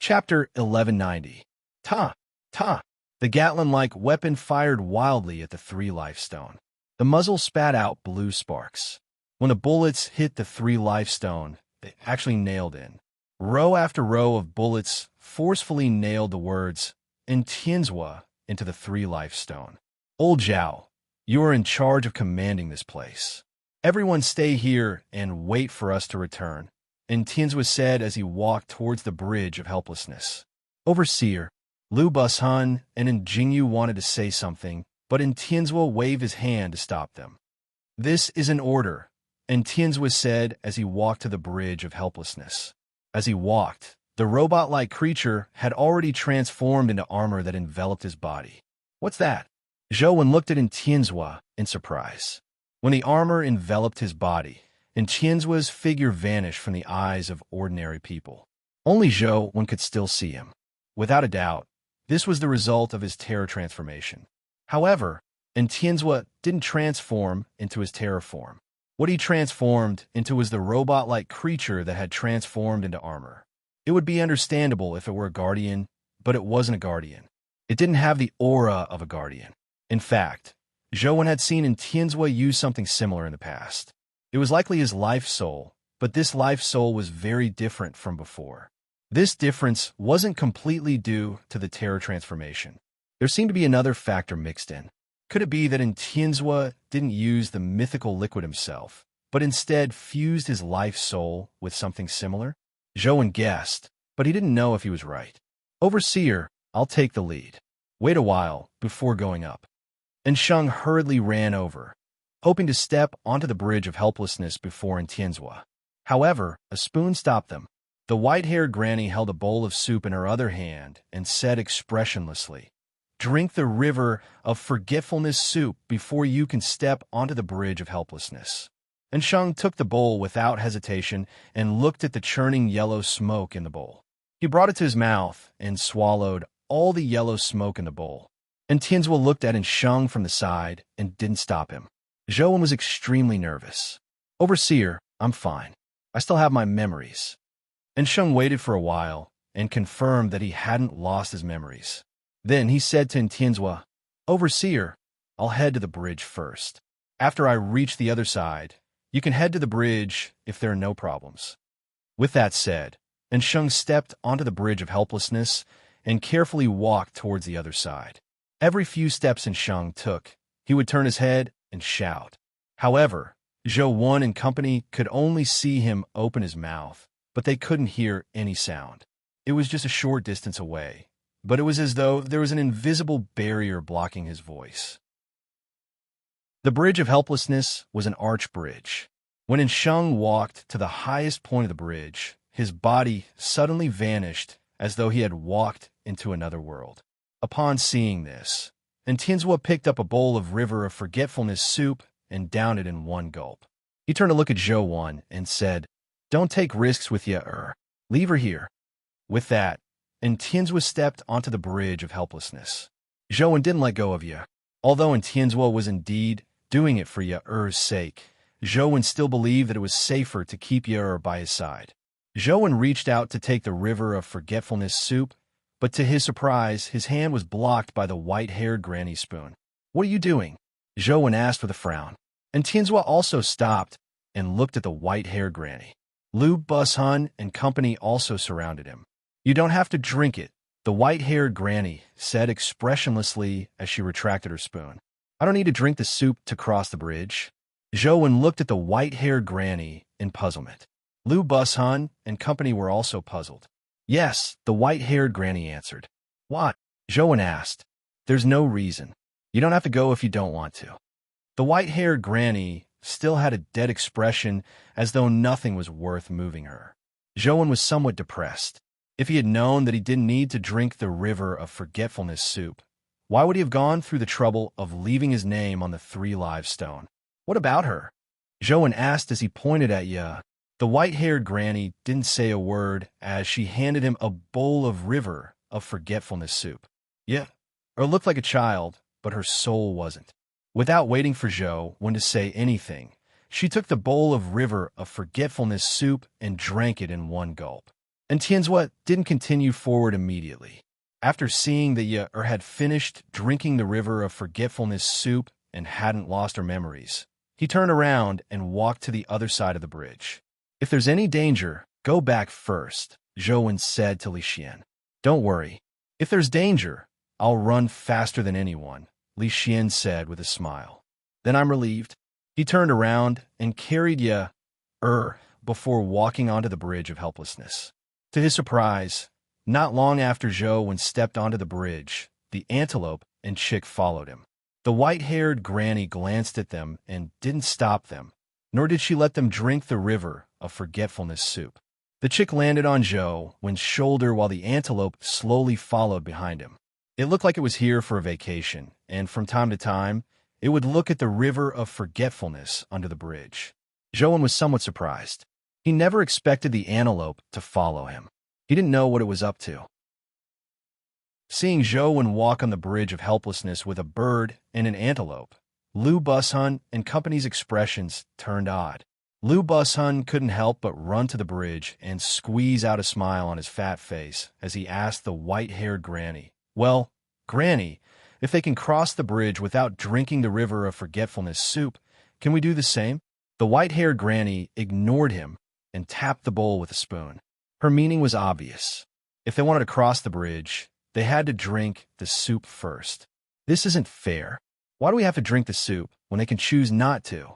Chapter 1190. Ta! Ta! The Gatlin-like weapon fired wildly at the 3-life-stone. The muzzle spat out blue sparks. When the bullets hit the 3-life-stone, they actually nailed in. Row after row of bullets forcefully nailed the words Entienzwa into the 3-life-stone. Old Zhao, you are in charge of commanding this place. Everyone stay here and wait for us to return, Entienzwa said as he walked towards the bridge of helplessness. Overseer, Lu Bushun and Njingyu wanted to say something, but Entienzwa waved his hand to stop them. This is an order, Entienzwa said as he walked to the bridge of helplessness. As he walked, the robot-like creature had already transformed into armor that enveloped his body. What's that? Zhou looked at Entienzwa in surprise. When the armor enveloped his body, Entienzwa's figure vanished from the eyes of ordinary people. Only Zhou could still see him. Without a doubt, this was the result of his terror transformation. However, Entienzwa didn't transform into his terror form. What he transformed into was the robot-like creature that had transformed into armor. It would be understandable if it were a guardian, but it wasn't a guardian. It didn't have the aura of a guardian. In fact, Zhou had seen Entienzwa use something similar in the past. It was likely his life soul, but this life soul was very different from before. This difference wasn't completely due to the terror transformation. There seemed to be another factor mixed in. Could it be that Entienzwa didn't use the mythical liquid himself, but instead fused his life soul with something similar? Zhou guessed, but he didn't know if he was right. Overseer, I'll take the lead. Wait a while before going up. And Sheng hurriedly ran over, hoping to step onto the bridge of helplessness before Entienzwa. However, a spoon stopped them. The white-haired granny held a bowl of soup in her other hand and said expressionlessly, "Drink the river of forgetfulness soup before you can step onto the bridge of helplessness." And Sheng took the bowl without hesitation and looked at the churning yellow smoke in the bowl. He brought it to his mouth and swallowed all the yellow smoke in the bowl. And Entienzwa looked at Sheng from the side and didn't stop him. Zhou was extremely nervous. Overseer, I'm fine. I still have my memories. And Sheng waited for a while and confirmed that he hadn't lost his memories. Then he said to Entienzwa, Overseer, I'll head to the bridge first. After I reach the other side, you can head to the bridge if there are no problems. With that said, Sheng stepped onto the bridge of helplessness and carefully walked towards the other side. Every few steps Sheng took, he would turn his head and shout. However, Zhou and company could only see him open his mouth, but they couldn't hear any sound. It was just a short distance away, but it was as though there was an invisible barrier blocking his voice. The bridge of helplessness was an arch bridge. When Sheng walked to the highest point of the bridge, his body suddenly vanished as though he had walked into another world. Upon seeing this, Entienzwa picked up a bowl of river of forgetfulness soup and downed it in one gulp. He turned to look at Zhou and said, Don't take risks with ya, leave her here. With that, Entienzwa stepped onto the bridge of helplessness. Zhou didn't let go of ya. Although Entienzwa was indeed doing it for Ya's sake, Zhou still believed that it was safer to keep Ya by his side. Zhou reached out to take the river of forgetfulness soup, but to his surprise, his hand was blocked by the white-haired granny's spoon. What are you doing? Zhou asked with a frown. Entienzwa also stopped and looked at the white-haired granny. Lu Bushun and company also surrounded him. You don't have to drink it, the white-haired granny said expressionlessly as she retracted her spoon. I don't need to drink the soup to cross the bridge. Zhou looked at the white-haired granny in puzzlement. Lu Bushun and company were also puzzled. Yes, the white-haired granny answered. What? Zhou asked. There's no reason. You don't have to go if you don't want to. The white-haired granny still had a dead expression as though nothing was worth moving her. Zhou was somewhat depressed. If he had known that he didn't need to drink the river of forgetfulness soup, why would he have gone through the trouble of leaving his name on the 3-life-stone? What about her? Zhou asked as he pointed at Ya. The white-haired granny didn't say a word as she handed him a bowl of river of forgetfulness soup. Yeah, or looked like a child, but her soul wasn't. Without waiting for Zhou to say anything, she took the bowl of river of forgetfulness soup and drank it in one gulp. And Tianzhua didn't continue forward immediately. After seeing that had finished drinking the river of forgetfulness soup and hadn't lost her memories, he turned around and walked to the other side of the bridge. If there's any danger, go back first, Zhou said to Li Xian. Don't worry. If there's danger, I'll run faster than anyone, Li Xian said with a smile. Then I'm relieved. He turned around and carried before walking onto the bridge of helplessness. To his surprise, not long after Zhou stepped onto the bridge, the antelope and chick followed him. The white-haired granny glanced at them and didn't stop them, nor did she let them drink the river of forgetfulness soup. The chick landed on Zhou's shoulder while the antelope slowly followed behind him. It looked like it was here for a vacation, and from time to time, it would look at the river of forgetfulness under the bridge. Zhou was somewhat surprised. He never expected the antelope to follow him. He didn't know what it was up to. Seeing Zhou walk on the bridge of helplessness with a bird and an antelope, Liu Bushun and company's expressions turned odd. Liu Bushun couldn't help but run to the bridge and squeeze out a smile on his fat face as he asked the white-haired granny, "Well, Granny, if they can cross the bridge without drinking the river of forgetfulness soup, can we do the same?" The white-haired granny ignored him and tapped the bowl with a spoon. Her meaning was obvious. If they wanted to cross the bridge, they had to drink the soup first. This isn't fair. Why do we have to drink the soup when they can choose not to?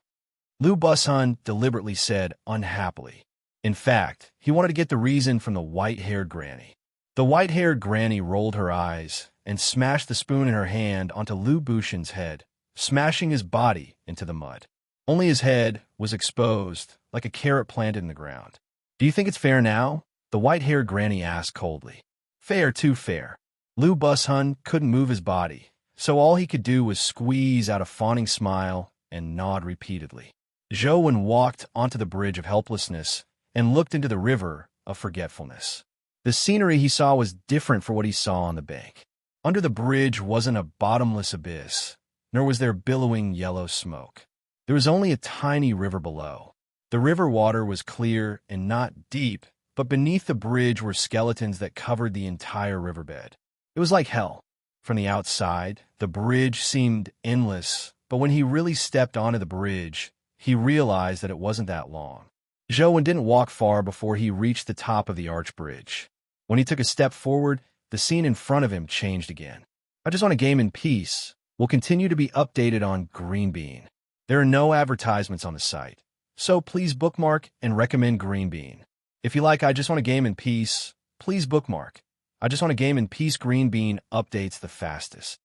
Liu Bushun deliberately said unhappily. In fact, he wanted to get the reason from the white-haired granny. The white-haired granny rolled her eyes and smashed the spoon in her hand onto Liu Bushun's head, smashing his body into the mud. Only his head was exposed, like a carrot planted in the ground. "Do you think it's fair now?" the white-haired granny asked coldly. "Fair, too fair." Liu Bushun couldn't move his body, so all he could do was squeeze out a fawning smile and nod repeatedly. Zhou walked onto the bridge of helplessness and looked into the river of forgetfulness. The scenery he saw was different from what he saw on the bank. Under the bridge wasn't a bottomless abyss, nor was there billowing yellow smoke. There was only a tiny river below. The river water was clear and not deep, but beneath the bridge were skeletons that covered the entire riverbed. It was like hell. From the outside, the bridge seemed endless, but when he really stepped onto the bridge, he realized that it wasn't that long. Zhou didn't walk far before he reached the top of the arch bridge. When he took a step forward, the scene in front of him changed again. "I just want a game in peace. We'll continue to be updated on Green Bean. There are no advertisements on the site, so please bookmark and recommend Green Bean. If you like I Just Want a Game in Peace, please bookmark. I Just Want a Game in Peace. Green Bean updates the fastest."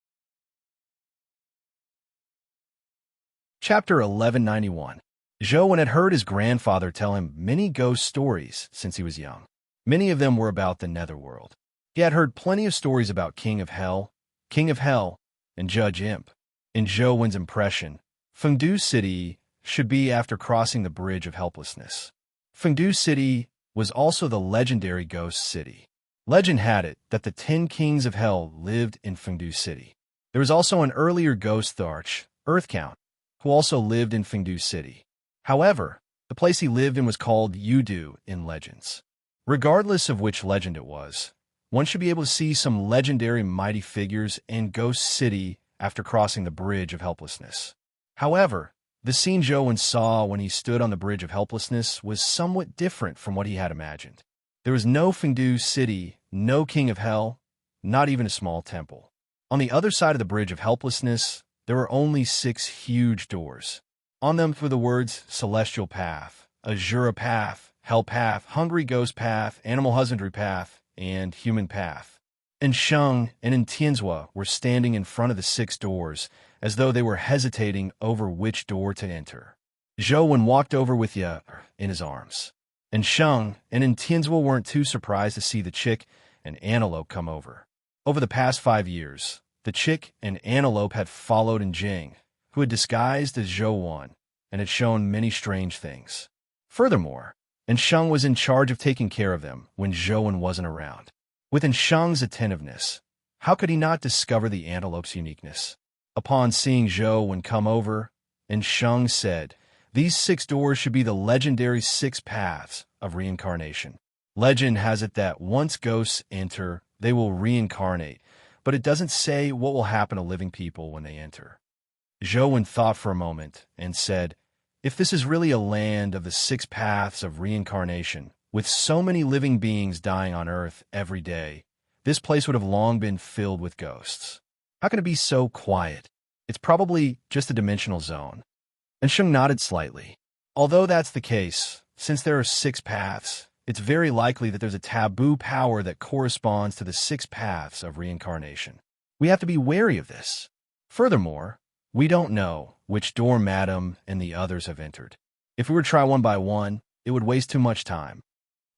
Chapter 1191. Zhou had heard his grandfather tell him many ghost stories since he was young. Many of them were about the netherworld. He had heard plenty of stories about King of Hell, and Judge Imp. In Zhou's impression, Fengdu City should be after crossing the Bridge of Helplessness. Fengdu City was also the legendary ghost city. Legend had it that the 10 kings of hell lived in Fengdu City. There was also an earlier ghost Tharch, Earthcount, who also lived in Fengdu City. However, the place he lived in was called Yudu in legends. Regardless of which legend it was, one should be able to see some legendary mighty figures in Ghost City after crossing the Bridge of Helplessness. However, the scene Zhou saw when he stood on the Bridge of Helplessness was somewhat different from what he had imagined. There was no Fengdu City, no King of Hell, not even a small temple. On the other side of the Bridge of Helplessness, there were only 6 huge doors. On them were the words Celestial Path, Azura Path, Hell Path, Hungry Ghost Path, Animal Husbandry Path, and Human Path. And Sheng and Tianzhua were standing in front of the 6 doors, as though they were hesitating over which door to enter. Zhou walked over with Ye in his arms. And Sheng and Tianzhua weren't too surprised to see the chick and antelope come over. Over the past 5 years, the chick and antelope had followed Jing, who had disguised as Zhou and had shown many strange things. Furthermore, Sheng was in charge of taking care of them when Zhou wasn't around. With Sheng's attentiveness, how could he not discover the antelope's uniqueness? Upon seeing Zhou come over, Sheng said, "These 6 doors should be the legendary 6 paths of reincarnation. Legend has it that once ghosts enter, they will reincarnate, but it doesn't say what will happen to living people when they enter. Zhou thought for a moment and said, if this is really a land of the 6 paths of reincarnation, with so many living beings dying on Earth every day, this place would have long been filled with ghosts. How can it be so quiet? It's probably just a dimensional zone. And Sheng nodded slightly. Although that's the case, since there are 6 paths, it's very likely that there's a taboo power that corresponds to the 6 paths of reincarnation. We have to be wary of this. Furthermore, we don't know which door Madame and the others have entered. If we were to try one by one, it would waste too much time.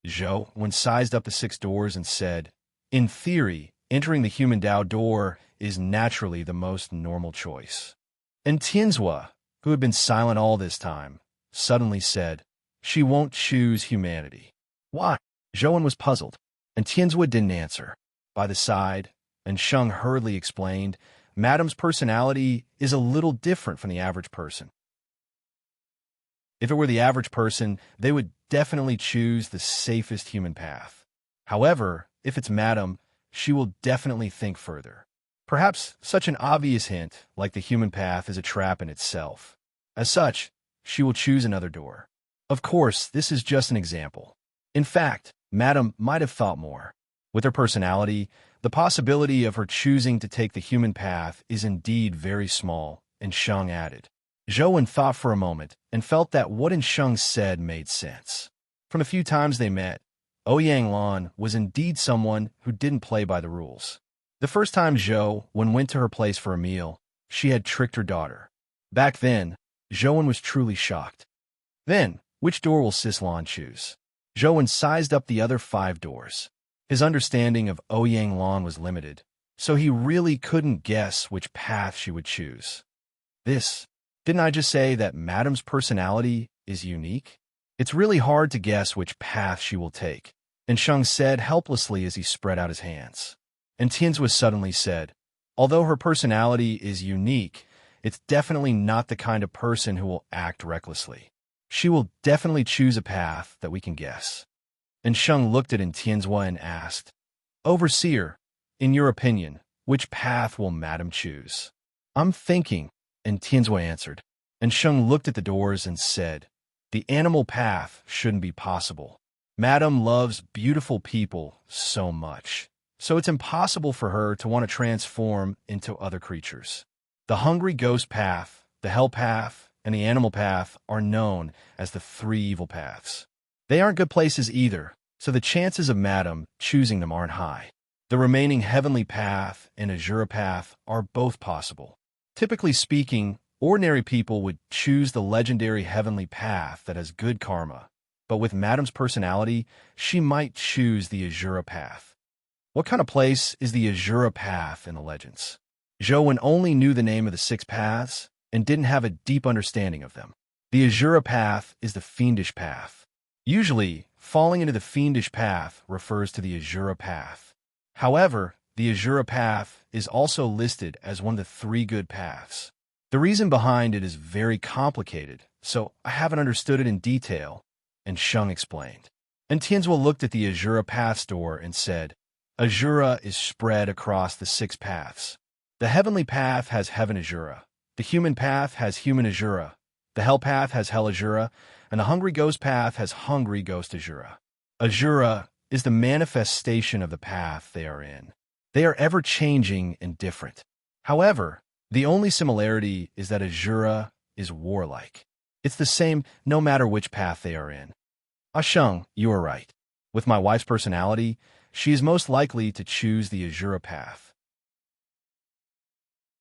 Zhou sized up the 6 doors and said, in theory, entering the human Dao door is naturally the most normal choice. And Tianzhua, who had been silent all this time, suddenly said, she won't choose humanity. Why? Zhou was puzzled, and Tianzhua didn't answer. By the side, and Sheng hurriedly explained, Madame's personality is a little different from the average person. If it were the average person, they would definitely choose the safest human path. However, if it's Madame, she will definitely think further. Perhaps such an obvious hint, like the human path, is a trap in itself. As such, she will choose another door. Of course, this is just an example. In fact, Madame might have thought more. With her personality, the possibility of her choosing to take the human path is indeed very small, and Sheng added. Zhou thought for a moment and felt that what Sheng said made sense. From the few times they met, Ouyang Lan was indeed someone who didn't play by the rules. The first time Zhou went to her place for a meal, she had tricked her daughter. Back then, Zhou was truly shocked. Then, which door will Sis Lan choose? Zhou sized up the other 5 doors. His understanding of Ouyang Lan was limited, so he really couldn't guess which path she would choose. Didn't I just say that Madame's personality is unique? It's really hard to guess which path she will take, and Sheng said helplessly as he spread out his hands. And Tianzhua suddenly said, although her personality is unique, it's definitely not the kind of person who will act recklessly. She will definitely choose a path that we can guess. And Sheng looked at Tianzhua and asked, Overseer, in your opinion, which path will Madame choose? I'm thinking, and Tianzhua answered. And Sheng looked at the doors and said, the animal path shouldn't be possible. Madame loves beautiful people so much, so it's impossible for her to want to transform into other creatures. The hungry ghost path, the hell path, and the animal path are known as the 3 evil paths. They aren't good places either, so the chances of Madame choosing them aren't high. The remaining heavenly path and azure path are both possible. Typically speaking, ordinary people would choose the legendary heavenly path that has good karma, but with Madame's personality, she might choose the azure path. What kind of place is the azure path in the legends? Zhou only knew the name of the 6 paths and didn't have a deep understanding of them. The azure path is the fiendish path. Usually, falling into the fiendish path refers to the azure path. However, the azure path is also listed as one of the 3 good paths. The reason behind it is very complicated, so I haven't understood it in detail, and Sheng explained. And Tianzhua looked at the azure path's door and said, Azura is spread across the 6 paths. The heavenly path has heaven azura, the human path has human azura, the hell path has hell azura, and the hungry ghost path has hungry ghost azura. Azura is the manifestation of the path they are in. They are ever-changing and different. However, the only similarity is that azura is warlike. It's the same no matter which path they are in. Sheng, you are right. With my wife's personality, she is most likely to choose the azura path.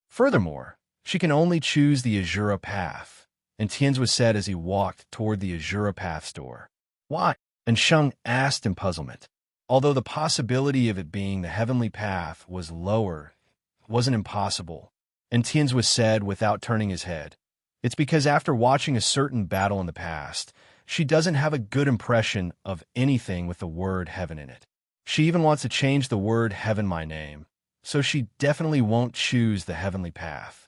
Furthermore, she can only choose the azura path, and Tianzhua said as he walked toward the azura path's door. Why? And Sheng asked in puzzlement. Although the possibility of it being the heavenly path was lower, it wasn't impossible. And Tianzhua said without turning his head, it's because after watching a certain battle in the past, she doesn't have a good impression of anything with the word heaven in it. She even wants to change the word heaven my name, so she definitely won't choose the heavenly path.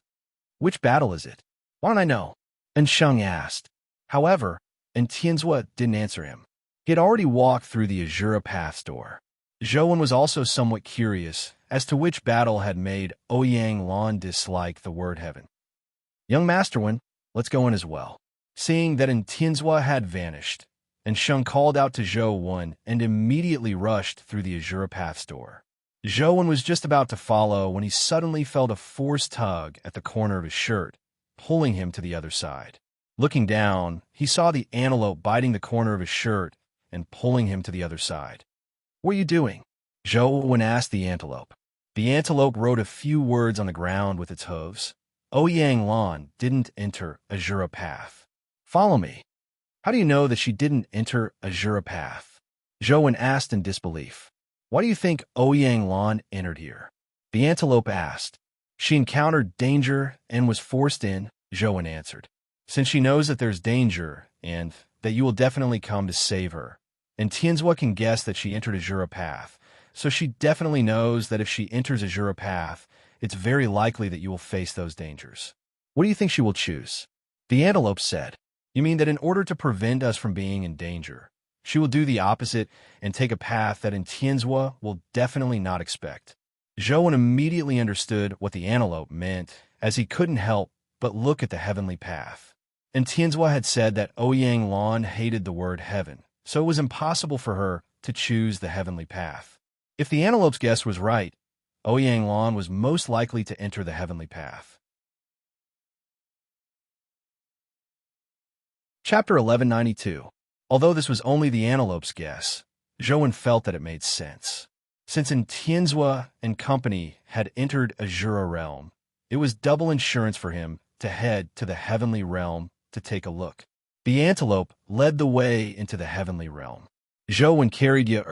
Which battle is it? Why don't I know? And Sheng asked. However, and Tianzhua didn't answer him. He had already walked through the Azura Path's door. Zhouwen was also somewhat curious as to which battle had made Ouyang Lan dislike the word heaven. Young Masterwan, let's go in as well. Seeing that Tianzhua had vanished, and Sheng called out to Zhouwen and immediately rushed through the Azura Path's door. Zhouwen was just about to follow when he suddenly felt a forced tug at the corner of his shirt, pulling him to the other side. Looking down, he saw the antelope biting the corner of his shirt and pulling him to the other side. "What are you doing?" Zhouwen asked the antelope. The antelope wrote a few words on the ground with its hooves. Ouyang Lan didn't enter Azura Path. "Follow me." "How do you know that she didn't enter Azura Path?" Zhouwen asked in disbelief. "Why do you think Ouyang Lan entered here?" The antelope asked. "She encountered danger and was forced in," Zhouwen answered. "Since she knows that there's danger and that you will definitely come to save her. And Tianzhua can guess that she entered Azura Path, so she definitely knows that if she enters Azura Path, it's very likely that you will face those dangers. What do you think she will choose?" The antelope said. "You mean that in order to prevent us from being in danger, she will do the opposite and take a path that Tianzhua will definitely not expect?" Zhouwen immediately understood what the antelope meant, as he couldn't help but look at the heavenly path. And Tianzhua had said that Ouyang Lan hated the word heaven, so it was impossible for her to choose the heavenly path. If the antelope's guess was right, Ouyang Lan was most likely to enter the heavenly path. Chapter 1192. Although this was only the antelope's guess, Zhouwen felt that it made sense. Since Tianzhua and company had entered Azura Realm, it was double insurance for him to head to the heavenly realm to take a look. The antelope led the way into the heavenly realm. Zhouwen carried Ye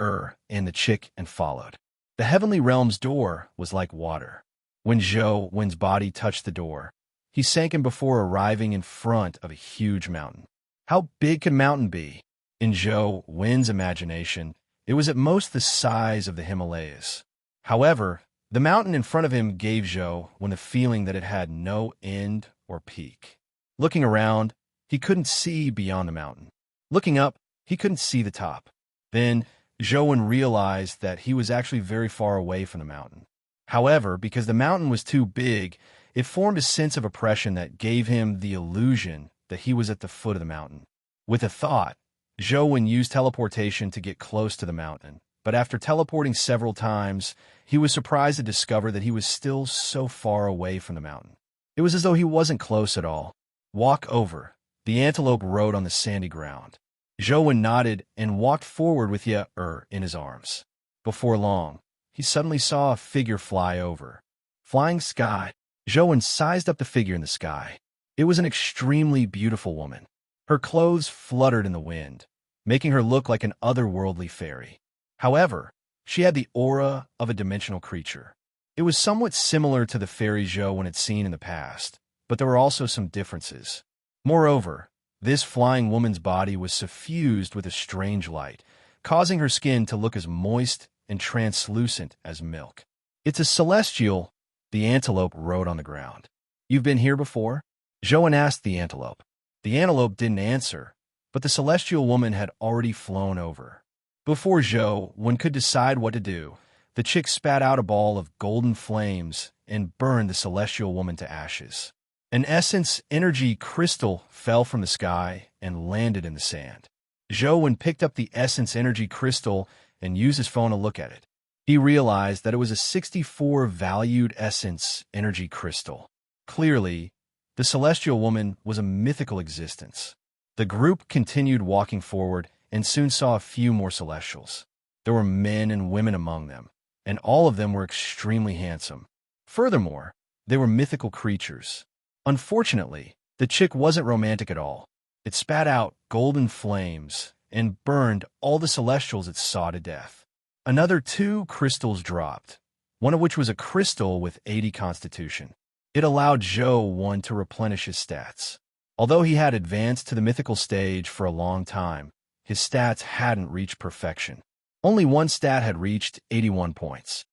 and the chick and followed. The heavenly realm's door was like water. When Zhouwen's body touched the door, he sank in before arriving in front of a huge mountain. How big could mountain be? In Zhouwen's imagination, it was at most the size of the Himalayas. However, the mountain in front of him gave Zhouwen the feeling that it had no end or peak. Looking around, he couldn't see beyond the mountain. Looking up, he couldn't see the top. Then, Zhouwen realized that he was actually very far away from the mountain. However, because the mountain was too big, it formed a sense of oppression that gave him the illusion that he was at the foot of the mountain. With a thought, Zhouwen used teleportation to get close to the mountain, but after teleporting several times, he was surprised to discover that he was still so far away from the mountain. It was as though he wasn't close at all. "Walk over." The antelope rode on the sandy ground. Zhouwen nodded and walked forward with Ye in his arms. Before long, he suddenly saw a figure fly over. Flying sky. Zhouwen sized up the figure in the sky. It was an extremely beautiful woman. Her clothes fluttered in the wind, making her look like an otherworldly fairy. However, she had the aura of a dimensional creature. It was somewhat similar to the fairy Zhouwen had seen in the past, but there were also some differences. Moreover, this flying woman's body was suffused with a strange light, causing her skin to look as moist and translucent as milk. "It's a celestial," the antelope wrote on the ground. "You've been here before?" Zhouwen asked the antelope. The antelope didn't answer, but the celestial woman had already flown over. Before Zhouwen could decide what to do, the chick spat out a ball of golden flames and burned the celestial woman to ashes. An essence energy crystal fell from the sky and landed in the sand. Zhouwen picked up the essence energy crystal and used his phone to look at it. He realized that it was a 64 valued essence energy crystal. Clearly, the celestial woman was a mythical existence. The group continued walking forward and soon saw a few more celestials. There were men and women among them, and all of them were extremely handsome. Furthermore, they were mythical creatures. Unfortunately, the chick wasn't romantic at all. It spat out golden flames and burned all the celestials it saw to death. Another 2 crystals dropped, one of which was a crystal with 80 constitution. It allowed Zhouwen to replenish his stats. Although he had advanced to the mythical stage for a long time, his stats hadn't reached perfection. Only one stat had reached 81 points.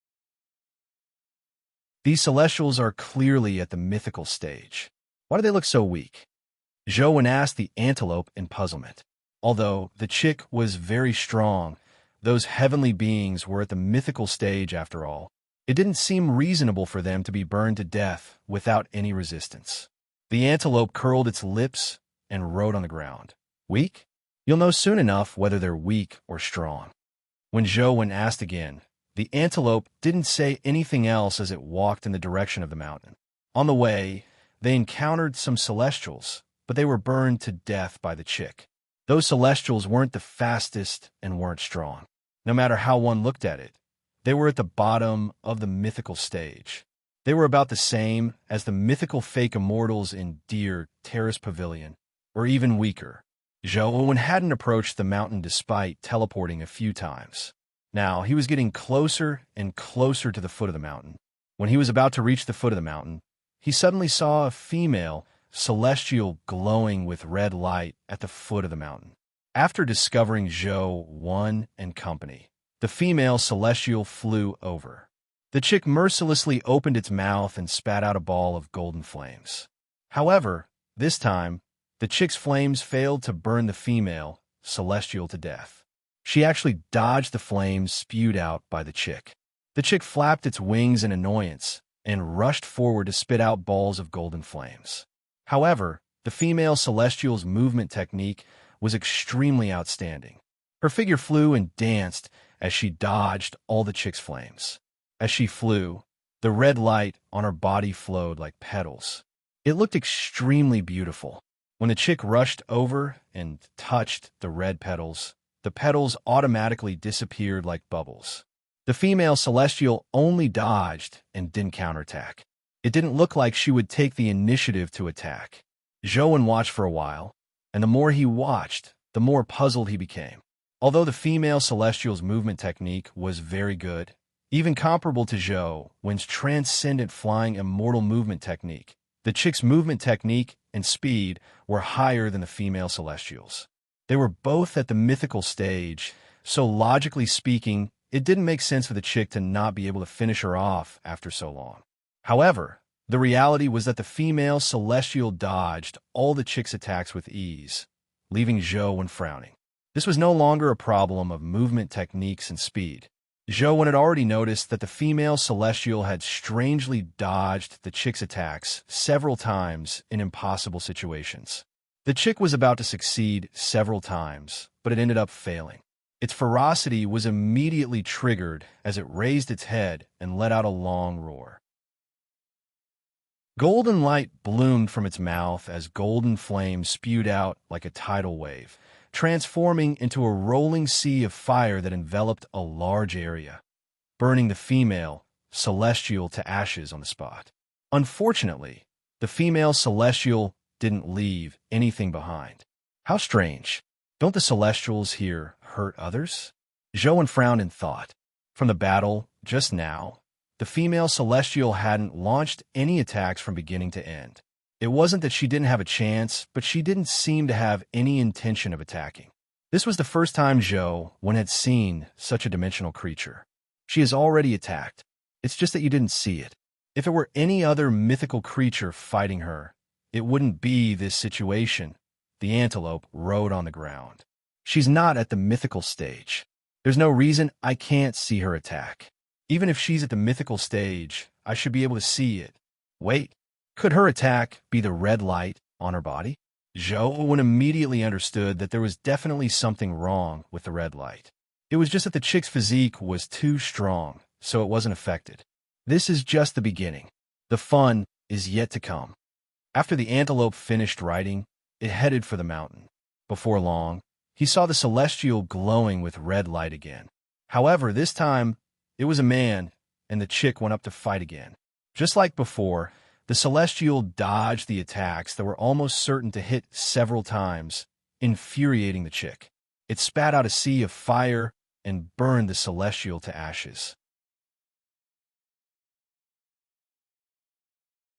These celestials are clearly at the mythical stage. Why do they look so weak? Zhouwen asked the antelope in puzzlement. Although the chick was very strong, those heavenly beings were at the mythical stage after all. It didn't seem reasonable for them to be burned to death without any resistance. The antelope curled its lips and rode on the ground. Weak? You'll know soon enough whether they're weak or strong. When Zhou asked again, the antelope didn't say anything else as it walked in the direction of the mountain. On the way, they encountered some celestials, but they were burned to death by the chick. Those celestials weren't the fastest and weren't strong. No matter how one looked at it, they were at the bottom of the mythical stage. They were about the same as the mythical fake immortals in Deer Terrace Pavilion, or even weaker. Zhou hadn't approached the mountain despite teleporting a few times. Now, he was getting closer and closer to the foot of the mountain. When he was about to reach the foot of the mountain, he suddenly saw a female celestial glowing with red light at the foot of the mountain. After discovering Zhou and company, the female celestial flew over. The chick mercilessly opened its mouth and spat out a ball of golden flames. However, this time, the chick's flames failed to burn the female celestial to death. She actually dodged the flames spewed out by the chick. The chick flapped its wings in annoyance and rushed forward to spit out balls of golden flames. However, the female celestial's movement technique was extremely outstanding. Her figure flew and danced as she dodged all the chick's flames. As she flew, the red light on her body flowed like petals. It looked extremely beautiful. When the chick rushed over and touched the red petals, the petals automatically disappeared like bubbles. The female celestial only dodged and didn't counterattack. It didn't look like she would take the initiative to attack. Zhou watched for a while, and the more he watched, the more puzzled he became. Although the female celestial's movement technique was very good, even comparable to Zhou's transcendent flying immortal movement technique, the chick's movement technique and speed were higher than the female celestial's. They were both at the mythical stage, so logically speaking, it didn't make sense for the chick to not be able to finish her off after so long. However, the reality was that the female celestial dodged all the chick's attacks with ease, leaving Zhou frowning. This was no longer a problem of movement techniques and speed. Zhou had already noticed that the female celestial had strangely dodged the chick's attacks several times in impossible situations. The chick was about to succeed several times, but it ended up failing. Its ferocity was immediately triggered as it raised its head and let out a long roar. Golden light bloomed from its mouth as golden flames spewed out like a tidal wave, transforming into a rolling sea of fire that enveloped a large area, burning the female celestial to ashes on the spot. Unfortunately, the female celestial didn't leave anything behind. How strange. Don't the celestials here hurt others? Zhou frowned in thought. From the battle just now, the female celestial hadn't launched any attacks from beginning to end. It wasn't that she didn't have a chance, but she didn't seem to have any intention of attacking. This was the first time Zhou had seen such a dimensional creature. She has already attacked. It's just that you didn't see it. If it were any other mythical creature fighting her, it wouldn't be this situation. The antelope rode on the ground. She's not at the mythical stage. There's no reason I can't see her attack. Even if she's at the mythical stage, I should be able to see it. Wait, could her attack be the red light on her body? Zhou immediately understood that there was definitely something wrong with the red light. It was just that the chick's physique was too strong, so it wasn't affected. This is just the beginning. The fun is yet to come. After the antelope finished riding, it headed for the mountain. Before long, he saw the celestial glowing with red light again. However, this time, it was a man, and the chick went up to fight again. Just like before, the celestial dodged the attacks that were almost certain to hit several times, infuriating the chick. It spat out a sea of fire and burned the celestial to ashes.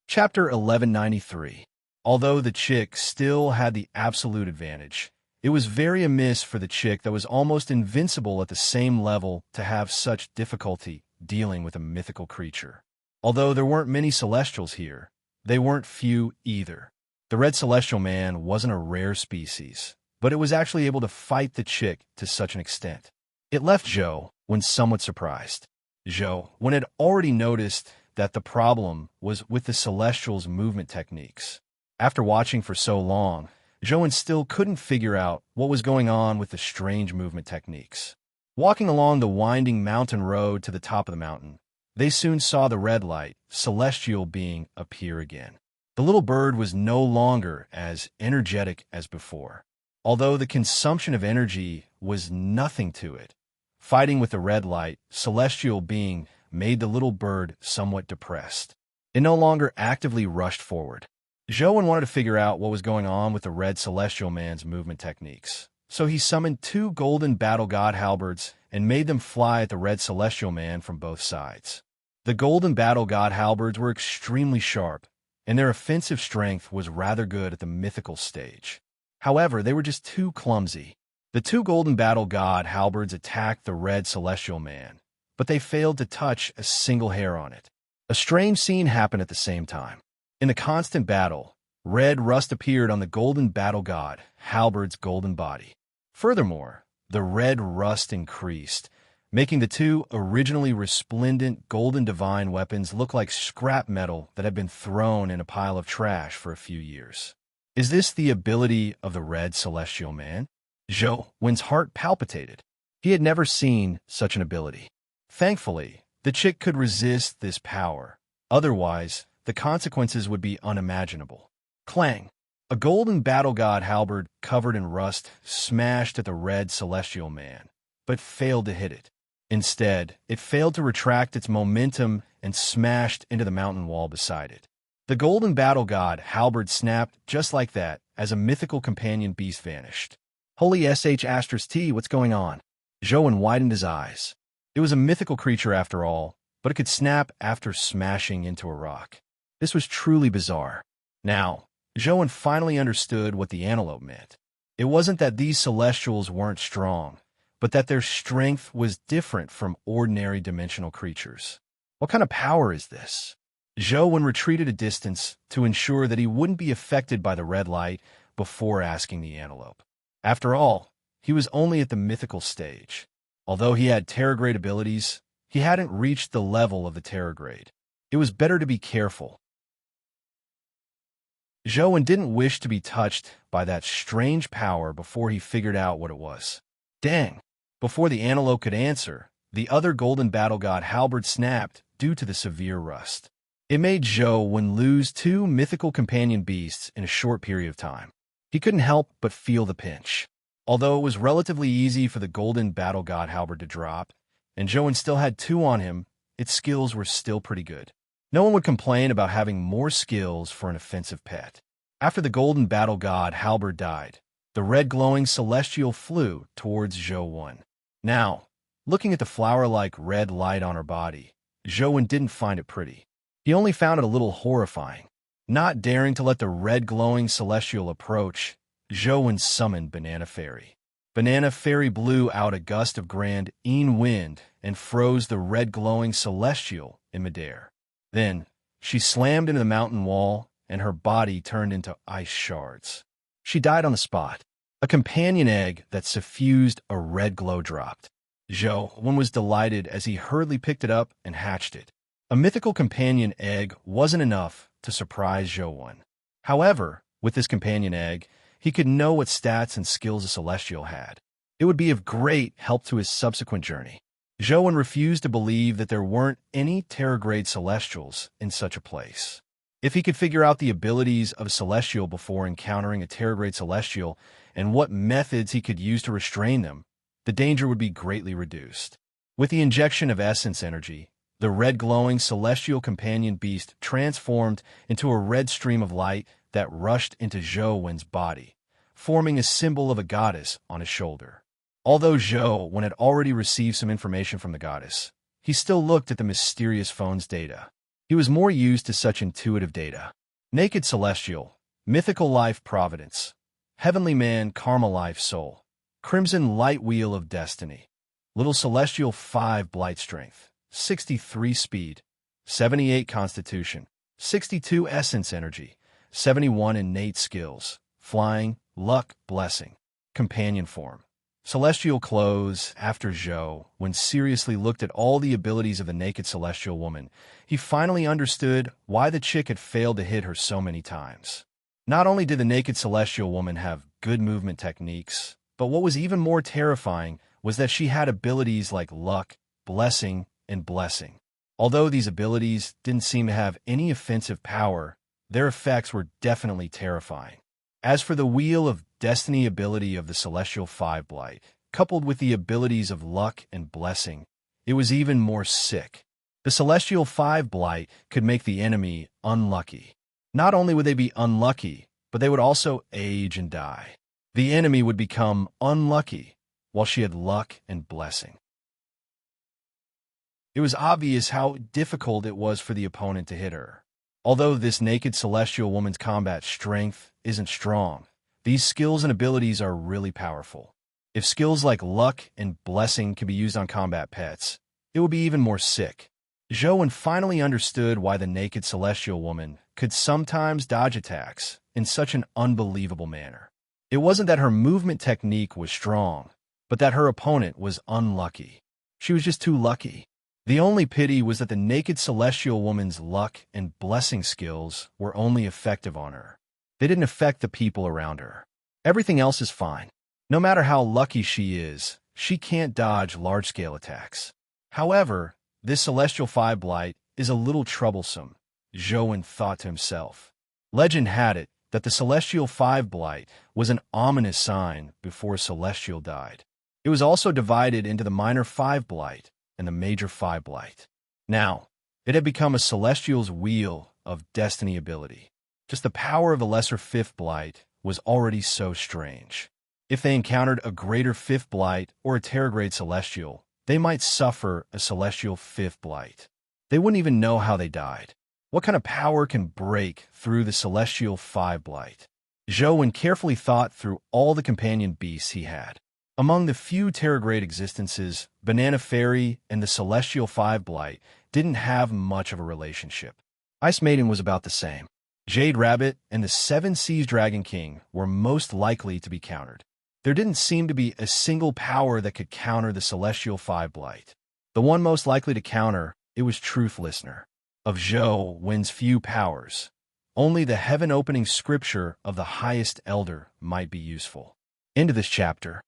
Chapter 1193. Although the chick still had the absolute advantage, it was very amiss for the chick that was almost invincible at the same level to have such difficulty dealing with a mythical creature. Although there weren't many celestials here, they weren't few either. The red celestial man wasn't a rare species, but it was actually able to fight the chick to such an extent. It left Zhou when somewhat surprised. Zhou, when had already noticed that the problem was with the Celestial's movement techniques. After watching for so long, Zhou still couldn't figure out what was going on with the strange movement techniques. Walking along the winding mountain road to the top of the mountain, they soon saw the red light, celestial being appear again. The little bird was no longer as energetic as before. Although the consumption of energy was nothing to it, fighting with the red light, celestial being made the little bird somewhat depressed. It no longer actively rushed forward. Zhou wanted to figure out what was going on with the red celestial man's movement techniques. So he summoned 2 golden battle god halberds and made them fly at the red celestial man from both sides. The golden battle god halberds were extremely sharp, and their offensive strength was rather good at the mythical stage. However, they were just too clumsy. The 2 golden battle god halberds attacked the red celestial man, but they failed to touch a single hair on it. A strange scene happened at the same time. In the constant battle, red rust appeared on the golden battle god halberd's golden body. Furthermore, the red rust increased, making the 2 originally resplendent golden divine weapons look like scrap metal that had been thrown in a pile of trash for a few years. Is this the ability of the red celestial man? Zhou Wen's heart palpitated. He had never seen such an ability. Thankfully, the chick could resist this power. Otherwise, the consequences would be unimaginable. Clang! A golden battle god halberd covered in rust smashed at the red celestial man, but failed to hit it. Instead, it failed to retract its momentum and smashed into the mountain wall beside it. The golden battle god halberd snapped just like that as a mythical companion beast vanished. Holy sh*T, what's going on? Zhou widened his eyes. It was a mythical creature after all, but it could snap after smashing into a rock. This was truly bizarre. Now, Zhou finally understood what the antelope meant. It wasn't that these celestials weren't strong, but that their strength was different from ordinary dimensional creatures. What kind of power is this? Zhou retreated a distance to ensure that he wouldn't be affected by the red light before asking the antelope. After all, he was only at the mythical stage. Although he had Terragrade abilities, he hadn't reached the level of the Terragrade. It was better to be careful. Zhou didn't wish to be touched by that strange power before he figured out what it was. Dang! Before the antelope could answer, the other golden battle god halberd snapped due to the severe rust. It made Zhou lose 2 mythical companion beasts in a short period of time. He couldn't help but feel the pinch. Although it was relatively easy for the golden battle god halberd to drop, and Zhou still had 2 on him, its skills were still pretty good. No one would complain about having more skills for an offensive pet. After the golden battle god halberd died, the red glowing celestial flew towards Zhou. Now, looking at the flower-like red light on her body, Zhou didn't find it pretty. He only found it a little horrifying. Not daring to let the red glowing celestial approach, Zhou summoned Banana Fairy. Banana Fairy blew out a gust of grand wind and froze the red glowing celestial in midair. Then, she slammed into the mountain wall, and her body turned into ice shards. She died on the spot. A companion egg that suffused a red glow dropped. Zhou was delighted as he hurriedly picked it up and hatched it. A mythical companion egg wasn't enough to surprise Zhou. However, with this companion egg, he could know what stats and skills a celestial had. It would be of great help to his subsequent journey. Zhou refused to believe that there weren't any Terragrade celestials in such a place. If he could figure out the abilities of a celestial before encountering a Terragrade celestial and what methods he could use to restrain them, the danger would be greatly reduced. With the injection of essence energy, the red glowing celestial companion beast transformed into a red stream of light that rushed into Zhou body, forming a symbol of a goddess on his shoulder. Although Zhou had already received some information from the goddess, he still looked at the mysterious phone's data. He was more used to such intuitive data. Naked Celestial, Mythical Life Providence, Heavenly Man Karma Life Soul, Crimson Light Wheel of Destiny, Little Celestial 5 Blight Strength, 63 Speed, 78 Constitution, 62 Essence Energy, 71 Innate Skills, Flying, Luck, Blessing. companion form. Celestial clothes. After Zhou, when seriously looked at all the abilities of the naked celestial woman, he finally understood why the chick had failed to hit her so many times. Not only did the naked celestial woman have good movement techniques, but what was even more terrifying was that she had abilities like luck, blessing, and blessing. Although these abilities didn't seem to have any offensive power, their effects were definitely terrifying. As for the Wheel of Destiny ability of the Celestial Five Blight, coupled with the abilities of luck and blessing, it was even more sick. The Celestial Five Blight could make the enemy unlucky. Not only would they be unlucky, but they would also age and die. The enemy would become unlucky, while she had luck and blessing. It was obvious how difficult it was for the opponent to hit her. Although this naked celestial woman's combat strength isn't strong, these skills and abilities are really powerful. If skills like luck and blessing can be used on combat pets, it would be even more sick. Zhou finally understood why the naked celestial woman could sometimes dodge attacks in such an unbelievable manner. It wasn't that her movement technique was strong, but that her opponent was unlucky. She was just too lucky. The only pity was that the naked celestial woman's luck and blessing skills were only effective on her. They didn't affect the people around her. Everything else is fine. No matter how lucky she is, she can't dodge large-scale attacks. However, this Celestial Five Blight is a little troublesome, Zhou thought to himself. Legend had it that the Celestial Five Blight was an ominous sign before Celestial died. It was also divided into the Minor Five Blight and the Major Five Blight. Now, it had become a Celestial's Wheel of Destiny ability. Just the power of the Lesser Fifth Blight was already so strange. If they encountered a Greater Fifth Blight or a Terragrade Celestial, they might suffer a Celestial Fifth Blight. They wouldn't even know how they died. What kind of power can break through the Celestial Five Blight? Zhou carefully thought through all the companion beasts he had. Among the few Terragrade existences, Banana Fairy and the Celestial Five Blight didn't have much of a relationship. Ice Maiden was about the same. Jade Rabbit and the Seven Seas Dragon King were most likely to be countered. There didn't seem to be a single power that could counter the Celestial Five Blight. The one most likely to counter, it was Truth Listener. Of Zhou's few powers, only the heaven-opening scripture of the highest elder might be useful. End of this chapter.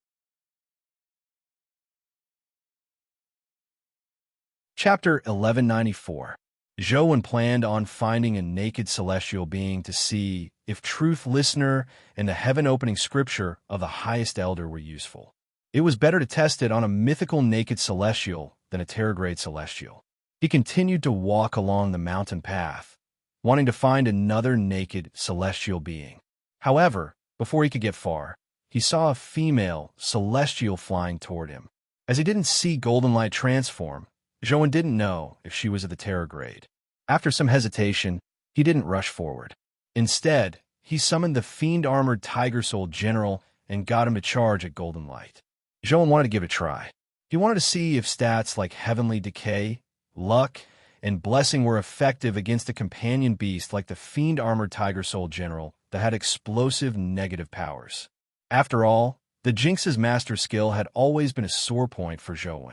Chapter 1194. Zhou planned on finding a naked celestial being to see if Truth Listener and the heaven-opening scripture of the highest elder were useful. It was better to test it on a mythical naked celestial than a Terragrade celestial. He continued to walk along the mountain path, wanting to find another naked celestial being. However, before he could get far, he saw a female celestial flying toward him. As he didn't see Golden Light transform, Zhou didn't know if she was of the Terragrade. After some hesitation, he didn't rush forward. Instead, he summoned the fiend-armored Tiger Soul General and got him to charge at Golden Light. Zhou wanted to give it a try. He wanted to see if stats like Heavenly Decay, Luck, and Blessing were effective against a companion beast like the fiend-armored Tiger Soul General that had explosive negative powers. After all, the Jinx's master skill had always been a sore point for Zhou.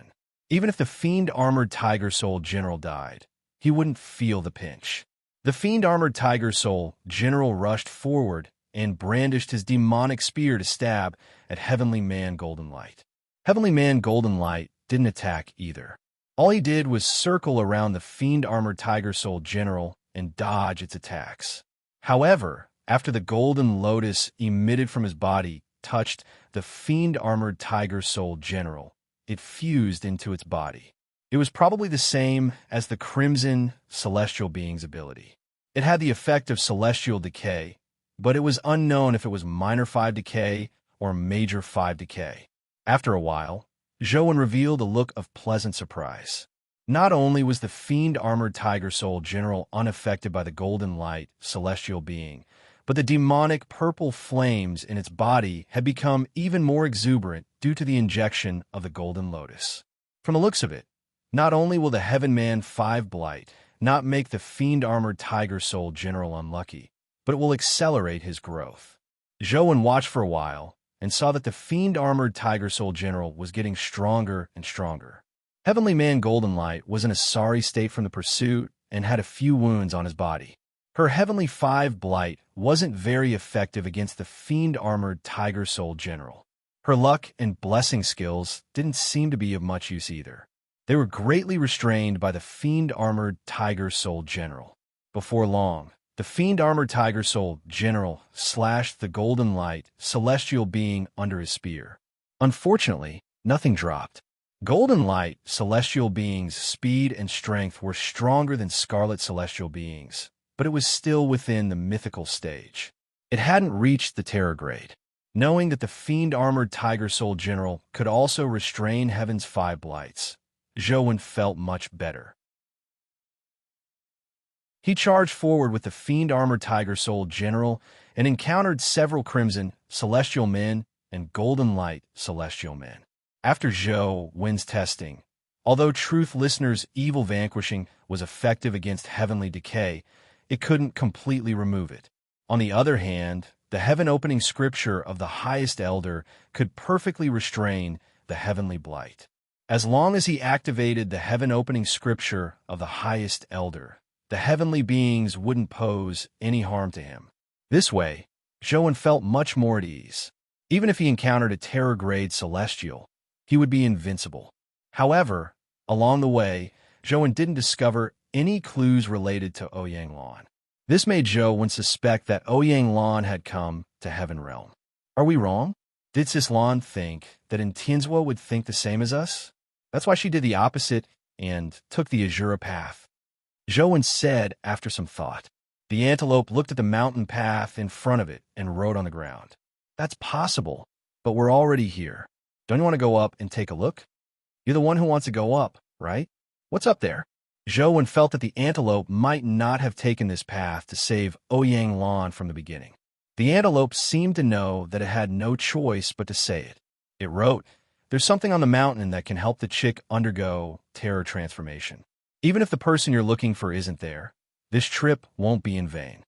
Even if the fiend-armored Tiger Soul General died, he wouldn't feel the pinch. The fiend-armored Tiger Soul General rushed forward and brandished his demonic spear to stab at Heavenly Man Golden Light. Heavenly Man Golden Light didn't attack either. All he did was circle around the fiend-armored Tiger Soul General and dodge its attacks. However, after the golden lotus emitted from his body touched the fiend-armored Tiger Soul General, it fused into its body. It was probably the same as the Crimson Celestial Being's ability. It had the effect of Celestial Decay, but it was unknown if it was Minor 5 Decay or Major 5 Decay. After a while, Zhou revealed a look of pleasant surprise. Not only was the fiend-armored Tiger Soul General unaffected by the Golden Light Celestial Being, but the demonic purple flames in its body had become even more exuberant due to the injection of the Golden Lotus. From the looks of it, not only will the Heaven Man 5 Blight not make the fiend-armored Tiger Soul General unlucky, but it will accelerate his growth. Zhou watched for a while, and saw that the fiend-armored Tiger Soul General was getting stronger and stronger. Heavenly Man Golden Light was in a sorry state from the pursuit and had a few wounds on his body. Her Heavenly 5 Blight wasn't very effective against the fiend-armored Tiger Soul General. Her luck and blessing skills didn't seem to be of much use either. They were greatly restrained by the fiend-armored Tiger Soul General. Before long, the fiend-armored Tiger Soul General slashed the Golden Light celestial being under his spear. Unfortunately, nothing dropped. Golden Light celestial beings' speed and strength were stronger than Scarlet celestial beings, but it was still within the mythical stage. It hadn't reached the terror grade. Knowing that the fiend-armored Tiger Soul General could also restrain Heaven's 5 Blights, Zhou felt much better. He charged forward with the fiend-armored Tiger Soul General and encountered several Crimson Celestial Men and Golden Light Celestial Men. After Zhou's testing, although Truth Listener's evil vanquishing was effective against heavenly decay, it couldn't completely remove it. On the other hand, the heaven-opening scripture of the highest elder could perfectly restrain the heavenly blight. As long as he activated the heaven-opening scripture of the highest elder, the heavenly beings wouldn't pose any harm to him. This way, Zhou felt much more at ease. Even if he encountered a terror-grade celestial, he would be invincible. However, along the way, Zhou didn't discover any clues related to Ouyang Lan. This made Zhou suspect that Ouyang Lan had come to Heaven Realm. Are we wrong? Did Sis Lan think that Tianzhuo would think the same as us? That's why she did the opposite and took the Azura path. Zhou said after some thought. The antelope looked at the mountain path in front of it and rode on the ground. That's possible, but we're already here. Don't you want to go up and take a look? You're the one who wants to go up, right? What's up there? Zhou felt that the antelope might not have taken this path to save Ouyang Lan from the beginning. The antelope seemed to know that it had no choice but to say it. It wrote, "There's something on the mountain that can help the chick undergo terror transformation. Even if the person you're looking for isn't there, this trip won't be in vain."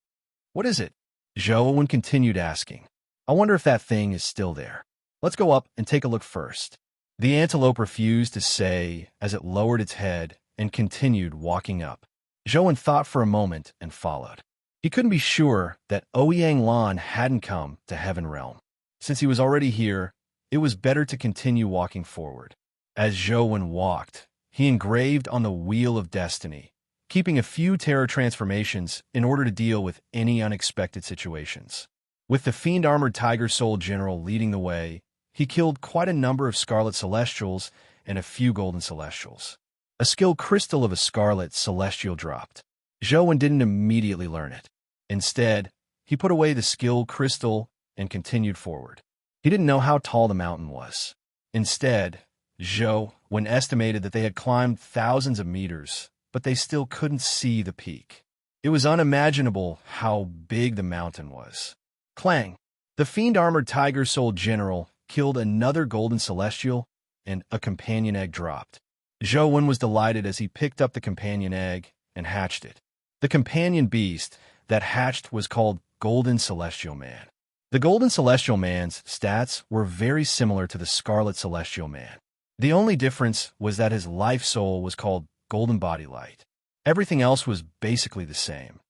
What is it? Zhou continued asking. I wonder if that thing is still there. Let's go up and take a look first. The antelope refused to say as it lowered its head and continued walking up. Zhou thought for a moment and followed. He couldn't be sure that Ouyang Lan hadn't come to Heaven Realm. Since he was already here, it was better to continue walking forward. As Zhou walked, he engraved on the Wheel of Destiny, keeping a few terror transformations in order to deal with any unexpected situations. With the fiend-armored Tiger Soul General leading the way, he killed quite a number of Scarlet Celestials and a few Golden Celestials. A skill crystal of a Scarlet Celestial dropped. Zhou didn't immediately learn it. Instead, he put away the skill crystal and continued forward. He didn't know how tall the mountain was. Instead, Zhou estimated that they had climbed thousands of meters, but they still couldn't see the peak. It was unimaginable how big the mountain was. Clang! The fiend-armored Tiger Soul General killed another Golden Celestial, and a companion egg dropped. Zhou was delighted as he picked up the companion egg and hatched it. The companion beast that hatched was called Golden Celestial Man. The Golden Celestial Man's stats were very similar to the Scarlet Celestial Man. The only difference was that his life soul was called Golden Body Light. Everything else was basically the same.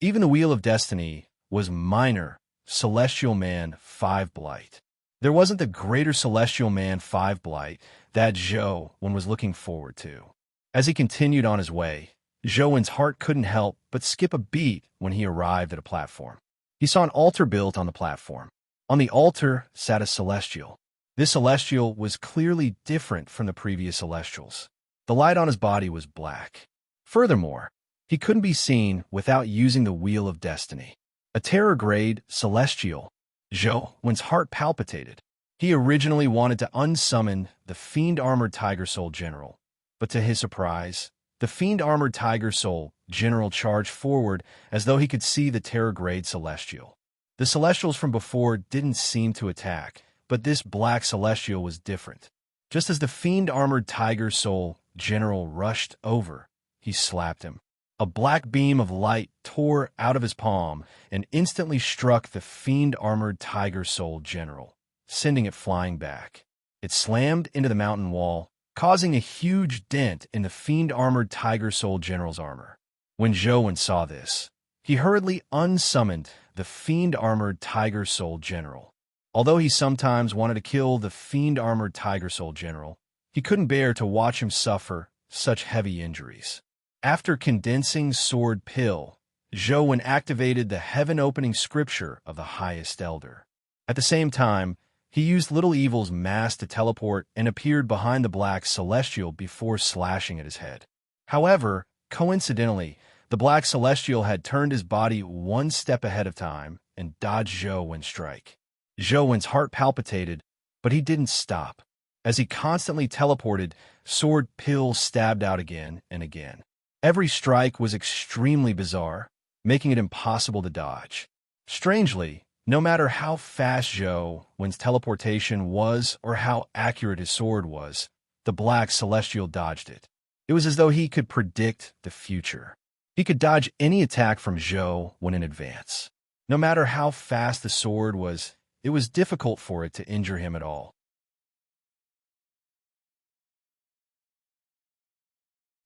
Even the Wheel of Destiny was minor Celestial Man 5 Blight. There wasn't the greater Celestial Man 5 Blight that Zhou was looking forward to. As he continued on his way, Zhou's heart couldn't help but skip a beat when he arrived at a platform. He saw an altar built on the platform. On the altar sat a Celestial. This Celestial was clearly different from the previous Celestials. The light on his body was black. Furthermore, he couldn't be seen without using the Wheel of Destiny. A terror-grade Celestial. Zhou's heart palpitated. He originally wanted to unsummon the fiend-armored Tiger Soul General, but to his surprise, the fiend-armored Tiger Soul General charged forward as though he could see the terror-grade Celestial. The Celestials from before didn't seem to attack, but this black Celestial was different. Just as the fiend-armored Tiger Soul General rushed over, he slapped him. A black beam of light tore out of his palm and instantly struck the fiend-armored Tiger Soul General, sending it flying back. It slammed into the mountain wall, causing a huge dent in the fiend-armored Tiger Soul General's armor. When Zhou saw this, he hurriedly unsummoned the fiend-armored Tiger Soul General. Although he sometimes wanted to kill the fiend-armored Tiger Soul General, he couldn't bear to watch him suffer such heavy injuries. After condensing Sword Pill, Zhou activated the heaven-opening scripture of the Highest Elder. At the same time, he used Little Evil's mask to teleport and appeared behind the Black Celestial before slashing at his head. However, coincidentally, the Black Celestial had turned his body one step ahead of time and dodged Zhou strike. Zhou's heart palpitated, but he didn't stop. As he constantly teleported, Sword Pill stabbed out again and again. Every strike was extremely bizarre, making it impossible to dodge. Strangely, no matter how fast Zhou's teleportation was or how accurate his sword was, the Black Celestial dodged it. It was as though he could predict the future. He could dodge any attack from Zhou in advance. No matter how fast the sword was, it was difficult for it to injure him at all.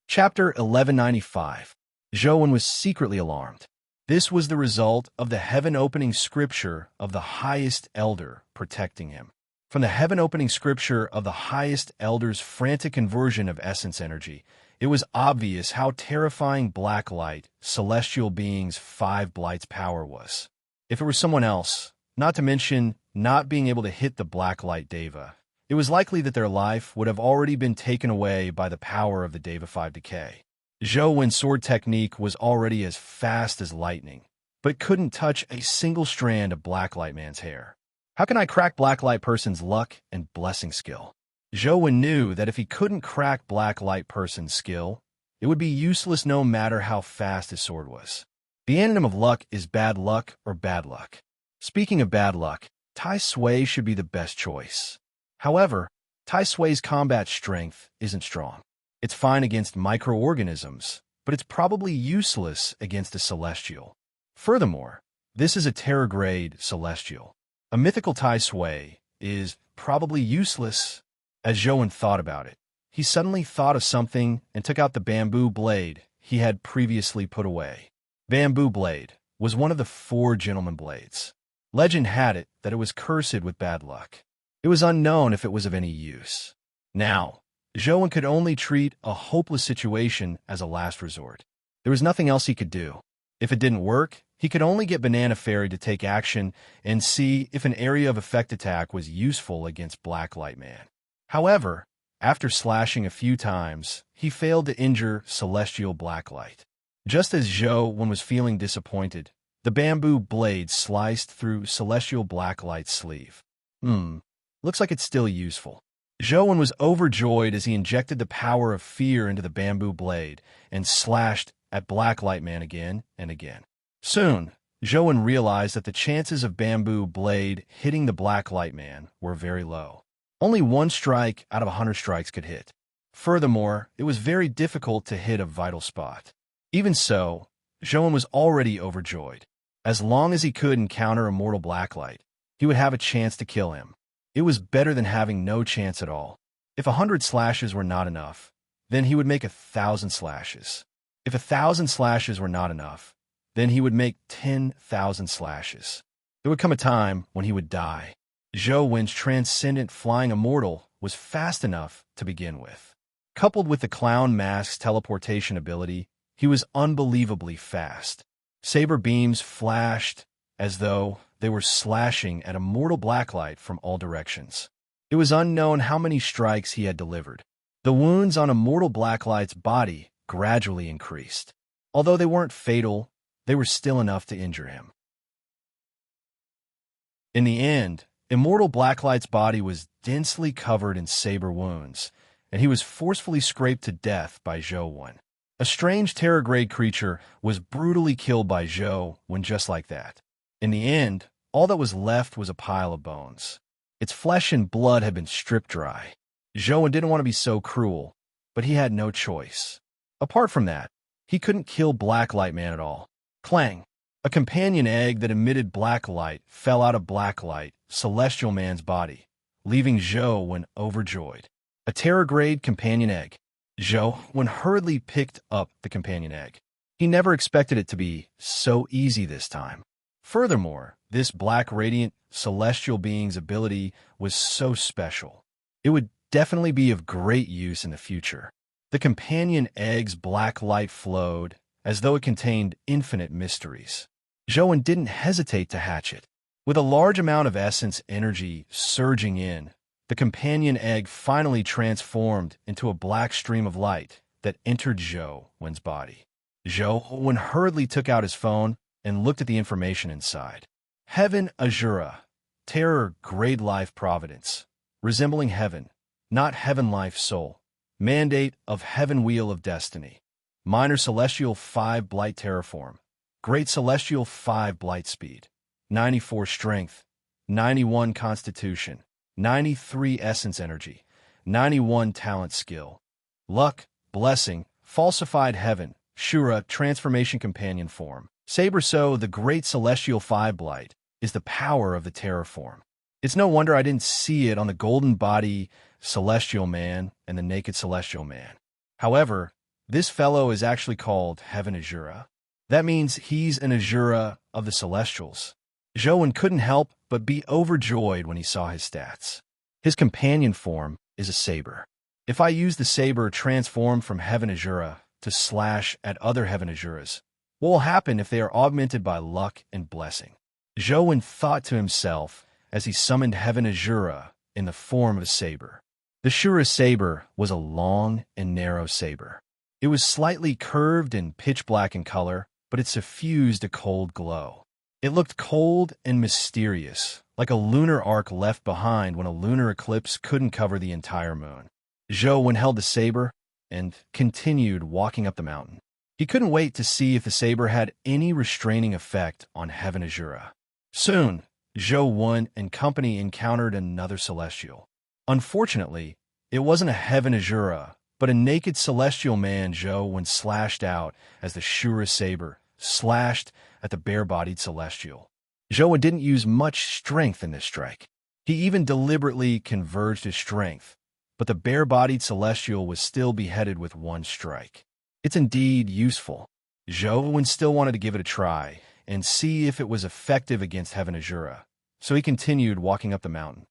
Chapter 1195. Zhou was secretly alarmed. This was the result of the heaven-opening scripture of the Highest Elder protecting him. From the heaven-opening scripture of the Highest Elder's frantic conversion of essence energy, it was obvious how terrifying Black Light, Celestial Being's 5 Blights power was. If it were someone else, not to mention not being able to hit the Black Light Deva, it was likely that their life would have already been taken away by the power of the Deva 5 decay. Zhou's sword technique was already as fast as lightning, but couldn't touch a single strand of Black Light Man's hair. How can I crack Black Light Person's luck and blessing skill? Zhou knew that if he couldn't crack Black Light Person's skill, it would be useless no matter how fast his sword was. The antonym of luck is bad luck or bad luck. Speaking of bad luck, Tai Sui should be the best choice. However, Tai Sui's combat strength isn't strong. It's fine against microorganisms, but it's probably useless against a Celestial. Furthermore, this is a Terror-grade Celestial. A mythical Tai Sui is probably useless. As Zhou thought about it, he suddenly thought of something and took out the bamboo blade he had previously put away. Bamboo blade was one of the 4 gentleman blades. Legend had it that it was cursed with bad luck. It was unknown if it was of any use. Now, Zhou could only treat a hopeless situation as a last resort. There was nothing else he could do. If it didn't work, he could only get Banana Fairy to take action and see if an area of effect attack was useful against Black Light Man. However, after slashing a few times, he failed to injure Celestial Black Light. Just as Zhou was feeling disappointed, the bamboo blade sliced through Celestial Black Light's sleeve. Looks like it's still useful. Zhou was overjoyed as he injected the power of fear into the bamboo blade and slashed at Black Light Man again and again. Soon, Zhou realized that the chances of bamboo blade hitting the Black Light Man were very low. Only 1 strike out of 100 strikes could hit. Furthermore, it was very difficult to hit a vital spot. Even so, Zhou was already overjoyed. As long as he could encounter a mortal Blacklight, he would have a chance to kill him. It was better than having no chance at all. If 100 slashes were not enough, then he would make 1,000 slashes. If 1,000 slashes were not enough, then he would make 10,000 slashes. There would come a time when he would die. Zhou's transcendent flying immortal was fast enough to begin with. Coupled with the clown mask's teleportation ability, he was unbelievably fast. Saber beams flashed as though they were slashing at a mortal blacklight from all directions. It was unknown how many strikes he had delivered. The wounds on Immortal Blacklight's body gradually increased. Although they weren't fatal, they were still enough to injure him. In the end, Immortal Blacklight's body was densely covered in saber wounds, and he was forcefully scraped to death by Zhou. A strange terror-grade creature was brutally killed by Zhou just like that. In the end, all that was left was a pile of bones. Its flesh and blood had been stripped dry. Zhou didn't want to be so cruel, but he had no choice. Apart from that, he couldn't kill Black Light Man at all. Clang! A companion egg that emitted black light fell out of Black Light, Celestial Man's body, leaving Zhou Wen overjoyed. A Terror-grade companion egg. Zhou Wen hurriedly picked up the companion egg. He never expected it to be so easy this time. Furthermore, this black radiant celestial being's ability was so special. It would definitely be of great use in the future. The companion egg's black light flowed as though it contained infinite mysteries. Zhou Wen didn't hesitate to hatch it. With a large amount of essence energy surging in, the companion egg finally transformed into a black stream of light that entered Zhou Wen's body. Zhou Wen hurriedly took out his phone and looked at the information inside. Heaven Azura, Terror Grade Life Providence, resembling heaven, not heaven life soul, mandate of Heaven Wheel of Destiny, Minor Celestial 5 Blight Terraform, Great Celestial 5 Blight Speed, 94 Strength, 91 Constitution, 93 Essence Energy, 91 Talent Skill, Luck, Blessing, Falsified Heaven, Shura Transformation Companion Form. Saber So, the Great Celestial 5 Blight, is the power of the Terraform. It's no wonder I didn't see it on the Golden Body Celestial Man and the Naked Celestial Man. However, this fellow is actually called Heaven Azura. That means he's an Azura of the Celestials. Zhou Wen couldn't help but be overjoyed when he saw his stats. His companion form is a saber. If I use the saber transformed from Heaven Azura to slash at other Heaven Azuras, what will happen if they are augmented by luck and blessing? Zhou Wen thought to himself as he summoned Heaven Azura in the form of a saber. The Shura saber was a long and narrow saber. It was slightly curved and pitch black in color, but it suffused a cold glow. It looked cold and mysterious, like a lunar arc left behind when a lunar eclipse couldn't cover the entire moon. Zhou Wen held the saber and continued walking up the mountain. He couldn't wait to see if the saber had any restraining effect on Heaven Azura. Soon, Zhou Wen and company encountered another celestial. Unfortunately, it wasn't a Heaven Azura, but a naked celestial man. Zhou Wen slashed out as the Shura saber slashed at the bare-bodied celestial. Zhou Wen didn't use much strength in this strike. He even deliberately converged his strength, but the bare-bodied celestial was still beheaded with one strike. It's indeed useful. Zhou Wen still wanted to give it a try and see if it was effective against Heaven Azura, so he continued walking up the mountain.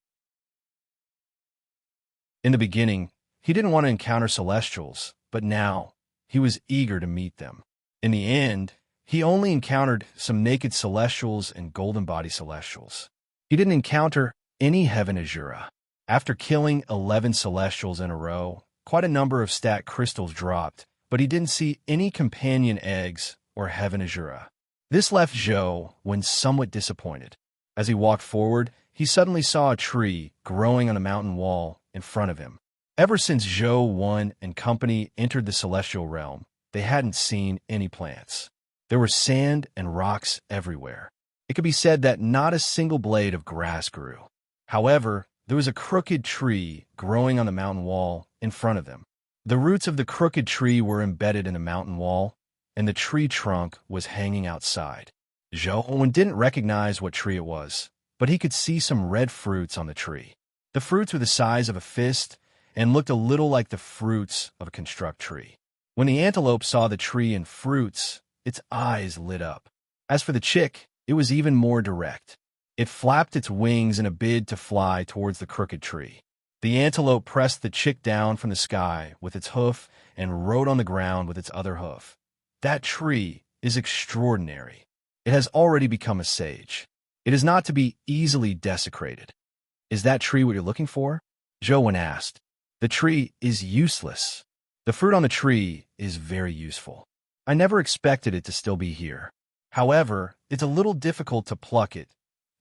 In the beginning, he didn't want to encounter celestials, but now he was eager to meet them. In the end, he only encountered some naked celestials and golden body celestials. He didn't encounter any Heaven Azura. After killing 11 celestials in a row, quite a number of stat crystals dropped, but he didn't see any companion eggs or Heaven Azura. This left Zhou Wen somewhat disappointed. As he walked forward, he suddenly saw a tree growing on a mountain wall in front of him. Ever since Zhou Wen and company entered the celestial realm, they hadn't seen any plants. There were sand and rocks everywhere. It could be said that not a single blade of grass grew. However, there was a crooked tree growing on the mountain wall in front of them. The roots of the crooked tree were embedded in the mountain wall, and the tree trunk was hanging outside. Zhou Wen didn't recognize what tree it was, but he could see some red fruits on the tree. The fruits were the size of a fist and looked a little like the fruits of a construct tree. When the antelope saw the tree and fruits, its eyes lit up. As for the chick, it was even more direct. It flapped its wings in a bid to fly towards the crooked tree. The antelope pressed the chick down from the sky with its hoof and rode on the ground with its other hoof. That tree is extraordinary. It has already become a sage. It is not to be easily desecrated. Is that tree what you're looking for? Zhou Wen asked. The tree is useless. The fruit on the tree is very useful. I never expected it to still be here. However, it's a little difficult to pluck it.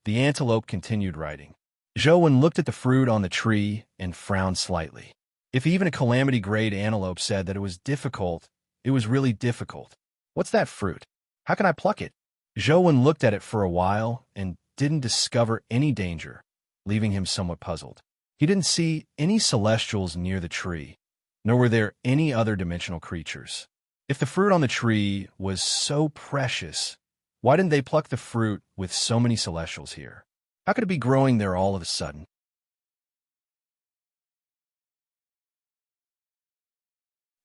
The antelope continued riding. Zhou Wen looked at the fruit on the tree and frowned slightly. If even a calamity-grade antelope said that it was difficult, it was really difficult. What's that fruit? How can I pluck it? Zhou Wen looked at it for a while and didn't discover any danger, leaving him somewhat puzzled. He didn't see any celestials near the tree, nor were there any other dimensional creatures. If the fruit on the tree was so precious, why didn't they pluck the fruit with so many celestials here? How could it be growing there all of a sudden?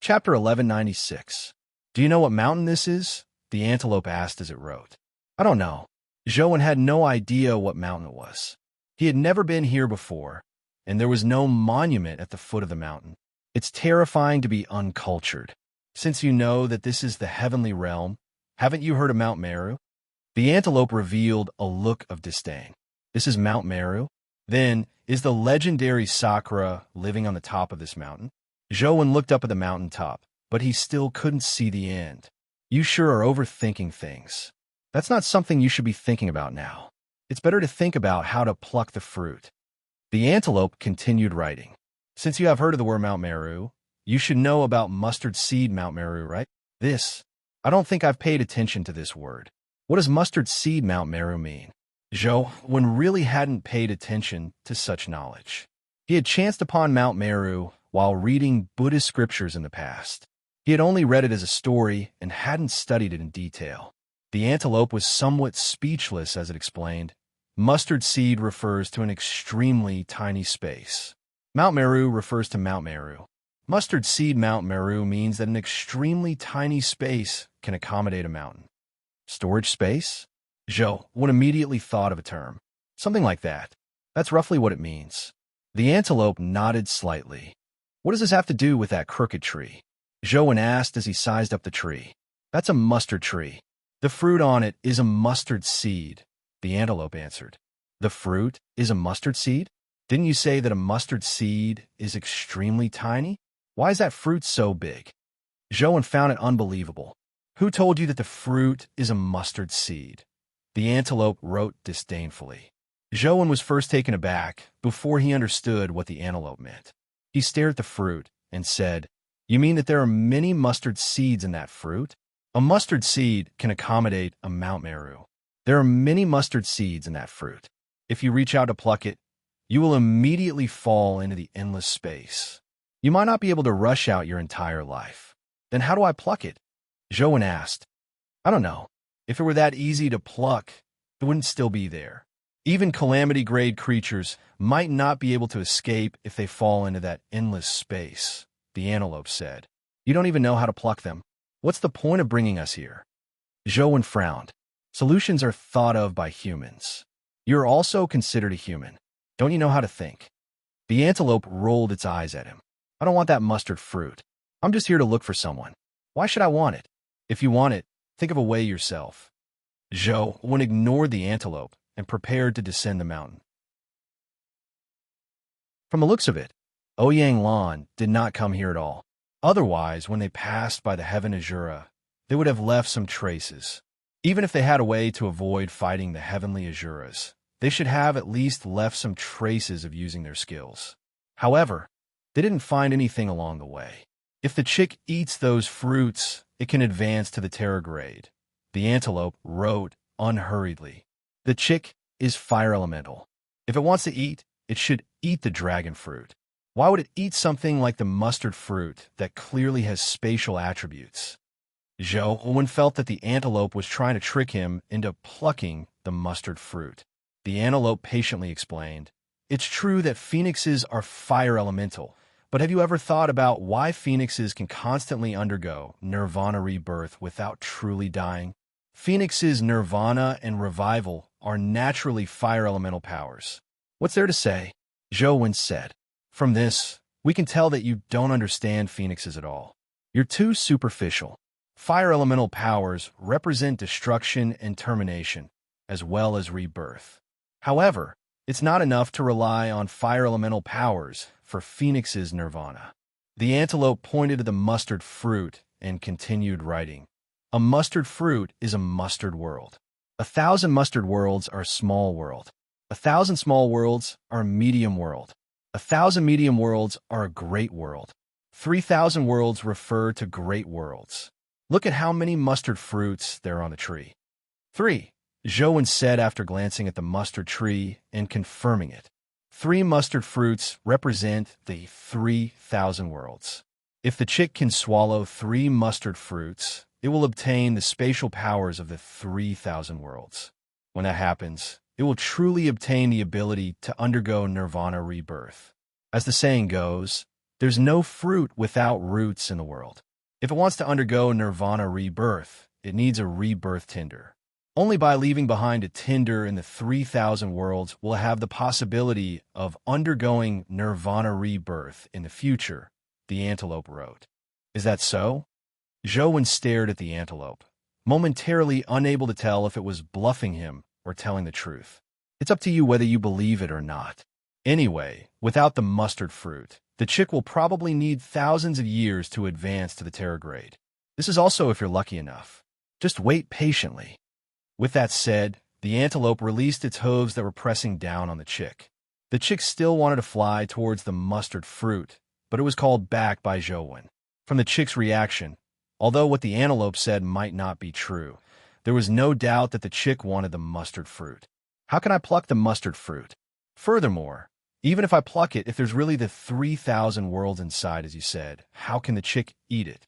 Chapter 1196. Do you know what mountain this is? The antelope asked as it wrote. I don't know. Joan had no idea what mountain it was. He had never been here before, and there was no monument at the foot of the mountain. It's terrifying to be uncultured. Since you know that this is the heavenly realm, haven't you heard of Mount Meru? The antelope revealed a look of disdain. This is Mount Meru? Then, is the legendary Sakura living on the top of this mountain? Joan looked up at the mountain top, but he still couldn't see the end. You sure are overthinking things. That's not something you should be thinking about now. It's better to think about how to pluck the fruit. The antelope continued writing. Since you have heard of the word Mount Meru, you should know about mustard seed Mount Meru, right? I don't think I've paid attention to this word. What does mustard seed Mount Meru mean? Joan really hadn't paid attention to such knowledge. He had chanced upon Mount Meru while reading Buddhist scriptures in the past. He had only read it as a story and hadn't studied it in detail. The antelope was somewhat speechless as it explained. Mustard seed refers to an extremely tiny space. Mount Meru refers to Mount Meru. Mustard seed Mount Meru means that an extremely tiny space can accommodate a mountain. Storage space? Joan immediately thought of a term. Something like that. That's roughly what it means. The antelope nodded slightly. What does this have to do with that crooked tree? Joan asked as he sized up the tree. That's a mustard tree. The fruit on it is a mustard seed, the antelope answered. The fruit is a mustard seed? Didn't you say that a mustard seed is extremely tiny? Why is that fruit so big? Joan found it unbelievable. Who told you that the fruit is a mustard seed? The antelope wrote disdainfully. Joan was first taken aback before he understood what the antelope meant. He stared at the fruit and said, You mean that there are many mustard seeds in that fruit? A mustard seed can accommodate a Mount Meru. There are many mustard seeds in that fruit. If you reach out to pluck it, you will immediately fall into the endless space. You might not be able to rush out your entire life. Then how do I pluck it? Joan asked. I don't know. If it were that easy to pluck, it wouldn't still be there. Even calamity-grade creatures might not be able to escape if they fall into that endless space, the antelope said. You don't even know how to pluck them. What's the point of bringing us here? Joan frowned. Solutions are thought of by humans. You're also considered a human. Don't you know how to think? The antelope rolled its eyes at him. I don't want that mustard fruit. I'm just here to look for someone. Why should I want it? If you want it, think of a way yourself. Joan ignored the antelope and prepared to descend the mountain. From the looks of it, Ouyang Lan did not come here at all. Otherwise, when they passed by the heaven Azura, they would have left some traces. Even if they had a way to avoid fighting the heavenly Azuras, they should have at least left some traces of using their skills. However, they didn't find anything along the way. If the chick eats those fruits, it can advance to the terror grade. The antelope wrote unhurriedly. The chick is fire elemental. If it wants to eat, it should eat the dragon fruit. Why would it eat something like the mustard fruit that clearly has spatial attributes? Joan felt that the antelope was trying to trick him into plucking the mustard fruit. The antelope patiently explained, It's true that phoenixes are fire elemental, but have you ever thought about why phoenixes can constantly undergo nirvana rebirth without truly dying? Phoenixes' nirvana and revival are naturally fire elemental powers. What's there to say? Joan said. From this, we can tell that you don't understand phoenixes at all. You're too superficial. Fire elemental powers represent destruction and termination, as well as rebirth. However, it's not enough to rely on fire elemental powers for Phoenix's nirvana. The antelope pointed to the mustard fruit and continued writing. A mustard fruit is a mustard world. 1,000 mustard worlds are a small world. 1,000 small worlds are a medium world. 1,000 medium worlds are a great world. 3,000 worlds refer to great worlds. Look at how many mustard fruits there are on the tree. 3. Joan said after glancing at the mustard tree and confirming it. 3 mustard fruits represent the 3,000 worlds. If the chick can swallow 3 mustard fruits, it will obtain the spatial powers of the 3,000 worlds. When that happens, it will truly obtain the ability to undergo nirvana rebirth. As the saying goes, there's no fruit without roots in the world. If it wants to undergo nirvana rebirth, it needs a rebirth tinder. Only by leaving behind a tinder in the 3,000 worlds will it have the possibility of undergoing nirvana rebirth in the future, the antelope wrote. Is that so? Zhou stared at the antelope, momentarily unable to tell if it was bluffing him or telling the truth. It's up to you whether you believe it or not. Anyway, without the mustard fruit, the chick will probably need thousands of years to advance to the Terragrade. This is also if you're lucky enough. Just wait patiently. With that said, the antelope released its hooves that were pressing down on the chick. The chick still wanted to fly towards the mustard fruit, but it was called back by Zhou. From the chick's reaction, although what the antelope said might not be true, there was no doubt that the chick wanted the mustard fruit. How can I pluck the mustard fruit? Furthermore, even if I pluck it, if there's really the 3,000 worlds inside, as you said, how can the chick eat it?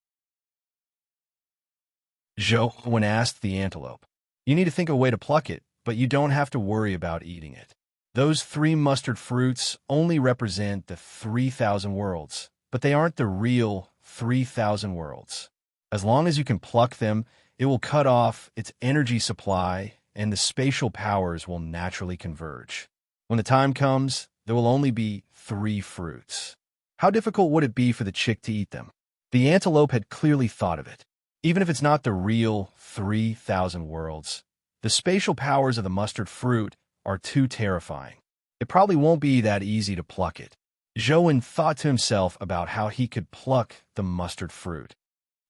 Zhou asked the antelope. You need to think of a way to pluck it, but you don't have to worry about eating it. Those 3 mustard fruits only represent the 3,000 worlds, but they aren't the real 3,000 worlds. As long as you can pluck them, it will cut off its energy supply and the spatial powers will naturally converge. When the time comes, there will only be 3 fruits. How difficult would it be for the chick to eat them? The antelope had clearly thought of it. Even if it's not the real 3,000 worlds, the spatial powers of the mustard fruit are too terrifying. It probably won't be that easy to pluck it. Zhou thought to himself about how he could pluck the mustard fruit.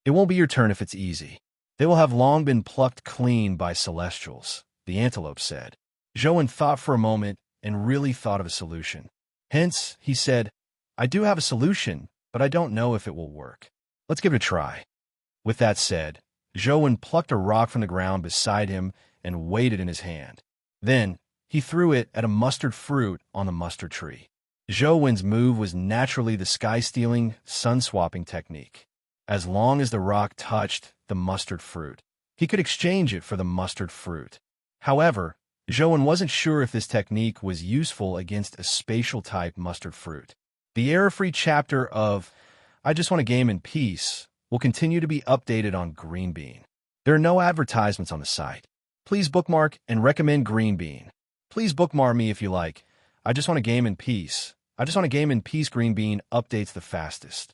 It won't be your turn if it's easy. They will have long been plucked clean by celestials, the antelope said. Zhou thought for a moment and really thought of a solution. Hence, he said, I do have a solution, but I don't know if it will work. Let's give it a try. With that said, Zhou plucked a rock from the ground beside him and weighed it in his hand. Then, he threw it at a mustard fruit on the mustard tree. Zhou's move was naturally the sky-stealing, sun-swapping technique. As long as the rock touched the mustard fruit, he could exchange it for the mustard fruit. However, Zhou wasn't sure if this technique was useful against a spatial-type mustard fruit. The error-free chapter of I Just Want a Game in Peace will continue to be updated on Green Bean. There are no advertisements on the site. Please bookmark and recommend Green Bean. Please bookmark me if you like. I Just Want a Game in Peace. I Just Want a Game in Peace. Green Bean updates the fastest.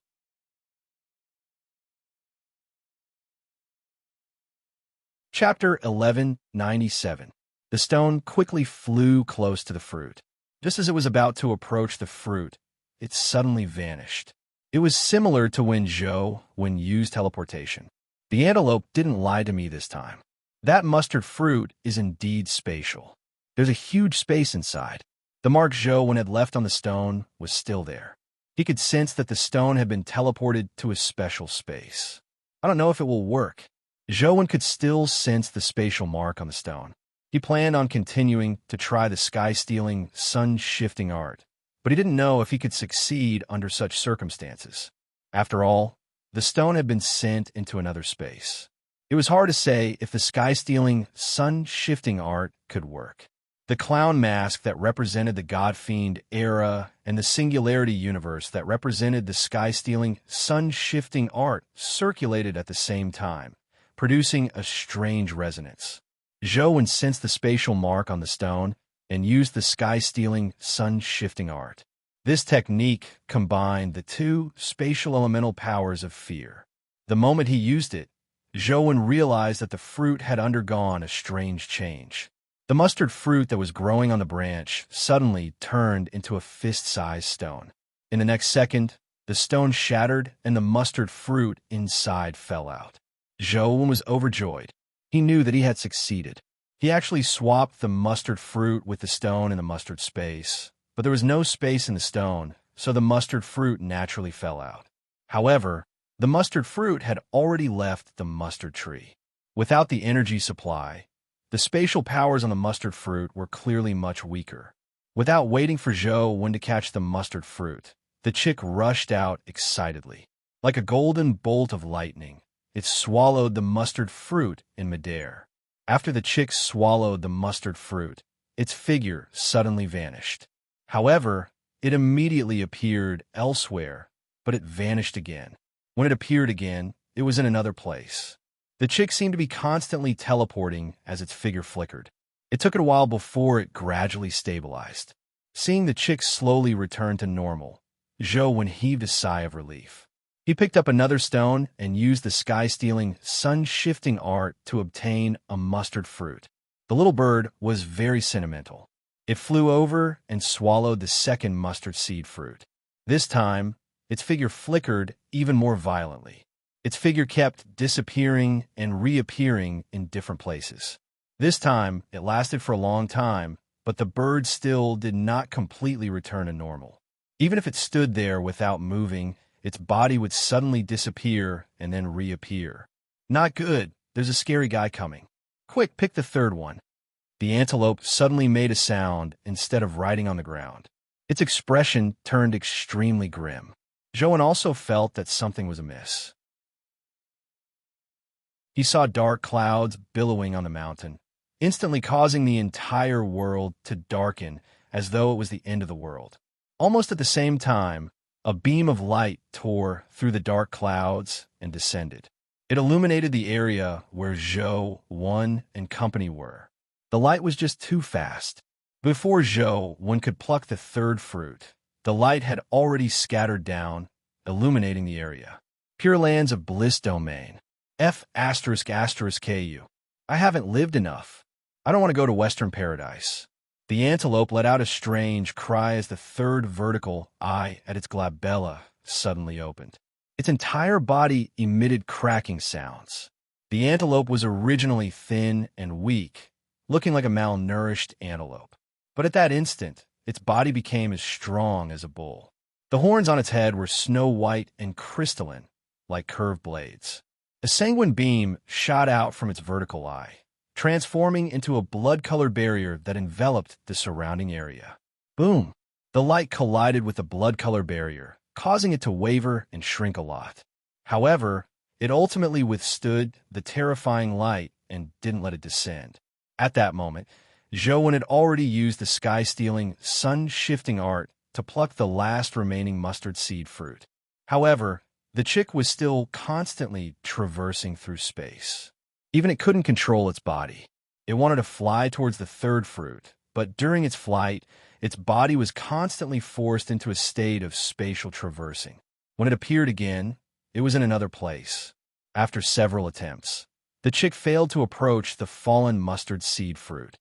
Chapter 1197. The stone quickly flew close to the fruit. Just as it was about to approach the fruit, it suddenly vanished. It was similar to when Zhou used teleportation. The antelope didn't lie to me this time. That mustard fruit is indeed spatial. There's a huge space inside. The mark Zhou had left on the stone was still there. He could sense that the stone had been teleported to a special space. I don't know if it will work. Zhou could still sense the spatial mark on the stone. He planned on continuing to try the sky-stealing, sun-shifting art, but he didn't know if he could succeed under such circumstances. After all, the stone had been sent into another space. It was hard to say if the sky-stealing, sun-shifting art could work. The clown mask that represented the God-fiend era and the singularity universe that represented the sky-stealing, sun-shifting art circulated at the same time, producing a strange resonance. Zhou sensed the spatial mark on the stone and used the sky-stealing, sun-shifting art. This technique combined the 2 spatial elemental powers of fear. The moment he used it, Zhou realized that the fruit had undergone a strange change. The mustard fruit that was growing on the branch suddenly turned into a fist-sized stone. In the next second, the stone shattered and the mustard fruit inside fell out. Zhou was overjoyed. He knew that he had succeeded. He actually swapped the mustard fruit with the stone in the mustard space, but there was no space in the stone, so the mustard fruit naturally fell out. However, the mustard fruit had already left the mustard tree. Without the energy supply, the spatial powers on the mustard fruit were clearly much weaker. Without waiting for Zhou to catch the mustard fruit, the chick rushed out excitedly. Like a golden bolt of lightning, it swallowed the mustard fruit in midair. After the chick swallowed the mustard fruit, its figure suddenly vanished. However, it immediately appeared elsewhere, but it vanished again. When it appeared again, it was in another place. The chick seemed to be constantly teleporting as its figure flickered. It took it a while before it gradually stabilized. Seeing the chick slowly return to normal, Zhou heaved a sigh of relief. He picked up another stone and used the sky-stealing, sun-shifting art to obtain a mustard fruit. The little bird was very sentimental. It flew over and swallowed the second mustard seed fruit. This time, its figure flickered even more violently. Its figure kept disappearing and reappearing in different places. This time, it lasted for a long time, but the bird still did not completely return to normal. Even if it stood there without moving, its body would suddenly disappear and then reappear. Not good. There's a scary guy coming. Quick, pick the third one. The antelope suddenly made a sound instead of riding on the ground. Its expression turned extremely grim. Zhou also felt that something was amiss. He saw dark clouds billowing on the mountain, instantly causing the entire world to darken as though it was the end of the world. Almost at the same time, a beam of light tore through the dark clouds and descended. It illuminated the area where Zhou, and company were. The light was just too fast. Before Zhou could pluck the third fruit, the light had already scattered down, illuminating the area. Pure lands of bliss domain. F***KU. I haven't lived enough. I don't want to go to Western Paradise. The antelope let out a strange cry as the third vertical eye at its glabella suddenly opened. Its entire body emitted cracking sounds. The antelope was originally thin and weak, looking like a malnourished antelope. But at that instant, its body became as strong as a bull. The horns on its head were snow-white and crystalline, like curved blades. A sanguine beam shot out from its vertical eye, transforming into a blood-colored barrier that enveloped the surrounding area. Boom! The light collided with the blood-colored barrier, causing it to waver and shrink a lot. However, it ultimately withstood the terrifying light and didn't let it descend. At that moment, Zhou had already used the sky-stealing, sun-shifting art to pluck the last remaining mustard seed fruit. However, the chick was still constantly traversing through space. Even it couldn't control its body. It wanted to fly towards the third fruit, but during its flight, its body was constantly forced into a state of spatial traversing. When it appeared again, it was in another place. After several attempts, the chick failed to approach the fallen mustard seed fruit.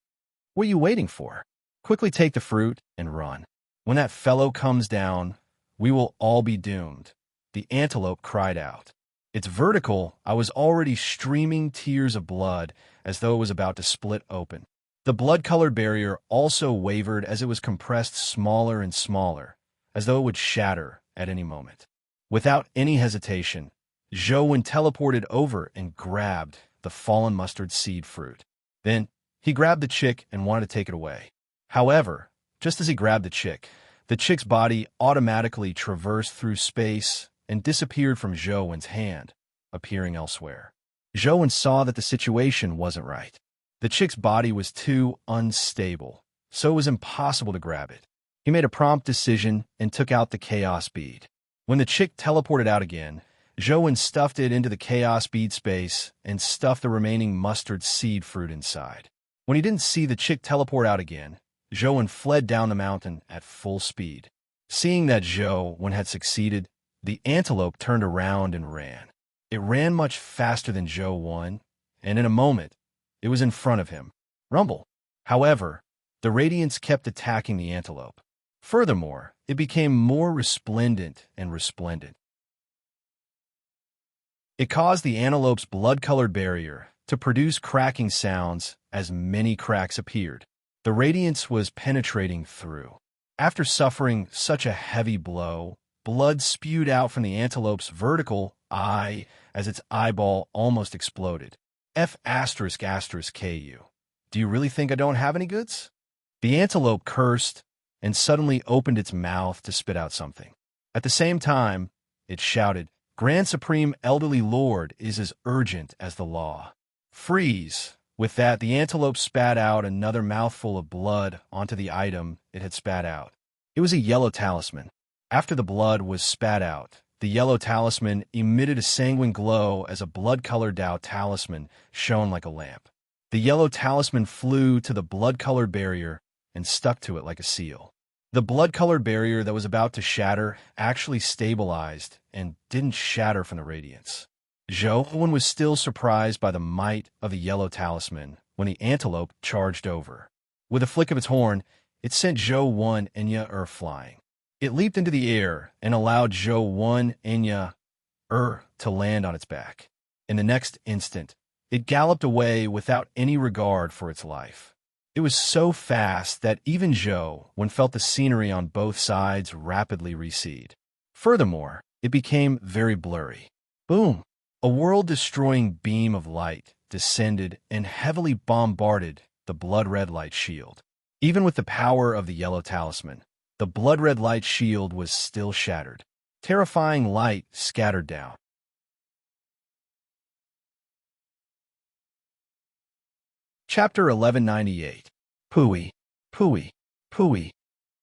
What are you waiting for? Quickly take the fruit and run. When that fellow comes down, we will all be doomed. The antelope cried out. Its vertical eye was already streaming tears of blood as though it was about to split open. The blood-colored barrier also wavered as it was compressed smaller and smaller, as though it would shatter at any moment. Without any hesitation, Zhou teleported over and grabbed the fallen mustard seed fruit. Then, he grabbed the chick and wanted to take it away. However, just as he grabbed the chick's body automatically traversed through space and disappeared from Zhou's hand, appearing elsewhere. Zhou saw that the situation wasn't right. The chick's body was too unstable, so it was impossible to grab it. He made a prompt decision and took out the chaos bead. When the chick teleported out again, Zhou stuffed it into the chaos bead space and stuffed the remaining mustard seed fruit inside. When he didn't see the chick teleport out again, Zhou fled down the mountain at full speed. Seeing that Zhou had succeeded, the antelope turned around and ran. It ran much faster than Zhou, and in a moment, it was in front of him. Rumble. However, the radiance kept attacking the antelope. Furthermore, it became more resplendent and resplendent. It caused the antelope's blood-colored barrier to produce cracking sounds as many cracks appeared. The radiance was penetrating through. After suffering such a heavy blow, blood spewed out from the antelope's vertical eye as its eyeball almost exploded. F***KU. Do you really think I don't have any goods? The antelope cursed and suddenly opened its mouth to spit out something. At the same time, it shouted, Grand Supreme Elderly Lord is as urgent as the law. Freeze! With that, the antelope spat out another mouthful of blood onto the item it had spat out. It was a yellow talisman. After the blood was spat out, the yellow talisman emitted a sanguine glow as a blood-colored Tao talisman shone like a lamp. The yellow talisman flew to the blood-colored barrier and stuck to it like a seal. The blood-colored barrier that was about to shatter actually stabilized and didn't shatter from the radiance. Zhou was still surprised by the might of the yellow talisman when the antelope charged over. With a flick of its horn, it sent Zhou Enya flying. It leaped into the air and allowed Zhou Enya to land on its back. In the next instant, it galloped away without any regard for its life. It was so fast that even Zhou felt the scenery on both sides rapidly recede. Furthermore, it became very blurry. Boom! A world-destroying beam of light descended and heavily bombarded the blood-red light shield. Even with the power of the yellow talisman, the blood-red light shield was still shattered. Terrifying light scattered down. Chapter 1198. Pooey, pooey, pooey.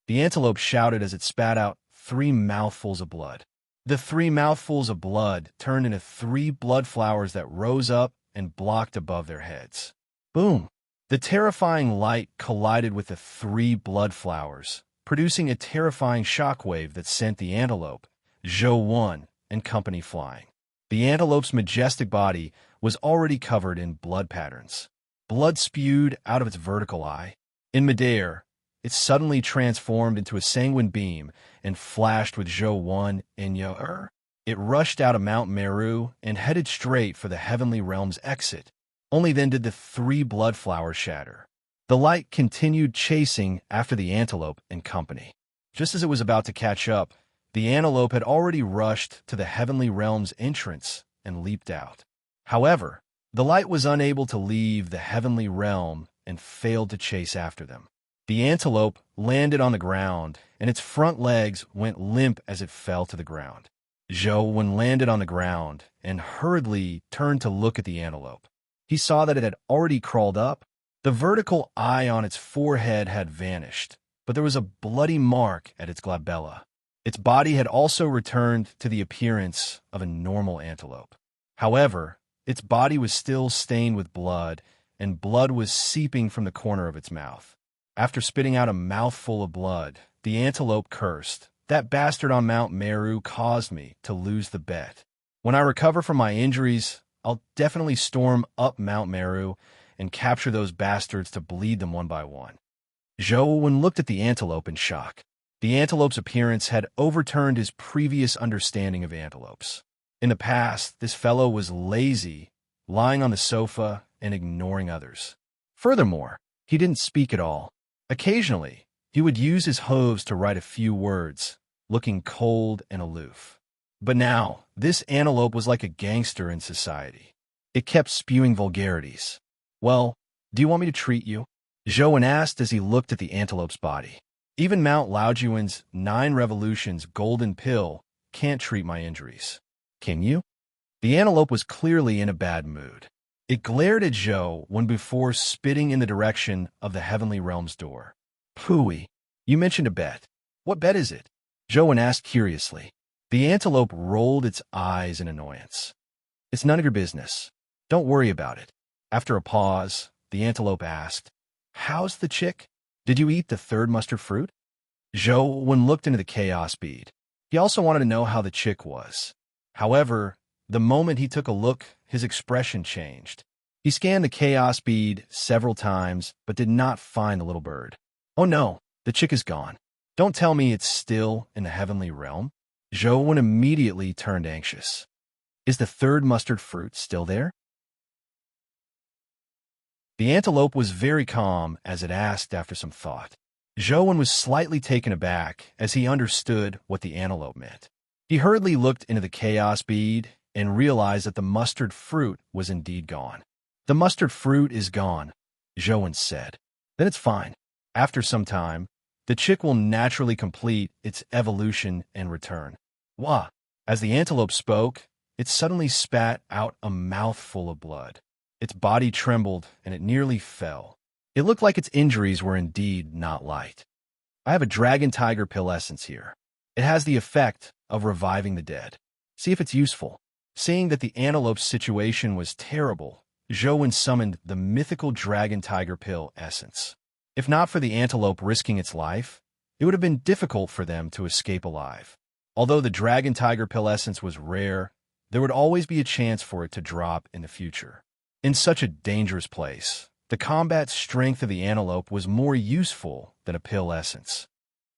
The antelope shouted as it spat out 3 mouthfuls of blood. The 3 mouthfuls of blood turned into 3 blood flowers that rose up and blocked above their heads. Boom! The terrifying light collided with the 3 blood flowers, producing a terrifying shockwave that sent the antelope, Zhou and company flying. The antelope's majestic body was already covered in blood patterns. Blood spewed out of its vertical eye. In midair, it suddenly transformed into a sanguine beam and flashed with Zhou Enya. It rushed out of Mount Meru and headed straight for the heavenly realm's exit. Only then did the 3 blood flowers shatter. The light continued chasing after the antelope and company. Just as it was about to catch up, the antelope had already rushed to the heavenly realm's entrance and leaped out. However, the light was unable to leave the heavenly realm and failed to chase after them. The antelope landed on the ground, and its front legs went limp as it fell to the ground. Zhou landed on the ground and hurriedly turned to look at the antelope. He saw that it had already crawled up. The vertical eye on its forehead had vanished, but there was a bloody mark at its glabella. Its body had also returned to the appearance of a normal antelope. However, its body was still stained with blood, and blood was seeping from the corner of its mouth. After spitting out a mouthful of blood, the antelope cursed. That bastard on Mount Meru caused me to lose the bet. When I recover from my injuries, I'll definitely storm up Mount Meru and capture those bastards to bleed them one by one. Zhou looked at the antelope in shock. The antelope's appearance had overturned his previous understanding of antelopes. In the past, this fellow was lazy, lying on the sofa and ignoring others. Furthermore, he didn't speak at all. Occasionally, he would use his hooves to write a few words, looking cold and aloof. But now, this antelope was like a gangster in society. It kept spewing vulgarities. Well, do you want me to treat you? Zhou asked as he looked at the antelope's body. Even Mount Laojuan's 9 revolutions golden pill can't treat my injuries. Can you? The antelope was clearly in a bad mood. It glared at Zhou before spitting in the direction of the heavenly realm's door. Pooey, you mentioned a bet. What bet is it? Zhou asked curiously. The antelope rolled its eyes in annoyance. It's none of your business. Don't worry about it. After a pause, the antelope asked, How's the chick? Did you eat the 3rd mustard fruit? Zhou looked into the chaos bead. He also wanted to know how the chick was. However, the moment he took a look, his expression changed. He scanned the chaos bead several times, but did not find the little bird. Oh no, the chick is gone. Don't tell me it's still in the heavenly realm. Zhou immediately turned anxious. Is the 3rd mustard fruit still there? The antelope was very calm as it asked after some thought. Zhou was slightly taken aback as he understood what the antelope meant. He hurriedly looked into the chaos bead and realized that the mustard fruit was indeed gone. The mustard fruit is gone, Zhou said. Then it's fine. After some time, the chick will naturally complete its evolution and return. Wah! As the antelope spoke, it suddenly spat out a mouthful of blood. Its body trembled, and it nearly fell. It looked like its injuries were indeed not light. I have a dragon tiger pill essence here. It has the effect of reviving the dead. See if it's useful. Seeing that the antelope's situation was terrible, Zhou summoned the mythical dragon tiger pill essence. If not for the antelope risking its life, it would have been difficult for them to escape alive. Although the dragon tiger pill essence was rare, there would always be a chance for it to drop in the future. In such a dangerous place, the combat strength of the antelope was more useful than a pill essence.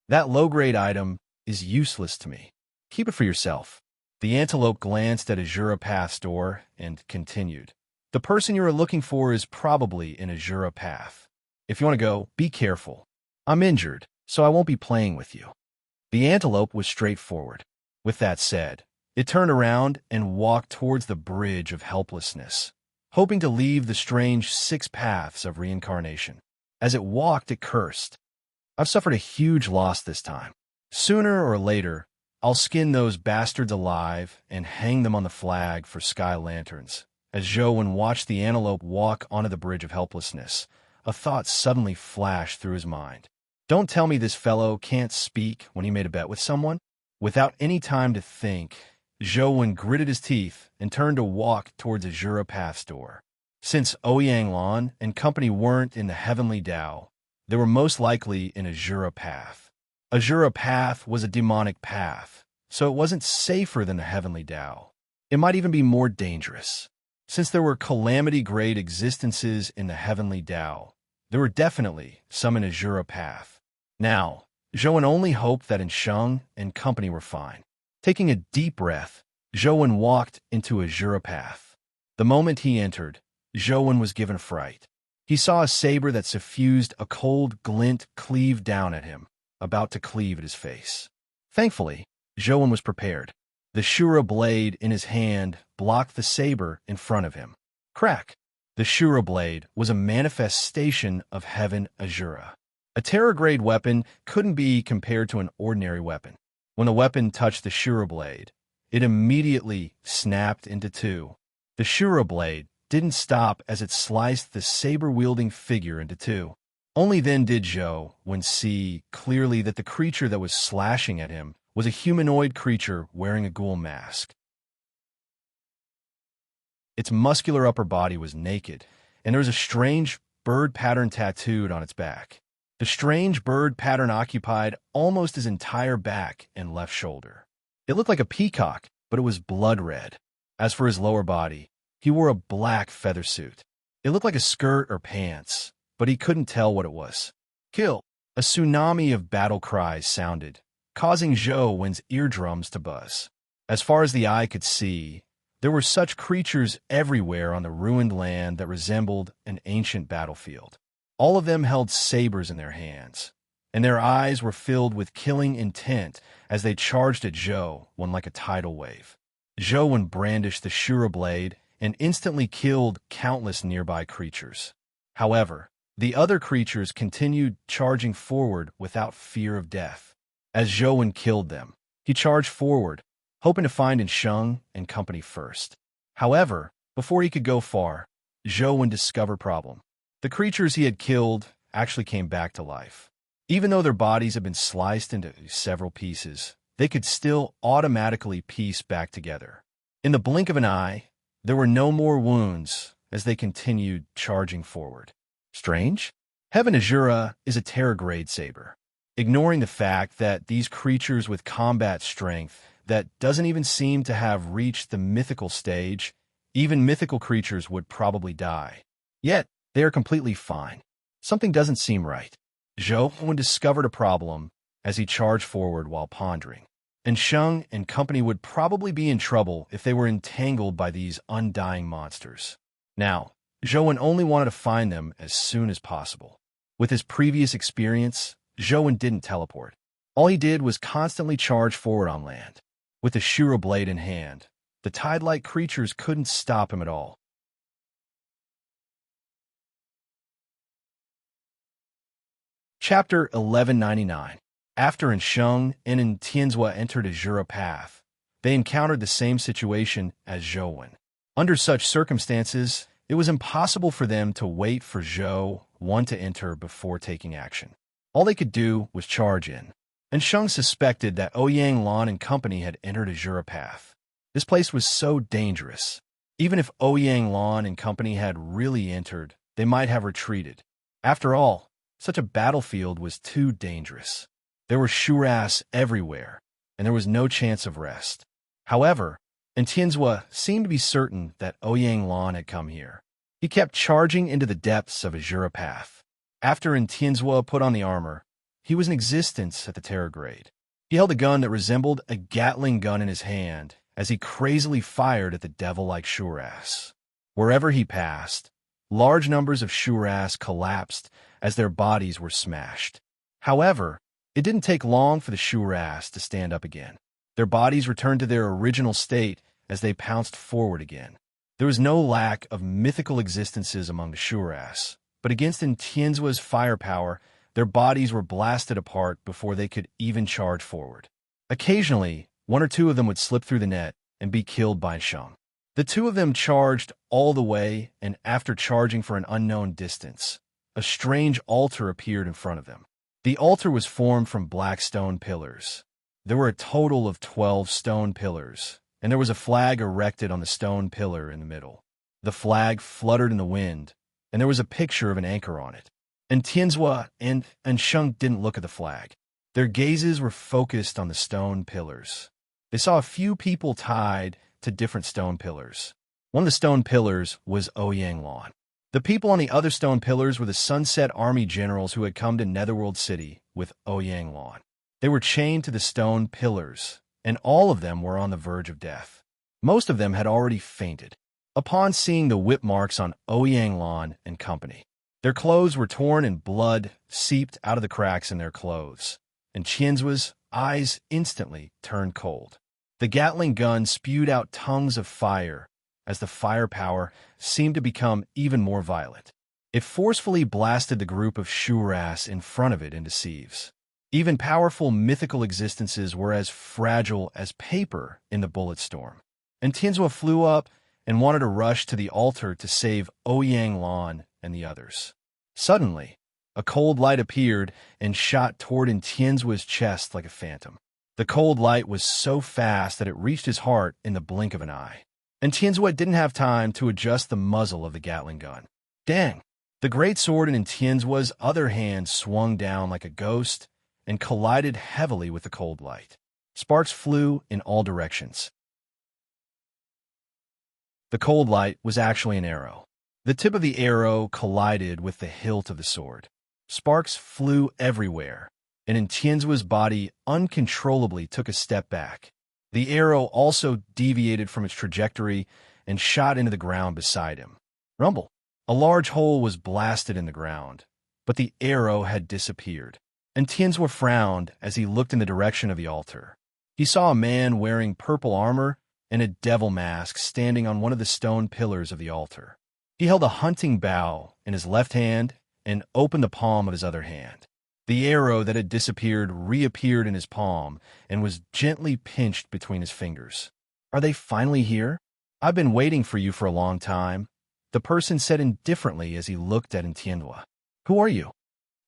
That low-grade item is useless to me. Keep it for yourself. The antelope glanced at Azura Path's door and continued. The person you are looking for is probably in Azura Path. If you want to go, be careful. I'm injured, so I won't be playing with you. The antelope was straightforward. With that said, it turned around and walked towards the bridge of helplessness, hoping to leave the strange 6 paths of reincarnation. As it walked, it cursed. I've suffered a huge loss this time. Sooner or later, I'll skin those bastards alive and hang them on the flag for sky lanterns. As Zhou watched the antelope walk onto the bridge of helplessness, a thought suddenly flashed through his mind. Don't tell me this fellow can't speak when he made a bet with someone? Without any time to think, Zhou gritted his teeth and turned to walk towards Azura Path's door. Since Ouyang Lan and company weren't in the Heavenly Tao, they were most likely in Azura Path. Azura Path was a demonic path, so it wasn't safer than the Heavenly Tao. It might even be more dangerous. Since there were calamity-grade existences in the Heavenly Tao, there were definitely some in Azura Path. Now, Zhou only hoped that Sheng and company were fine. Taking a deep breath, Zhou walked into Azura Path. The moment he entered, Zhou was given a fright. He saw a saber that suffused a cold glint cleave down at him, about to cleave at his face. Thankfully, Zhou was prepared. The Shura blade in his hand blocked the saber in front of him. Crack! The Shura blade was a manifestation of Heaven Azura. A Terra-grade weapon couldn't be compared to an ordinary weapon. When the weapon touched the Shura blade, it immediately snapped into two. The Shura blade didn't stop as it sliced the saber-wielding figure into two. Only then did Zhou see clearly that the creature that was slashing at him was a humanoid creature wearing a ghoul mask. Its muscular upper body was naked, and there was a strange bird pattern tattooed on its back. The strange bird pattern occupied almost his entire back and left shoulder. It looked like a peacock, but it was blood red. As for his lower body, he wore a black feather suit. It looked like a skirt or pants, but he couldn't tell what it was. Kill! A tsunami of battle cries sounded, causing Zhou's eardrums to buzz. As far as the eye could see, there were such creatures everywhere on the ruined land that resembled an ancient battlefield. All of them held sabers in their hands, and their eyes were filled with killing intent as they charged at Zhou like a tidal wave. Zhou brandished the Shura blade and instantly killed countless nearby creatures. However, the other creatures continued charging forward without fear of death. As Zhou killed them, he charged forward, hoping to find Sheng and company first. However, before he could go far, Zhou discovered a problem. The creatures he had killed actually came back to life. Even though their bodies had been sliced into several pieces, they could still automatically piece back together. In the blink of an eye, there were no more wounds as they continued charging forward. Strange? Heaven Azura is a Terra-grade saber. Ignoring the fact that these creatures with combat strength that doesn't even seem to have reached the mythical stage, even mythical creatures would probably die. Yet, they are completely fine. Something doesn't seem right. Zhou discovered a problem as he charged forward while pondering. And Sheng and company would probably be in trouble if they were entangled by these undying monsters. Now, Zhou only wanted to find them as soon as possible. With his previous experience, Zhou didn't teleport. All he did was constantly charge forward on land. With the Shura blade in hand, the tide-like creatures couldn't stop him at all. Chapter 1199. After Sheng and Tianzhua entered Azura Path, They encountered the same situation as Zhou. Under such circumstances, it was impossible for them to wait for Zhou to enter before taking action. All they could do was charge in. And Sheng suspected that Ouyang Lan and company had entered a Jura path. This place was so dangerous. Even if Ouyang Lan and company had really entered, they might have retreated. After all, such a battlefield was too dangerous. There were Shuras everywhere, and there was no chance of rest. However, Tianzua seemed to be certain that Ouyang Lan had come here. He kept charging into the depths of a Jura path. After Tianzua put on the armor, he was in existence at the terror grade. He held a gun that resembled a Gatling gun in his hand as he crazily fired at the devil-like Shuras. Wherever he passed, large numbers of Shuras collapsed as their bodies were smashed. However, it didn't take long for the Shuras to stand up again. Their bodies returned to their original state as they pounced forward again. There was no lack of mythical existences among the Shuras, but against Tianzua's firepower, their bodies were blasted apart before they could even charge forward. Occasionally, one or two of them would slip through the net and be killed by Sheng. The two of them charged all the way, and after charging for an unknown distance, a strange altar appeared in front of them. The altar was formed from black stone pillars. There were a total of 12 stone pillars, and there was a flag erected on the stone pillar in the middle. The flag fluttered in the wind, and there was a picture of an anchor on it. And Tianzua and Sheng didn't look at the flag. Their gazes were focused on the stone pillars. They saw a few people tied to different stone pillars. One of the stone pillars was Ouyang Lan. The people on the other stone pillars were the Sunset Army generals who had come to Netherworld City with Ouyang Lan. They were chained to the stone pillars, and all of them were on the verge of death. Most of them had already fainted upon seeing the whip marks on Ouyang Lan and company. Their clothes were torn and blood seeped out of the cracks in their clothes, and Tianzua's eyes instantly turned cold. The Gatling gun spewed out tongues of fire as the firepower seemed to become even more violent. It forcefully blasted the group of Shuras in front of it into sieves. Even powerful mythical existences were as fragile as paper in the bullet storm. And Tianzua flew up and wanted to rush to the altar to save Ouyang Lan and the others. Suddenly, a cold light appeared and shot toward Tianzua's chest like a phantom. The cold light was so fast that it reached his heart in the blink of an eye. And Tianzua didn't have time to adjust the muzzle of the Gatling gun. Dang! The great sword in Tianzua's other hand swung down like a ghost and collided heavily with the cold light. Sparks flew in all directions. The cold light was actually an arrow. The tip of the arrow collided with the hilt of the sword. Sparks flew everywhere, and Tianzua's body uncontrollably took a step back. The arrow also deviated from its trajectory and shot into the ground beside him. Rumble! A large hole was blasted in the ground, but the arrow had disappeared. And Tianzua frowned as he looked in the direction of the altar. He saw a man wearing purple armor and a devil mask standing on one of the stone pillars of the altar. He held a hunting bow in his left hand and opened the palm of his other hand. The arrow that had disappeared reappeared in his palm and was gently pinched between his fingers. "Are they finally here? I've been waiting for you for a long time," the person said indifferently as he looked at Tianzua. "Who are you?"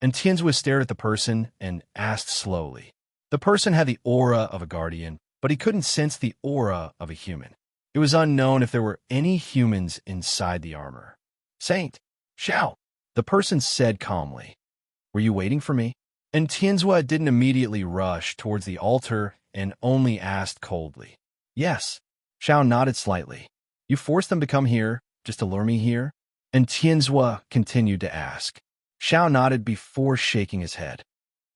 And Tianzua stared at the person and asked slowly. The person had the aura of a guardian, but he couldn't sense the aura of a human. It was unknown if there were any humans inside the armor. "Saint, Xiao," the person said calmly. "Were you waiting for me?" And Tianzua didn't immediately rush towards the altar and only asked coldly. "Yes." Xiao nodded slightly. "You forced them to come here, just to lure me here?" And Tianzua continued to ask. Xiao nodded before shaking his head.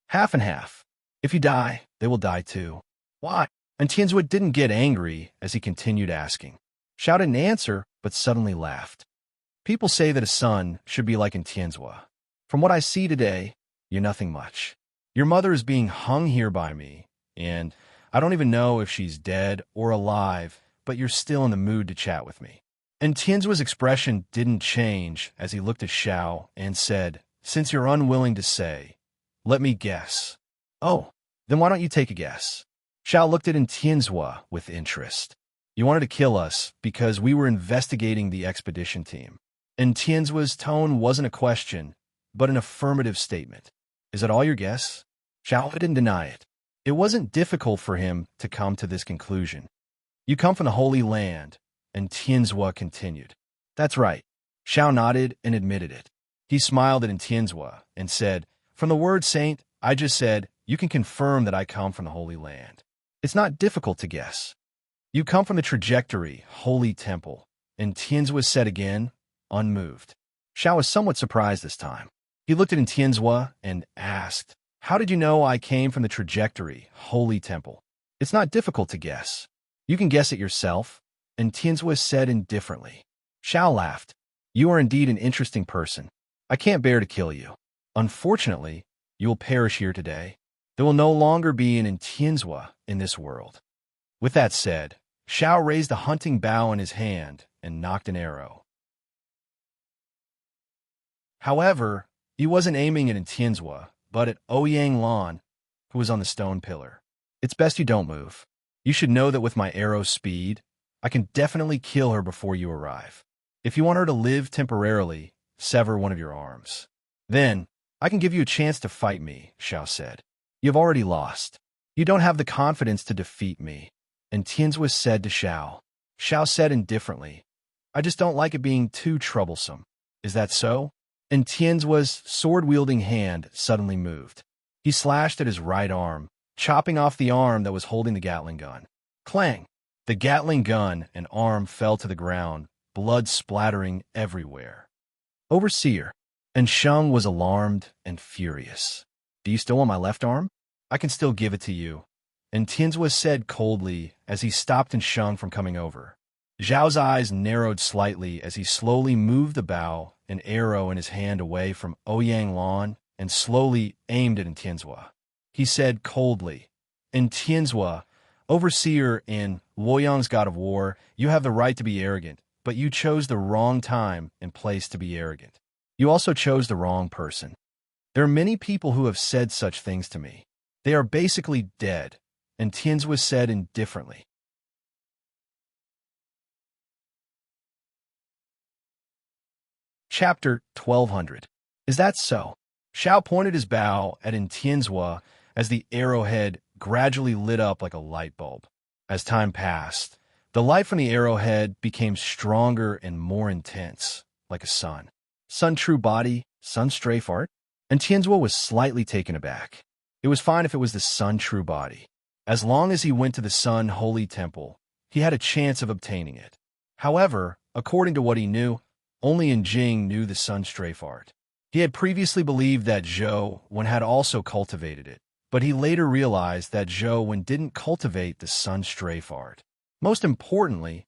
"Half and half. If you die, they will die too." "Why?" And Tianzua didn't get angry as he continued asking. Xiao didn't answer, but suddenly laughed. "People say that a son should be like Tianzua. From what I see today, you're nothing much. Your mother is being hung here by me, and I don't even know if she's dead or alive, but you're still in the mood to chat with me." And Tianzua's expression didn't change as he looked at Xiao and said, "Since you're unwilling to say, let me guess." "Oh, then why don't you take a guess?" Xiao looked at Tianzua with interest. You wanted to kill us because we were investigating the expedition team. And Tianzua's tone wasn't a question, but an affirmative statement. Is that all your guess? Xiao didn't deny it. It wasn't difficult for him to come to this conclusion. You come from the Holy Land, and Tianzua continued. That's right. Xiao nodded and admitted it. He smiled at Tianzua and said, From the word saint, I just said, you can confirm that I come from the Holy Land. It's not difficult to guess. You come from the trajectory, Holy Temple, and Tianzua said again, unmoved. Xiao was somewhat surprised this time. He looked at Tianzua and asked, How did you know I came from the trajectory, Holy Temple? It's not difficult to guess. You can guess it yourself, and Tianzua said indifferently. Xiao laughed. You are indeed an interesting person. I can't bear to kill you. Unfortunately, you will perish here today. There will no longer be an Tianzua in this world. With that said, Xiao raised a hunting bow in his hand and knocked an arrow. However, he wasn't aiming at Tianzua, but at Ouyang Lan, who was on the stone pillar. It's best you don't move. You should know that with my arrow's speed, I can definitely kill her before you arrive. If you want her to live temporarily, sever one of your arms. Then, I can give you a chance to fight me, Xiao said. You've already lost. You don't have the confidence to defeat me. And Tianzua said to Xiao. Xiao said indifferently, I just don't like it being too troublesome. Is that so? And Tianzua's sword-wielding hand suddenly moved. He slashed at his right arm, chopping off the arm that was holding the Gatling gun. Clang! The Gatling gun and arm fell to the ground, blood splattering everywhere. Overseer. And Sheng was alarmed and furious. Do you still want my left arm? I can still give it to you. And Tianzua said coldly as he stopped Sheng from coming over. Zhao's eyes narrowed slightly as he slowly moved the bow, an arrow in his hand away from Ouyang Lan, and slowly aimed it at Tianzua. He said coldly, In Tianzua, overseer in Luoyang's god of war, you have the right to be arrogant, but you chose the wrong time and place to be arrogant. You also chose the wrong person. There are many people who have said such things to me. They are basically dead, and Tianzua said indifferently. Chapter 1200. Is that so? Xiao pointed his bow at Tianzua as the arrowhead gradually lit up like a light bulb. As time passed, the light from the arrowhead became stronger and more intense, like a sun. Sun true body, sun strafe art? And Tianzua was slightly taken aback. It was fine if it was the sun true body. As long as he went to the sun holy temple, he had a chance of obtaining it. However, according to what he knew, only Jing knew the sun strafe art. He had previously believed that Zhou Wen had also cultivated it, but he later realized that Zhou Wen didn't cultivate the sun strafe art. Most importantly,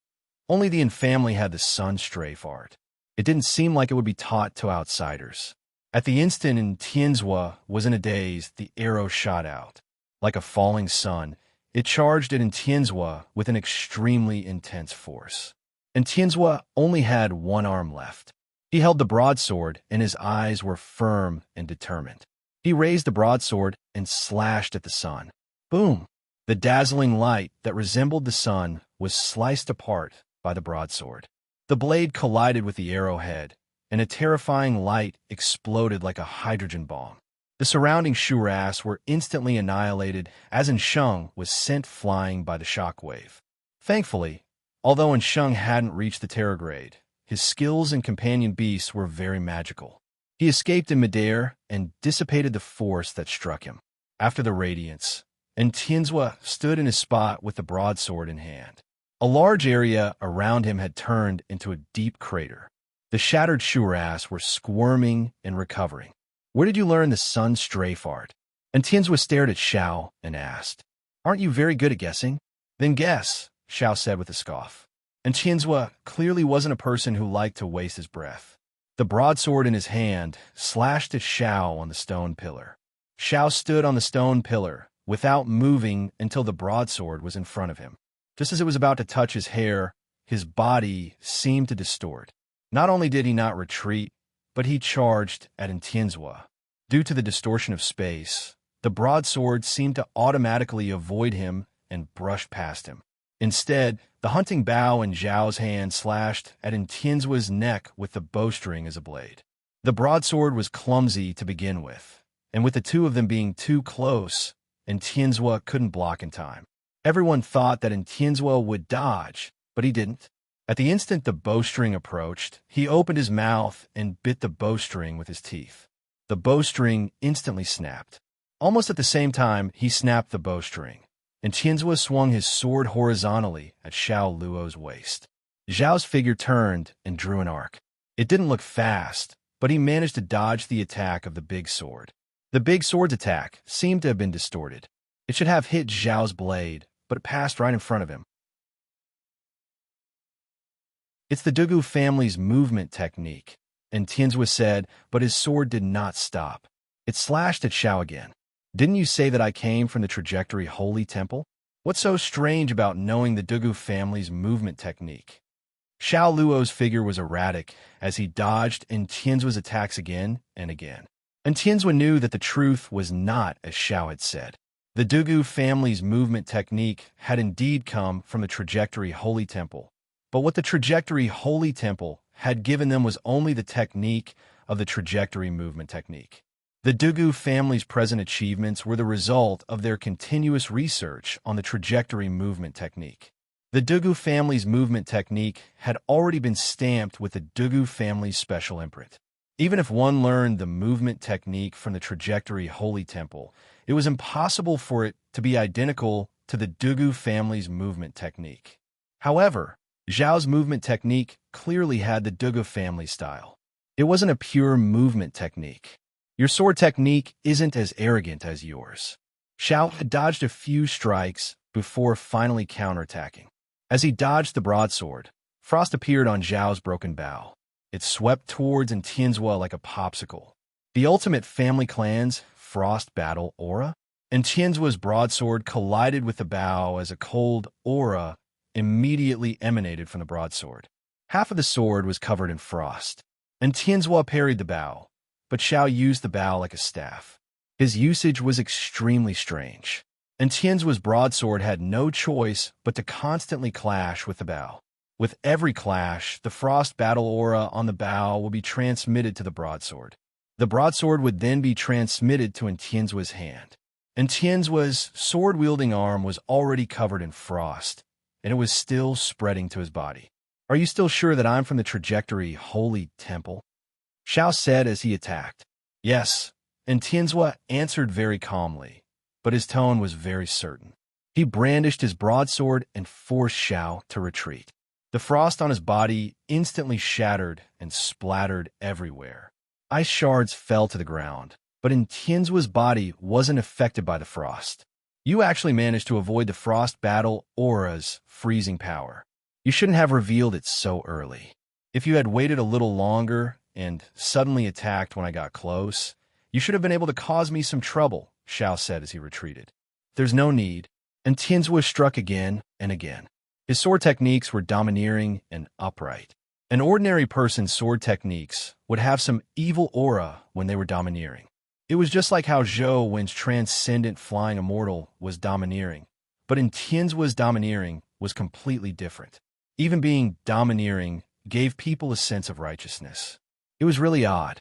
only the Yin family had the sun strafe art. It didn't seem like it would be taught to outsiders. At the instant Tianzua was in a daze, the arrow shot out. Like a falling sun, it charged at Tianzua with an extremely intense force. And Tianzua only had one arm left. He held the broadsword, and his eyes were firm and determined. He raised the broadsword and slashed at the sun. Boom! The dazzling light that resembled the sun was sliced apart by the broadsword. The blade collided with the arrowhead, and a terrifying light exploded like a hydrogen bomb. The surrounding Shuras were instantly annihilated as Sheng was sent flying by the shockwave. Thankfully, although Sheng hadn't reached the Terrorgrade, his skills and companion beasts were very magical. He escaped in midair and dissipated the force that struck him. After the radiance, Tianzua stood in his spot with the broadsword in hand. A large area around him had turned into a deep crater. The shattered Shuras were squirming and recovering. Where did you learn the sun strafe art? And Tianzua stared at Xiao and asked, Aren't you very good at guessing? Then guess, Xiao said with a scoff. And Tianzua clearly wasn't a person who liked to waste his breath. The broadsword in his hand slashed at Xiao on the stone pillar. Xiao stood on the stone pillar without moving until the broadsword was in front of him. Just as it was about to touch his hair, his body seemed to distort. Not only did he not retreat, but he charged at Tianzua. Due to the distortion of space, the broadsword seemed to automatically avoid him and brushed past him. Instead, the hunting bow in Zhao's hand slashed at Tianzua's neck with the bowstring as a blade. The broadsword was clumsy to begin with, and with the two of them being too close, Tianzua couldn't block in time. Everyone thought that Tianzua would dodge, but he didn't. At the instant the bowstring approached, he opened his mouth and bit the bowstring with his teeth. The bowstring instantly snapped. Almost at the same time, he snapped the bowstring, and Tianzua swung his sword horizontally at Xiao Luo's waist. Zhao's figure turned and drew an arc. It didn't look fast, but he managed to dodge the attack of the big sword. The big sword's attack seemed to have been distorted. It should have hit Zhao's blade, but it passed right in front of him. It's the Dugu family's movement technique, and Tianzua said, but his sword did not stop. It slashed at Xiao again. Didn't you say that I came from the trajectory Holy Temple? What's so strange about knowing the Dugu family's movement technique? Xiao Luo's figure was erratic as he dodged Tianzua's attacks again and again. And Tianzua knew that the truth was not as Xiao had said. The Dugu family's movement technique had indeed come from the trajectory Holy Temple, but what the trajectory Holy Temple had given them was only the technique of the trajectory movement technique. The Dugu family's present achievements were the result of their continuous research on the trajectory movement technique. The Dugu family's movement technique had already been stamped with the Dugu family's special imprint. Even if one learned the movement technique from the trajectory Holy Temple, it was impossible for it to be identical to the Dugu family's movement technique. However, Zhao's movement technique clearly had the Dugu family style. It wasn't a pure movement technique. Your sword technique isn't as arrogant as yours. Xiao had dodged a few strikes before finally counterattacking. As he dodged the broadsword, frost appeared on Zhao's broken bow. It swept towards Tianzua like a popsicle. The ultimate family clan's frost battle aura? Tianzua's broadsword collided with the bow as a cold aura immediately emanated from the broadsword. Half of the sword was covered in frost. Tianzua parried the bow, but Xiao used the bow like a staff. His usage was extremely strange. Tianzua's broadsword had no choice but to constantly clash with the bow. With every clash, the frost battle aura on the bow will be transmitted to the broadsword. The broadsword would then be transmitted to Tianzua's hand. Tianzua's sword-wielding arm was already covered in frost, and it was still spreading to his body. Are you still sure that I'm from the trajectory Holy Temple? Xiao said as he attacked. Yes, and Tianzua answered very calmly, but his tone was very certain. He brandished his broadsword and forced Xiao to retreat. The frost on his body instantly shattered and splattered everywhere. Ice shards fell to the ground, but Tianzua's body wasn't affected by the frost. You actually managed to avoid the frost battle aura's freezing power. You shouldn't have revealed it so early. If you had waited a little longer and suddenly attacked when I got close, you should have been able to cause me some trouble, Xiao said as he retreated. There's no need, and Tianzua struck again and again. His sword techniques were domineering and upright. An ordinary person's sword techniques would have some evil aura when they were domineering. It was just like how Zhou Wen's transcendent flying immortal was domineering, but Tianzua's domineering was completely different. Even being domineering gave people a sense of righteousness. It was really odd.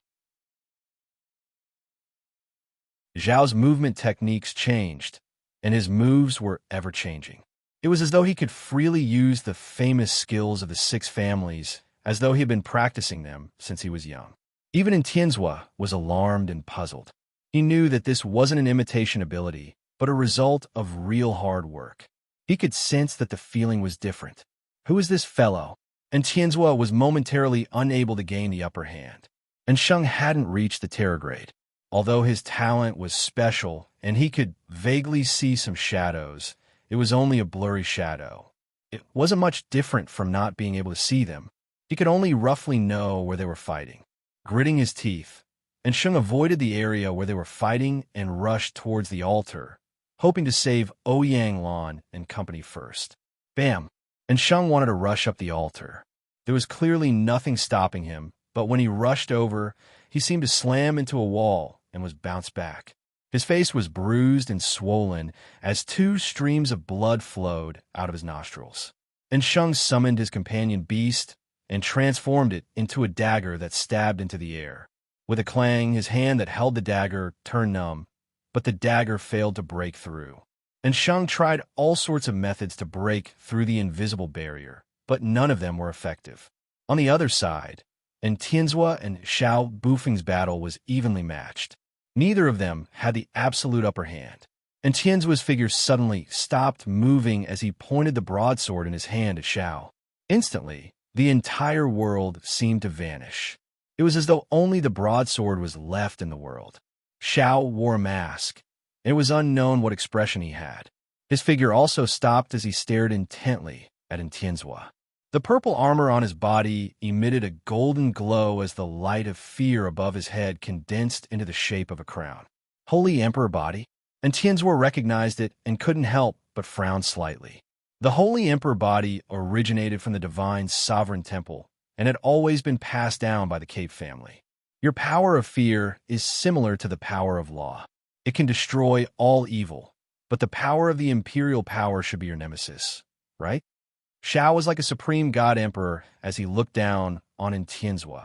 Zhao's movement techniques changed, and his moves were ever-changing. It was as though he could freely use the famous skills of the 6 families, as though he had been practicing them since he was young. Even Tianzua was alarmed and puzzled. He knew that this wasn't an imitation ability, but a result of real hard work. He could sense that the feeling was different. Who is this fellow? Tianzua was momentarily unable to gain the upper hand. Sheng hadn't reached the terror grade. Although his talent was special and he could vaguely see some shadows, it was only a blurry shadow. It wasn't much different from not being able to see them. He could only roughly know where they were fighting. Gritting his teeth, Sheng avoided the area where they were fighting and rushed towards the altar, hoping to save Ouyang Lan and company first. Bam! Sheng wanted to rush up the altar. There was clearly nothing stopping him, but when he rushed over, he seemed to slam into a wall and was bounced back. His face was bruised and swollen as two streams of blood flowed out of his nostrils. And Shung summoned his companion beast and transformed it into a dagger that stabbed into the air. With a clang, his hand that held the dagger turned numb, but the dagger failed to break through. And Shung tried all sorts of methods to break through the invisible barrier, but none of them were effective. On the other side, Tianzhua and Xiao Bufeng's battle was evenly matched. Neither of them had the absolute upper hand, and Tianzhua's figure suddenly stopped moving as he pointed the broadsword in his hand at Xiao. Instantly, the entire world seemed to vanish. It was as though only the broadsword was left in the world. Xiao wore a mask, and it was unknown what expression he had. His figure also stopped as he stared intently at Tianzhua. The purple armor on his body emitted a golden glow as the light of fear above his head condensed into the shape of a crown. Holy Emperor body? And Tianzhua recognized it and couldn't help but frown slightly. The Holy Emperor body originated from the divine sovereign temple and had always been passed down by the Cape family. Your power of fear is similar to the power of law. It can destroy all evil, but the power of the imperial power should be your nemesis, right? Xiao was like a supreme god emperor as he looked down on Tianzhua.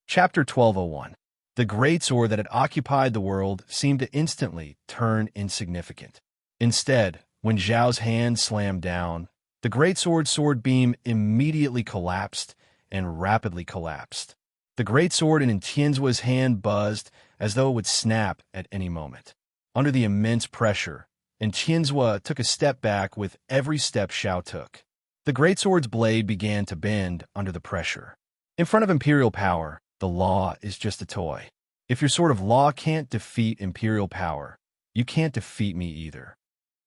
Chapter 1201. The great sword that had occupied the world seemed to instantly turn insignificant. Instead, when Zhao's hand slammed down, the great sword beam immediately collapsed and rapidly collapsed. The great sword in Tianzhua's hand buzzed as though it would snap at any moment. Under the immense pressure, Tianzhua took a step back with every step Xiao took. The great sword's blade began to bend under the pressure. In front of imperial power, the law is just a toy. If your sword of law can't defeat imperial power, you can't defeat me either.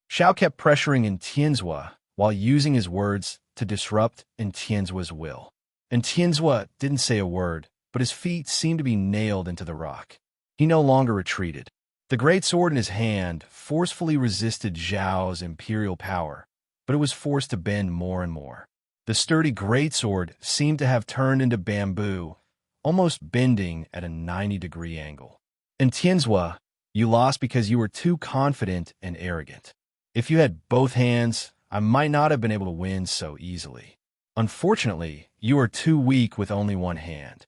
Xiao kept pressuring Tianzhua while using his words to disrupt Tianzhua's will. Tianzhua didn't say a word, but his feet seemed to be nailed into the rock. He no longer retreated. The great sword in his hand forcefully resisted Zhao's imperial power, but it was forced to bend more and more. The sturdy great sword seemed to have turned into bamboo, almost bending at a 90-degree angle. Tianzhua, you lost because you were too confident and arrogant. If you had both hands, I might not have been able to win so easily. Unfortunately, you are too weak with only one hand.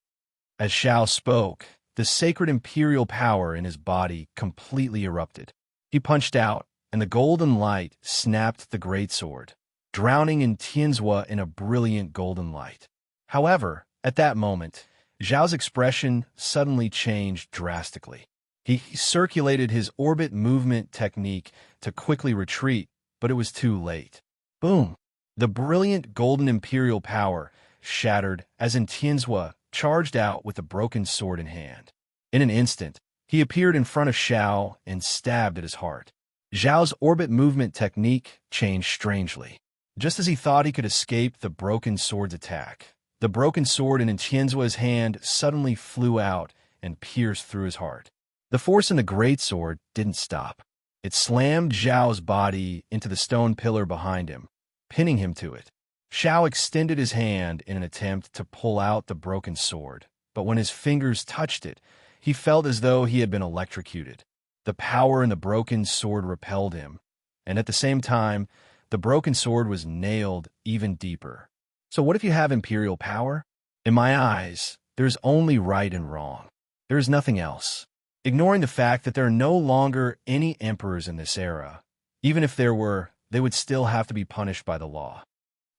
As Xiao spoke, the sacred imperial power in his body completely erupted. He punched out, and the golden light snapped the great sword, drowning Tianzhua in a brilliant golden light. However, at that moment, Zhao's expression suddenly changed drastically. He circulated his orbit movement technique to quickly retreat, but it was too late. Boom! The brilliant golden imperial power shattered as Tianzhua charged out with a broken sword in hand. In an instant, he appeared in front of Xiao and stabbed at his heart. Zhao's orbit movement technique changed strangely. Just as he thought he could escape the broken sword's attack, the broken sword in Tianzhua's hand suddenly flew out and pierced through his heart. The force in the great sword didn't stop. It slammed Zhao's body into the stone pillar behind him, pinning him to it. Xiao extended his hand in an attempt to pull out the broken sword, but when his fingers touched it, he felt as though he had been electrocuted. The power in the broken sword repelled him, and at the same time, the broken sword was nailed even deeper. So what if you have imperial power? In my eyes, there's only right and wrong. There is nothing else. Ignoring the fact that there are no longer any emperors in this era, even if there were, they would still have to be punished by the law.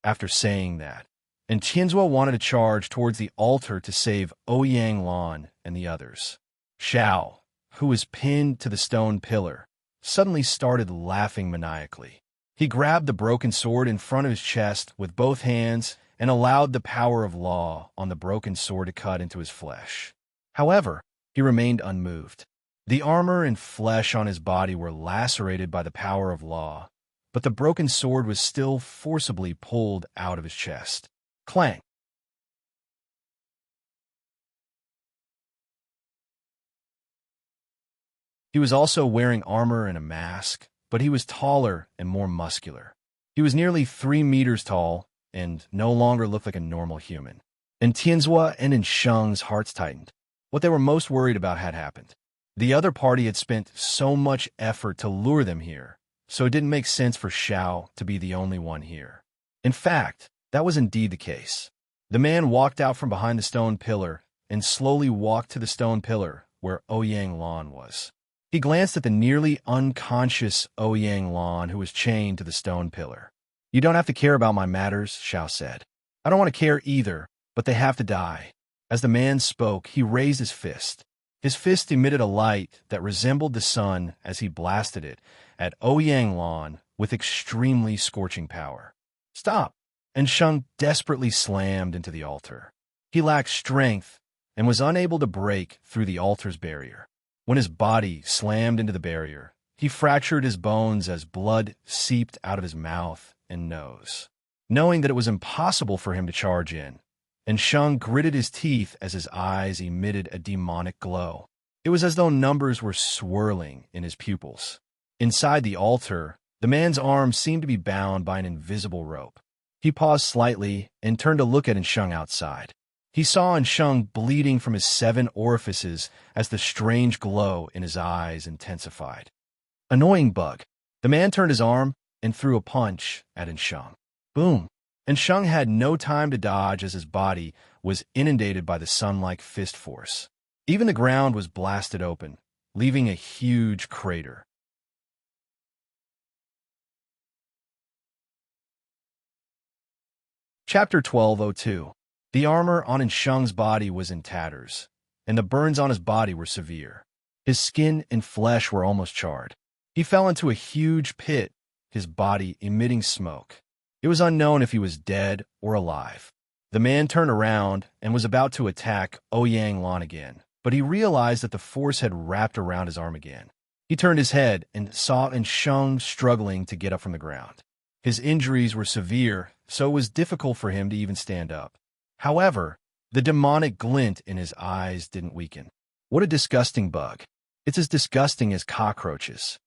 After saying that, Tianzhua wanted to charge towards the altar to save Ouyang Lan and the others. Xiao, who was pinned to the stone pillar, suddenly started laughing maniacally. He grabbed the broken sword in front of his chest with both hands and allowed the power of law on the broken sword to cut into his flesh. However, he remained unmoved. The armor and flesh on his body were lacerated by the power of law, but the broken sword was still forcibly pulled out of his chest. Clang! He was also wearing armor and a mask, but he was taller and more muscular. He was nearly 3 meters tall and no longer looked like a normal human. and Tianzhua and Sheng's hearts tightened. What they were most worried about had happened. The other party had spent so much effort to lure them here, so it didn't make sense for Xiao to be the only one here. In fact, that was indeed the case. The man walked out from behind the stone pillar and slowly walked to the stone pillar where Ouyang Lan was. He glanced at the nearly unconscious Ouyang Lan, who was chained to the stone pillar. "You don't have to care about my matters," Xiao said. "I don't want to care either, but they have to die." As the man spoke, he raised his fist. His fist emitted a light that resembled the sun as he blasted it at Ouyang Lan with extremely scorching power. "Stop!" And Sheng desperately slammed into the altar. He lacked strength and was unable to break through the altar's barrier. When his body slammed into the barrier, he fractured his bones as blood seeped out of his mouth and nose. Knowing that it was impossible for him to charge in, and Sheng gritted his teeth as his eyes emitted a demonic glow. It was as though numbers were swirling in his pupils. Inside the altar, the man's arms seemed to be bound by an invisible rope. He paused slightly and turned to look at Sheng outside. He saw Sheng bleeding from his 7 orifices as the strange glow in his eyes intensified. Annoying bug. The man turned his arm and threw a punch at Sheng. Boom! Sheng had no time to dodge as his body was inundated by the sun-like fist force. Even the ground was blasted open, leaving a huge crater. Chapter 12:02. The armor on Sheng's body was in tatters, and the burns on his body were severe. His skin and flesh were almost charred. He fell into a huge pit, his body emitting smoke. It was unknown if he was dead or alive. The man turned around and was about to attack Ouyang Lan again, but he realized that the force had wrapped around his arm again. He turned his head and saw Sheng struggling to get up from the ground. His injuries were severe, so it was difficult for him to even stand up. However, the demonic glint in his eyes didn't weaken. What a disgusting bug. It's as disgusting as cockroaches.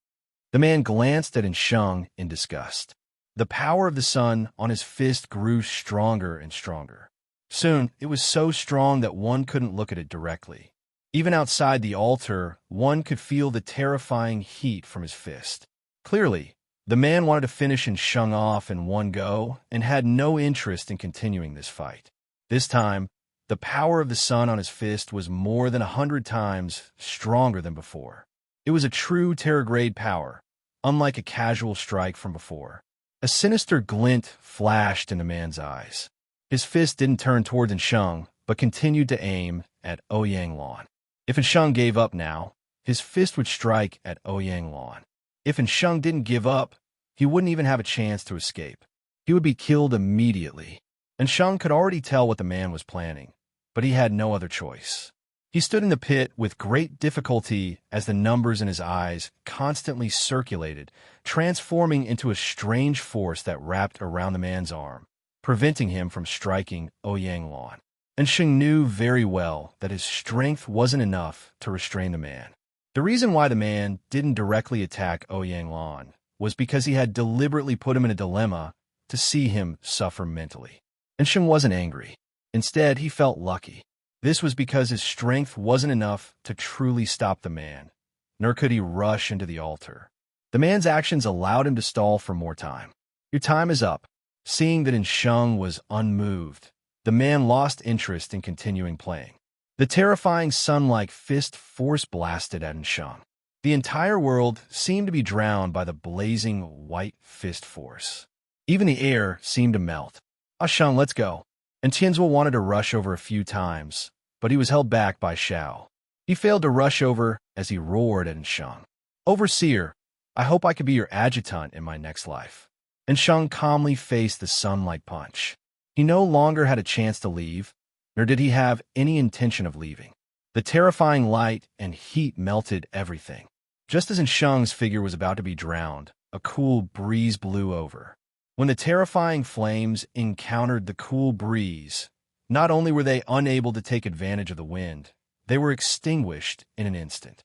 The man glanced at Sheng in disgust. The power of the sun on his fist grew stronger and stronger. Soon, it was so strong that one couldn't look at it directly. Even outside the altar, one could feel the terrifying heat from his fist. Clearly, the man wanted to finish Sheng off in one go and had no interest in continuing this fight. This time, the power of the sun on his fist was more than 100 times stronger than before. It was a true Terragrade power, unlike a casual strike from before. A sinister glint flashed in the man's eyes. His fist didn't turn towards Sheng, but continued to aim at Ouyang Lan. If Sheng gave up now, his fist would strike at Ouyang Lan. If Sheng didn't give up, he wouldn't even have a chance to escape. He would be killed immediately. Sheng could already tell what the man was planning, but he had no other choice. He stood in the pit with great difficulty as the numbers in his eyes constantly circulated, transforming into a strange force that wrapped around the man's arm, preventing him from striking Ouyang Lan. Sheng knew very well that his strength wasn't enough to restrain the man. The reason why the man didn't directly attack Ouyang Lan was because he had deliberately put him in a dilemma to see him suffer mentally. Sheng wasn't angry. Instead, he felt lucky. This was because his strength wasn't enough to truly stop the man, nor could he rush into the altar. The man's actions allowed him to stall for more time. "Your time is up." Seeing that Sheng was unmoved, the man lost interest in continuing playing. The terrifying sun-like fist force blasted at Sheng. The entire world seemed to be drowned by the blazing white fist force. Even the air seemed to melt. Sheng, let's go." Tianzhua wanted to rush over a few times, but he was held back by Xiao. He failed to rush over as he roared at Sheng. "Overseer, I hope I could be your adjutant in my next life." Sheng calmly faced the sun-like punch. He no longer had a chance to leave, nor did he have any intention of leaving. The terrifying light and heat melted everything. Just as Sheng's figure was about to be drowned, a cool breeze blew over. When the terrifying flames encountered the cool breeze, not only were they unable to take advantage of the wind, they were extinguished in an instant.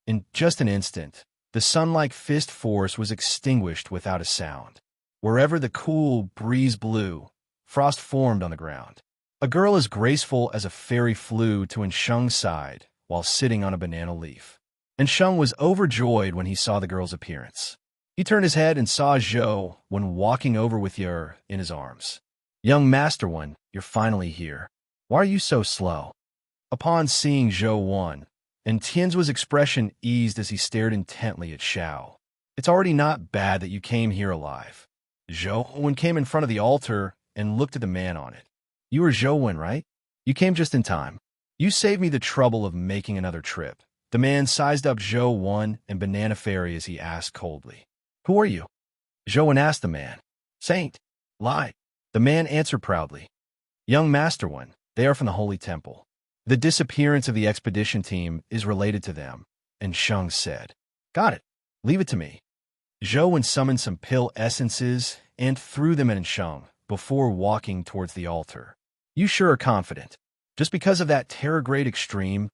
In just an instant, the sun-like fist force was extinguished without a sound. Wherever the cool breeze blew, frost formed on the ground. A girl as graceful as a fairy flew to Ensheng's side while sitting on a banana leaf. Ensheng was overjoyed when he saw the girl's appearance. He turned his head and saw Zhou Wen walking over with Yer in his arms. "Young Master Wen, you're finally here. Why are you so slow?" Upon seeing Zhou Wen, and Tianzuo's expression eased as he stared intently at Xiao. "It's already not bad that you came here alive." Zhou Wen came in front of the altar and looked at the man on it. "You are Zhou Wen, right? You came just in time. You saved me the trouble of making another trip." The man sized up Zhou Wen and Banana Fairy as he asked coldly, "Who are you?" Zhou Wen asked the man. "Saint. Lie." The man answered proudly. "Young Master Wen, they are from the Holy Temple. The disappearance of the expedition team is related to them," and Sheng said. "Got it. Leave it to me." Zhou Wen summoned some pill essences and threw them at Sheng before walking towards the altar. "You sure are confident. Just because of that Terror Grade Extreme,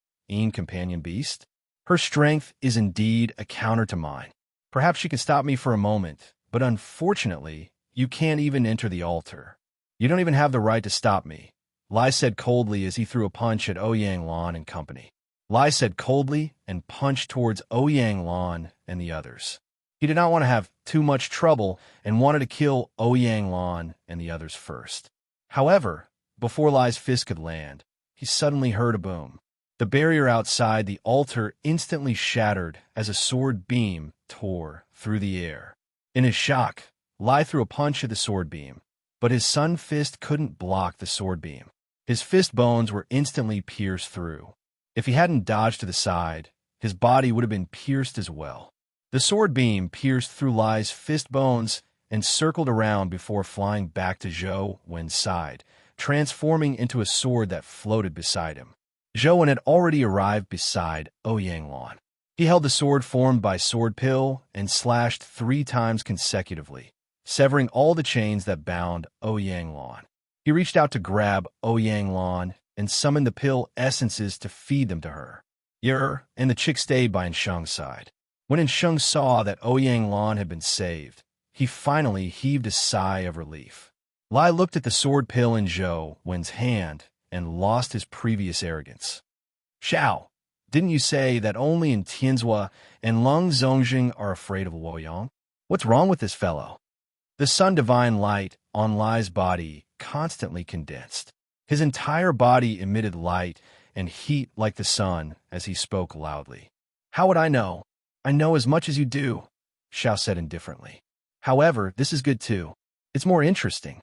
companion beast? Her strength is indeed a counter to mine. Perhaps she can stop me for a moment, but unfortunately, you can't even enter the altar. You don't even have the right to stop me," Lai said coldly as he threw a punch at Ouyang Lan and company. Lai said coldly and punched towards Ouyang Lan and the others. He did not want to have too much trouble and wanted to kill Ouyang Lan and the others first. However, before Lai's fist could land, he suddenly heard a boom. The barrier outside the altar instantly shattered as a sword beam tore through the air. In his shock, Lai threw a punch at the sword beam, but his sun fist couldn't block the sword beam. His fist bones were instantly pierced through. If he hadn't dodged to the side, his body would have been pierced as well. The sword beam pierced through Lai's fist bones and circled around before flying back to Zhou Wen's side, transforming into a sword that floated beside him. Zhou Wen had already arrived beside Ouyang Lan. He held the sword formed by sword pill and slashed 3 times consecutively, severing all the chains that bound Ouyang Lan. He reached out to grab Ouyang Lan and summoned the pill essences to feed them to her. Yer and the chick stayed by Ensheng's side. When Ensheng saw that Ouyang Lan had been saved, he finally heaved a sigh of relief. Lai looked at the sword pill in Zhou Wen's hand and lost his previous arrogance. "Xiao, didn't you say that only in Tianzua and Lung Zongjing are afraid of Luoyang? What's wrong with this fellow?" The sun divine light on Lai's body constantly condensed. His entire body emitted light and heat like the sun as he spoke loudly. "How would I know? I know as much as you do," Xiao said indifferently. "However, this is good too. It's more interesting.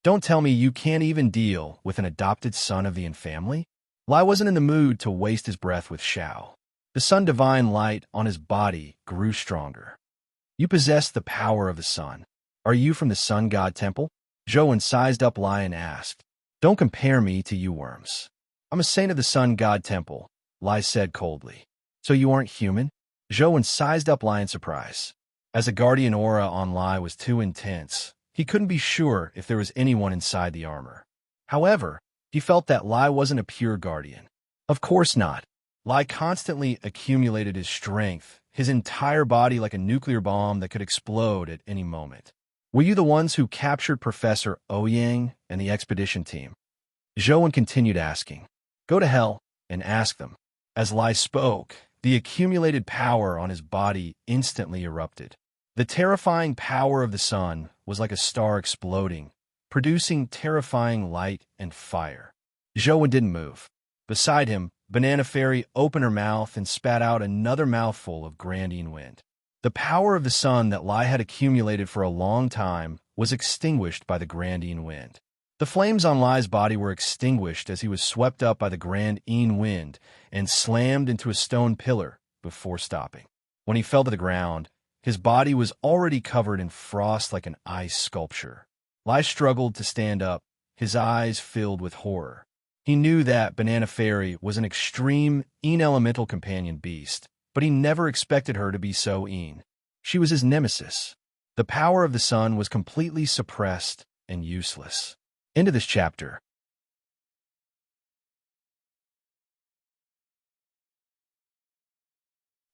Don't tell me you can't even deal with an adopted son of the family?" Lai wasn't in the mood to waste his breath with Xiao. The sun divine light on his body grew stronger. "You possess the power of the sun. Are you from the Sun God Temple?" Zhou Wen sized up Lai and asked. "Don't compare me to you worms. I'm a saint of the Sun God Temple," Lai said coldly. "So you aren't human?" Zhou Wen sized up Lai in surprise. As a guardian aura on Lai was too intense, he couldn't be sure if there was anyone inside the armor. However, he felt that Lai wasn't a pure guardian. Of course not. Lai constantly accumulated his strength, his entire body like a nuclear bomb that could explode at any moment. "Were you the ones who captured Professor Ouyang and the expedition team?" Zhou Wen continued asking. "Go to hell and ask them." As Lai spoke, the accumulated power on his body instantly erupted. The terrifying power of the sun was like a star exploding, producing terrifying light and fire. Zhou Wen didn't move. Beside him, Banana Fairy opened her mouth and spat out another mouthful of Grandine wind. The power of the sun that Lai had accumulated for a long time was extinguished by the Grandine wind. The flames on Lai's body were extinguished as he was swept up by the Grandine wind and slammed into a stone pillar before stopping. When he fell to the ground, his body was already covered in frost like an ice sculpture. Lai struggled to stand up, his eyes filled with horror. He knew that Banana Fairy was an extreme, elemental companion beast, but he never expected her to be so She was his nemesis. The power of the sun was completely suppressed and useless. End of this chapter.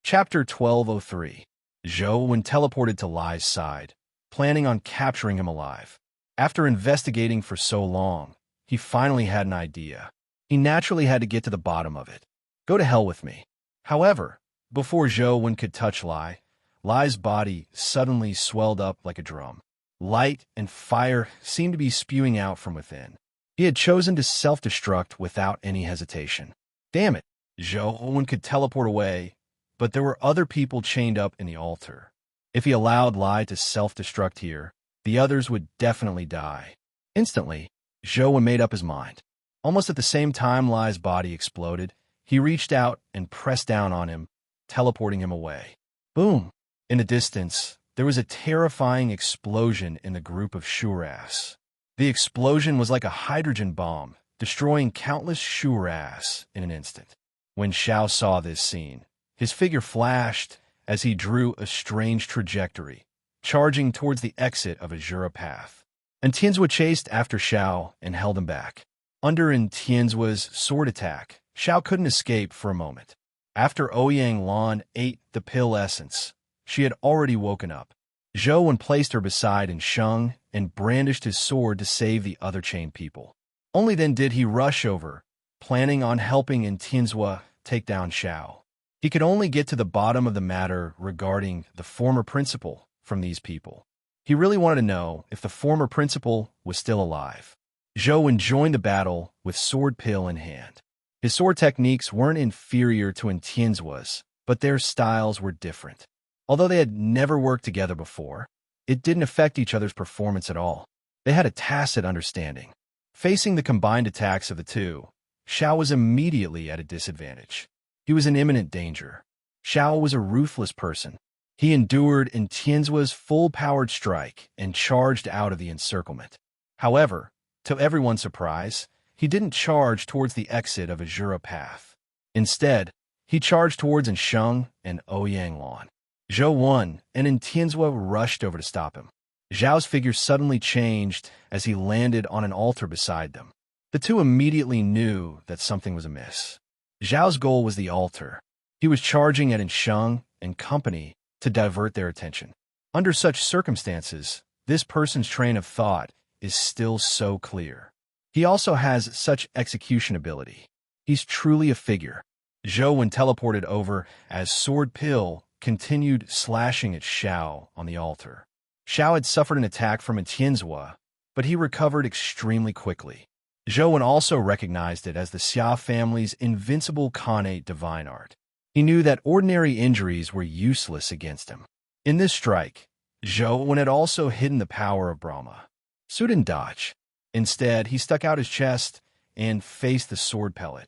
Chapter 1203. Zhou Wen teleported to Lai's side. planning on capturing him alive. After investigating for so long, he finally had an idea. He naturally had to get to the bottom of it. Go to hell with me. However, before Zhou Wen could touch Lai's body suddenly swelled up like a drum. Light and fire seemed to be spewing out from within. He had chosen to self-destruct without any hesitation. Damn it, Zhou Wen could teleport away, but there were other people chained up in the altar. If he allowed Lai to self-destruct here, the others would definitely die. Instantly, Zhou Wen made up his mind. Almost at the same time Lai's body exploded, he reached out and pressed down on him, teleporting him away. Boom! In the distance, there was a terrifying explosion in the group of Shuras. The explosion was like a hydrogen bomb, destroying countless Shuras in an instant. When Xiao saw this scene, his figure flashed as he drew a strange trajectory, charging towards the exit of a Jura path. And Tianzua chased after Xiao and held him back. Under Tianzua's sword attack, Xiao couldn't escape for a moment. After Ouyang Lan ate the pill essence, she had already woken up. Zhou Wen placed her beside Sheng and brandished his sword to save the other chained people. Only then did he rush over, planning on helping Tianzua take down Xiao. He could only get to the bottom of the matter regarding the former principal from these people. He really wanted to know if the former principal was still alive. Zhou Wen joined the battle with sword pill in hand. His sword techniques weren't inferior to Tianzua's, but their styles were different. Although they had never worked together before, it didn't affect each other's performance at all. They had a tacit understanding. Facing the combined attacks of the two, Xiao was immediately at a disadvantage. He was in imminent danger. Xiao was a ruthless person. He endured Tianzua's full-powered strike and charged out of the encirclement. However, to everyone's surprise, he didn't charge towards the exit of a Jura path. Instead, he charged towards Sheng and Ouyang Lan. Zhou Wen and Tianzua rushed over to stop him. Zhao's figure suddenly changed as he landed on an altar beside them. The two immediately knew that something was amiss. Zhao's goal was the altar. He was charging at Sheng and company to divert their attention. Under such circumstances, this person's train of thought is still so clear. He also has such execution ability. He's truly a figure. Zhou Wen teleported over as Sword Pill continued slashing at Xiao on the altar. Xiao had suffered an attack from Tianzua, but he recovered extremely quickly. Zhou Wen also recognized it as the Xia family's invincible Khanate divine art. He knew that ordinary injuries were useless against him. In this strike, Zhou Wen had also hidden the power of Brahma. Su didn't dodge. Instead, he stuck out his chest and faced the sword pellet.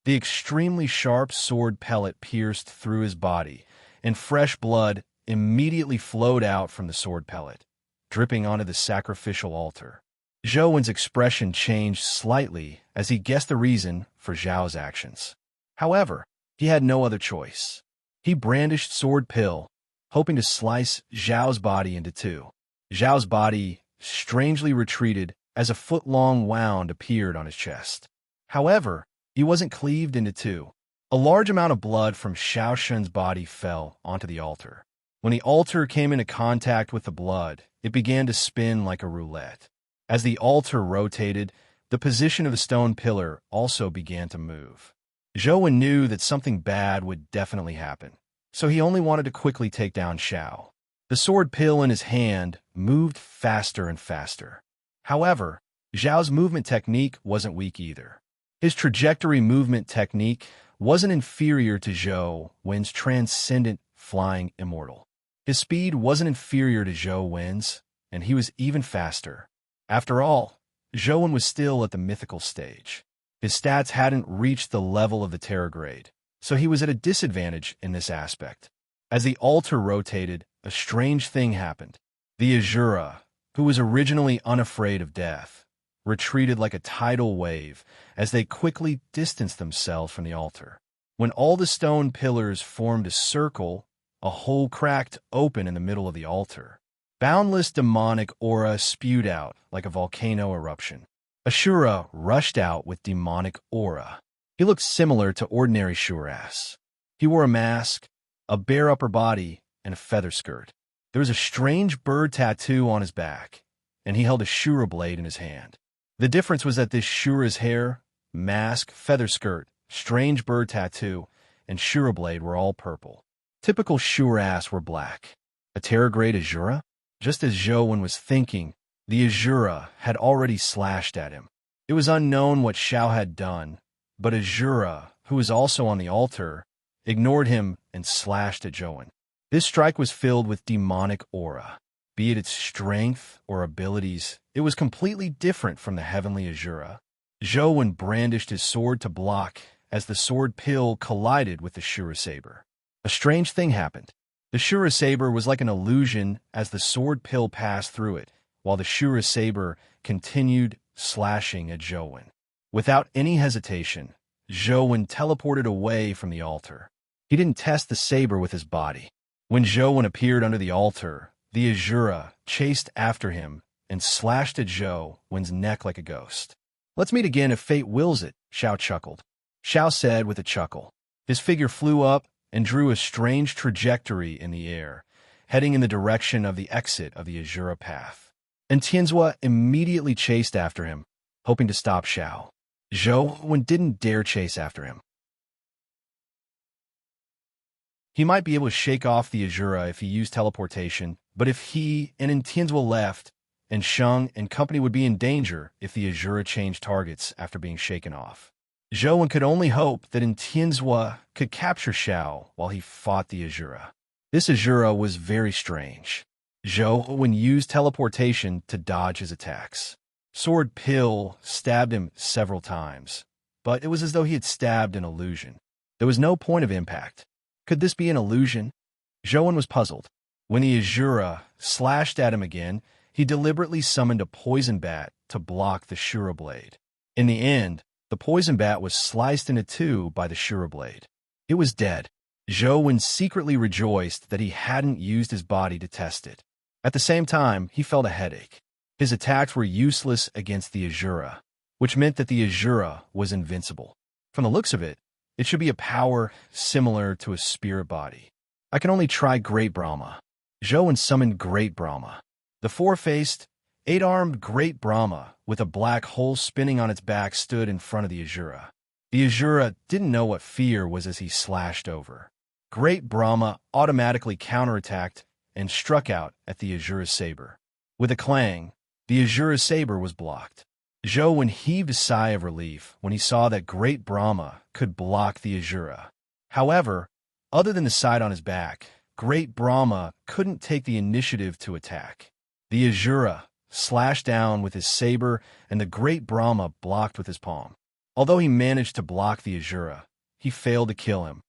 The extremely sharp sword pellet pierced through his body, and fresh blood immediately flowed out from the sword pellet, dripping onto the sacrificial altar. Zhou Wen's expression changed slightly as he guessed the reason for Zhao's actions. However, he had no other choice. He brandished Sword Pill, hoping to slice Zhao's body into two. Zhao's body strangely retreated as a foot-long wound appeared on his chest. However, he wasn't cleaved into two. A large amount of blood from Xiao Shun's body fell onto the altar. When the altar came into contact with the blood, it began to spin like a roulette. As the altar rotated, the position of the stone pillar also began to move. Zhou Wen knew that something bad would definitely happen, so he only wanted to quickly take down Xiao. The sword pill in his hand moved faster and faster. However, Zhao's movement technique wasn't weak either. His trajectory movement technique wasn't inferior to Zhou Wen's transcendent flying immortal. His speed wasn't inferior to Zhou Wen's, and he was even faster. After all, Zhou Wen was still at the mythical stage. His stats hadn't reached the level of the Terror grade, so he was at a disadvantage in this aspect. As the altar rotated, a strange thing happened. The Azura, who was originally unafraid of death, retreated like a tidal wave as they quickly distanced themselves from the altar. When all the stone pillars formed a circle, a hole cracked open in the middle of the altar. Boundless demonic aura spewed out like a volcano eruption. Ashura rushed out with demonic aura. He looked similar to ordinary Shuras. He wore a mask, a bare upper body, and a feather skirt. There was a strange bird tattoo on his back, and he held a shura blade in his hand. The difference was that this shura's hair, mask, feather skirt, strange bird tattoo, and shura blade were all purple. Typical shura were black. A Terrorgrade Azura? Just as Zhou was thinking, the Azura had already slashed at him. It was unknown what Xiao had done, but Azura, who was also on the altar, ignored him and slashed at Zhou. This strike was filled with demonic aura. Be it its strength or abilities, it was completely different from the heavenly Azura. Zhou brandished his sword to block as the sword pill collided with the Shura saber. A strange thing happened. The Shura saber was like an illusion as the sword pill passed through it, while the Shura saber continued slashing at Zhou. Without any hesitation, Zhou teleported away from the altar. He didn't test the saber with his body. When Zhou appeared under the altar, the Azura chased after him and slashed at Zhou's neck like a ghost. "Let's meet again if fate wills it," Xiao chuckled. Xiao said with a chuckle. His figure flew up and drew a strange trajectory in the air, heading in the direction of the exit of the Azura path. And Tianzhua immediately chased after him, hoping to stop Xiao. Zhou didn't dare chase after him. He might be able to shake off the Azura if he used teleportation, but if he and Tianzhua left, and Sheng and company would be in danger if the Azura changed targets after being shaken off. Zhou could only hope that Tianzhua could capture Xiao while he fought the Azura. This Azura was very strange. Zhou used teleportation to dodge his attacks. Sword Pill stabbed him several times, but it was as though he had stabbed an illusion. There was no point of impact. Could this be an illusion? Zhou was puzzled. When the Azura slashed at him again, he deliberately summoned a poison bat to block the Shura blade. In the end, the poison bat was sliced into two by the Shura blade. It was dead. Zhou secretly rejoiced that he hadn't used his body to test it. At the same time, he felt a headache. His attacks were useless against the Azura, which meant that the Azura was invincible. From the looks of it, it should be a power similar to a spirit body. I can only try Great Brahma. Zhou summoned Great Brahma. The four-faced, eight-armed Great Brahma with a black hole spinning on its back stood in front of the Azura. The Azura didn't know what fear was as he slashed over. Great Brahma automatically counterattacked and struck out at the Azura's saber. With a clang, the Azura's saber was blocked. Zhou heaved a sigh of relief when he saw that Great Brahma could block the Azura. However, other than the side on his back, Great Brahma couldn't take the initiative to attack. The Azura slashed down with his saber, and the Great Brahma blocked with his palm. Although he managed to block the Azura, he failed to kill him.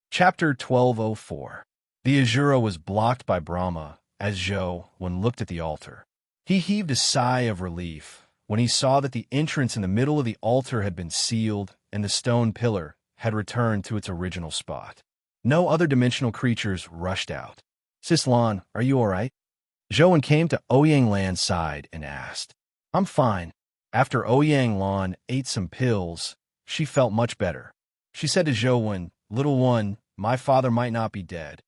Chapter 1204. The Azura was blocked by Brahma as Zhou looked at the altar. He heaved a sigh of relief when he saw that the entrance in the middle of the altar had been sealed and the stone pillar had returned to its original spot. No other dimensional creatures rushed out. "Sis Lan, are you all right?" Zhou came to Ouyang Lan's side and asked. "I'm fine." After Ouyang Lan ate some pills, she felt much better. She said to Zhou, "Little one, my father might not be dead.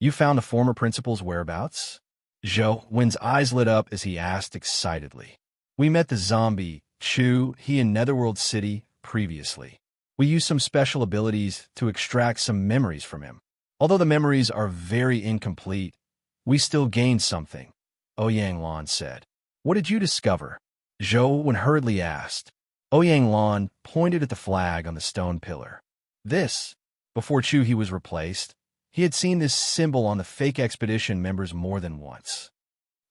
You found the former principal's whereabouts?" Zhou's eyes lit up as he asked excitedly. "We met the zombie, Chu, he in Netherworld City, previously. We used some special abilities to extract some memories from him. Although the memories are very incomplete, we still gained something," Ouyang Lan said. "What did you discover?" Zhou hurriedly asked. Ouyang Lan pointed at the flag on the stone pillar. This, before Chu he was replaced, he had seen this symbol on the fake expedition members more than once.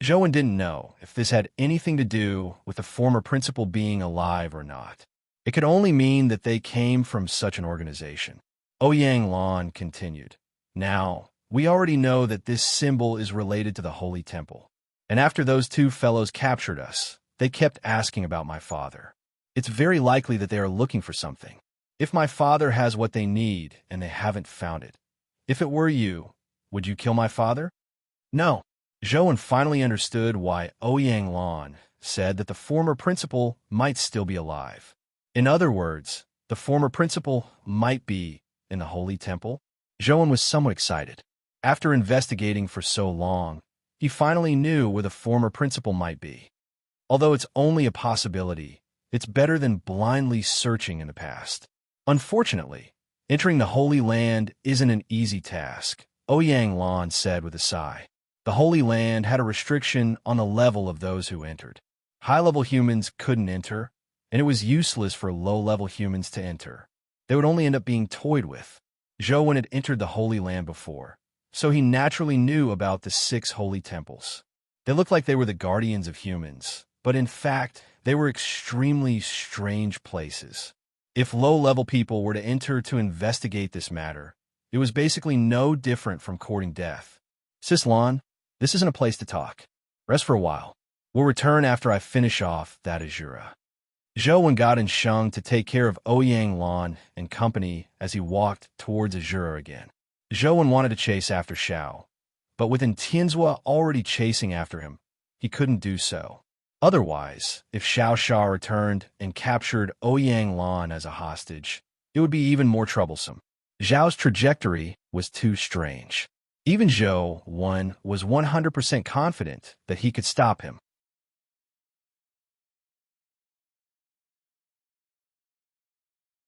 Zhou didn't know if this had anything to do with the former principal being alive or not. It could only mean that they came from such an organization. Ouyang Lan continued. "Now, we already know that this symbol is related to the Holy Temple. And after those two fellows captured us, they kept asking about my father. It's very likely that they are looking for something. If my father has what they need and they haven't found it, if it were you, would you kill my father?" "No." Zhou finally understood why Ouyang Lan said that the former principal might still be alive. In other words, The former principal might be in the Holy Temple. Zhou was somewhat excited. After investigating for so long, he finally knew where the former principal might be. Although it's only a possibility, it's better than blindly searching in the past. Unfortunately, entering the Holy Land isn't an easy task, Ouyang Lan said with a sigh. The Holy Land had a restriction on the level of those who entered. High-level humans couldn't enter, and it was useless for low-level humans to enter. They would only end up being toyed with. Zhou had entered the Holy Land before, so he naturally knew about the 6 holy temples. They looked like they were the guardians of humans, but in fact, they were extremely strange places. If low-level people were to enter to investigate this matter, it was basically no different from courting death. Sis Lan, this isn't a place to talk. Rest for a while. We'll return after I finish off that Azura. Zhou got in Sheng to take care of Ouyang Lan and company as he walked towards Azura again. Zhou wanted to chase after Xiao, but with Tianzhua already chasing after him, he couldn't do so. Otherwise, if Xiao Sha returned and captured Ouyang Lan as a hostage, it would be even more troublesome. Zhao's trajectory was too strange. Even Zhou was 100% confident that he could stop him.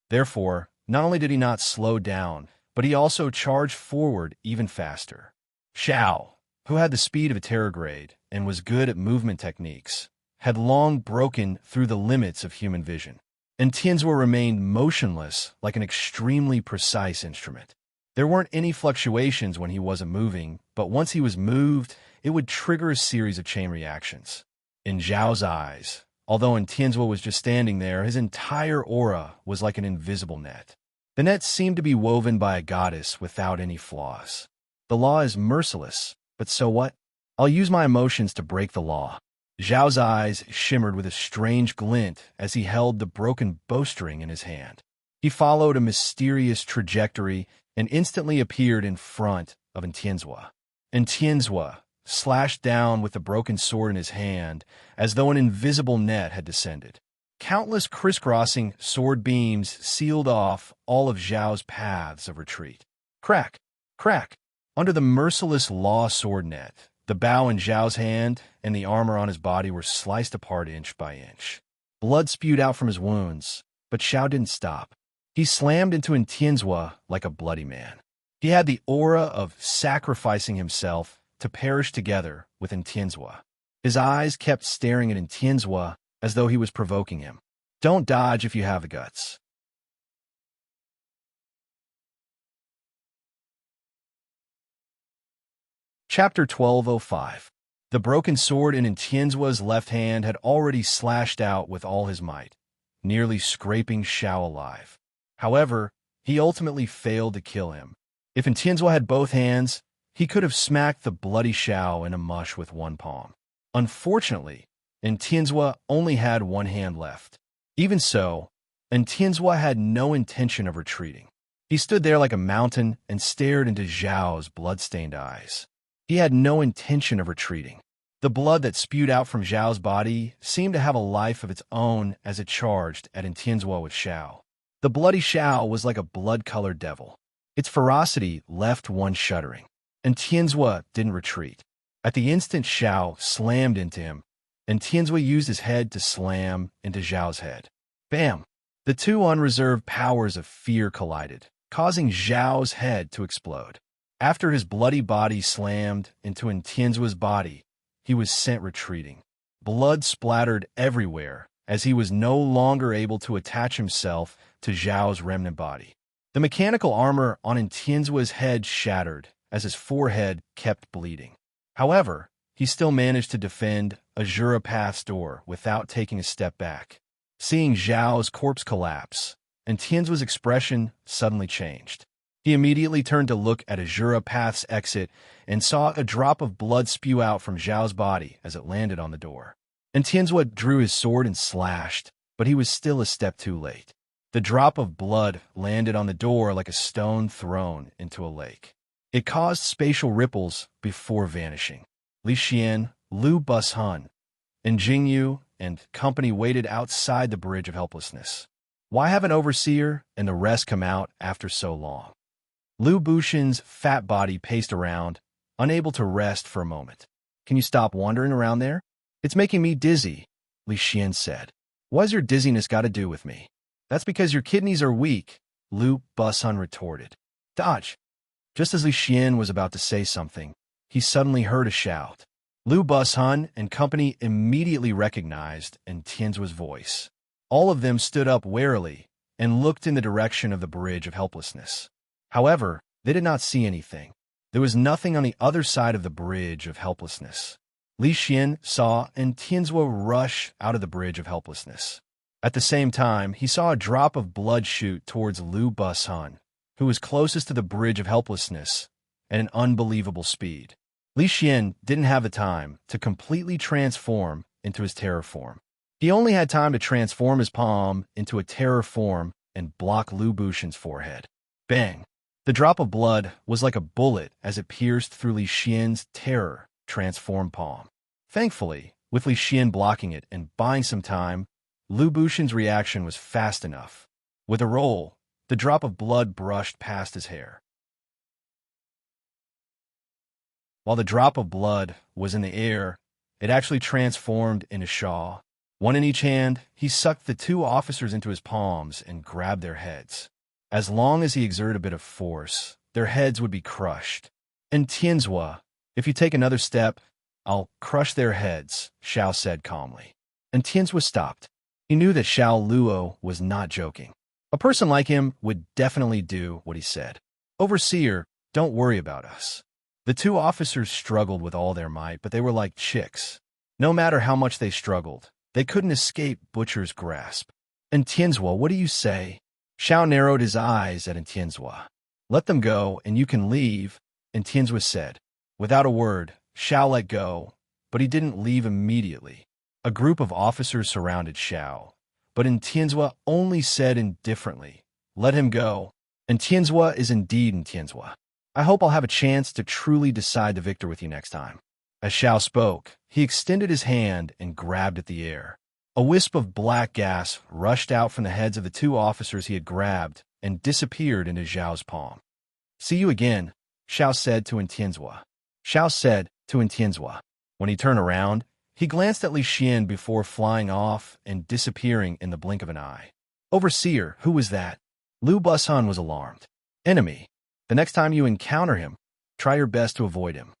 Therefore, not only did he not slow down, but he also charged forward even faster. Xiao, who had the speed of a terrorgrade and was good at movement techniques, had long broken through the limits of human vision, and Tianzhua remained motionless like an extremely precise instrument. There weren't any fluctuations when he wasn't moving, but once he was moved, it would trigger a series of chain reactions. In Zhao's eyes, although Tianzhua was just standing there, his entire aura was like an invisible net. The net seemed to be woven by a goddess without any flaws. The law is merciless, but so what? I'll use my emotions to break the law. Zhao's eyes shimmered with a strange glint as he held the broken bowstring in his hand. He followed a mysterious trajectory and instantly appeared in front of Tianzhua. Tianzhua slashed down with the broken sword in his hand as though an invisible net had descended. Countless crisscrossing sword beams sealed off all of Zhao's paths of retreat. Crack! Crack! Under the merciless law sword net, the bow in Zhao's hand and the armor on his body were sliced apart inch by inch. Blood spewed out from his wounds, but Xiao didn't stop. He slammed into Tianzhua like a bloody man. He had the aura of sacrificing himself to perish together with Tianzhua. His eyes kept staring at Tianzhua as though he was provoking him. Don't dodge if you have the guts. Chapter 1205. The broken sword in Tianzhua's left hand had already slashed out with all his might, nearly scraping Xiao alive. However, he ultimately failed to kill him. If Tianzhua had both hands, he could have smacked the bloody Xiao in a mush with one palm. Unfortunately, Tianzhua only had one hand left. Even so, Tianzhua had no intention of retreating. He stood there like a mountain and stared into Zhao's blood-stained eyes. He had no intention of retreating. The blood that spewed out from Zhao's body seemed to have a life of its own as it charged at Tianzhua with Xiao. The bloody Xiao was like a blood-colored devil. Its ferocity left one shuddering. Tianzhua didn't retreat. At the instant Xiao slammed into him, Tianzhua used his head to slam into Zhao's head. Bam! The two unreserved powers of fear collided, causing Zhao's head to explode. After his bloody body slammed into Tianzhua's body, he was sent retreating. Blood splattered everywhere as he was no longer able to attach himself to Zhao's remnant body. The mechanical armor on Tianzhua's head shattered as his forehead kept bleeding. However, he still managed to defend Azura Path's door without taking a step back. Seeing Zhao's corpse collapse, Tianzhua's expression suddenly changed. He immediately turned to look at Azura Path's exit and saw a drop of blood spew out from Zhao's body as it landed on the door. Tianzhua drew his sword and slashed, but he was still a step too late. The drop of blood landed on the door like a stone thrown into a lake. It caused spatial ripples before vanishing. Li Xian, Lu Bushun, and Jingyu and company waited outside the Bridge of Helplessness. Why have an overseer and the rest come out after so long? Lu Bushin's fat body paced around, unable to rest for a moment. Can you stop wandering around there? It's making me dizzy, Li Xian said. What's your dizziness got to do with me? That's because your kidneys are weak, Lu Bushun retorted. Dodge. Just as Li Xian was about to say something, he suddenly heard a shout. Lu Bushun and company immediately recognized Tianzuo's voice. All of them stood up warily and looked in the direction of the Bridge of Helplessness. However, they did not see anything. There was nothing on the other side of the Bridge of Helplessness. Li Xian saw Tianzuo rush out of the Bridge of Helplessness. At the same time, he saw a drop of blood shoot towards Lu Bushun, who was closest to the Bridge of Helplessness, at an unbelievable speed. Li Xian didn't have the time to completely transform into his terror form. He only had time to transform his palm into a terror form and block Lu Bushin's forehead. Bang! The drop of blood was like a bullet as it pierced through Li Xian's terror-transformed palm. Thankfully, with Li Xian blocking it and buying some time, Lu Bushin's reaction was fast enough. With a roll, the drop of blood brushed past his hair. While the drop of blood was in the air, it actually transformed into Shaw. One in each hand, he sucked the two officers into his palms and grabbed their heads. As long as he exerted a bit of force, their heads would be crushed. And Tianzuo, if you take another step, I'll crush their heads, Xiao said calmly. And Tianzuo stopped. He knew that Xiao Luo was not joking. A person like him would definitely do what he said. Overseer, don't worry about us. The two officers struggled with all their might, but they were like chicks. No matter how much they struggled, they couldn't escape Butcher's grasp. And Tianzuo, what do you say? Xiao narrowed his eyes at Tianzuo. Let them go, and you can leave, and Tianzuo said. Without a word, Xiao let go, but he didn't leave immediately. A group of officers surrounded Xiao, but Tianzuo only said indifferently, let him go. And Tianzuo is indeed Tianzuo. I hope I'll have a chance to truly decide the victor with you next time. As Xiao spoke, he extended his hand and grabbed at the air. A wisp of black gas rushed out from the heads of the two officers he had grabbed and disappeared into Xiao's palm. See you again, Xiao said to Tianzuo. Xiao said to Tianzuo. When he turned around, he glanced at Li Xian before flying off and disappearing in the blink of an eye. Overseer, who was that? Lu Bushun was alarmed. Enemy. The next time you encounter him, try your best to avoid him.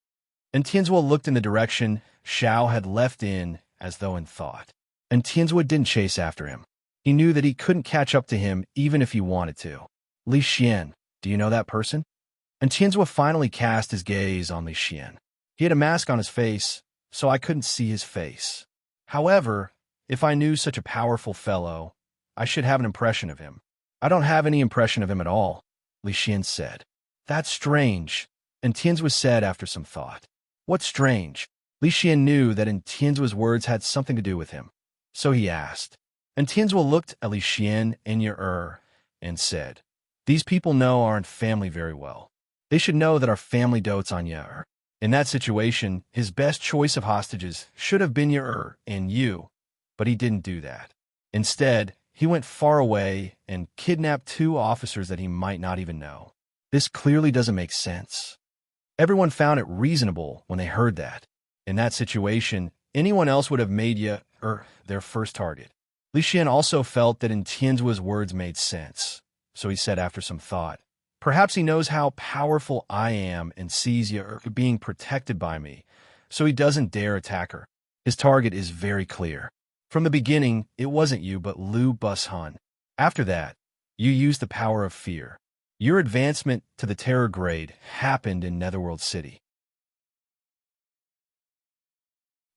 And Tianzuo looked in the direction Xiao had left in as though in thought. And Tianzuo didn't chase after him. He knew that he couldn't catch up to him even if he wanted to. Li Xian, do you know that person? And Tianzuo finally cast his gaze on Li Xian. He had a mask on his face, so I couldn't see his face. However, if I knew such a powerful fellow, I should have an impression of him. I don't have any impression of him at all, Li Xian said. That's strange, and Tianzuo said after some thought. What's strange? Li Xian knew that Tianzuo's words had something to do with him. So he asked. And Tianzuo looked at Li Xian and said, these people know our family very well. They should know that our family dotes on Yer. In that situation, his best choice of hostages should have been Yer and you, but he didn't do that. Instead, he went far away and kidnapped two officers that he might not even know. This clearly doesn't make sense. Everyone found it reasonable when they heard that. In that situation, anyone else would have made Yer their first target. Li Xian also felt that Tianzuo's words made sense, so he said after some thought, perhaps he knows how powerful I am and sees Yer being protected by me, so he doesn't dare attack her. His target is very clear. From the beginning, it wasn't you but Lu Bushun. After that, you used the power of fear. Your advancement to the terror grade happened in Netherworld City.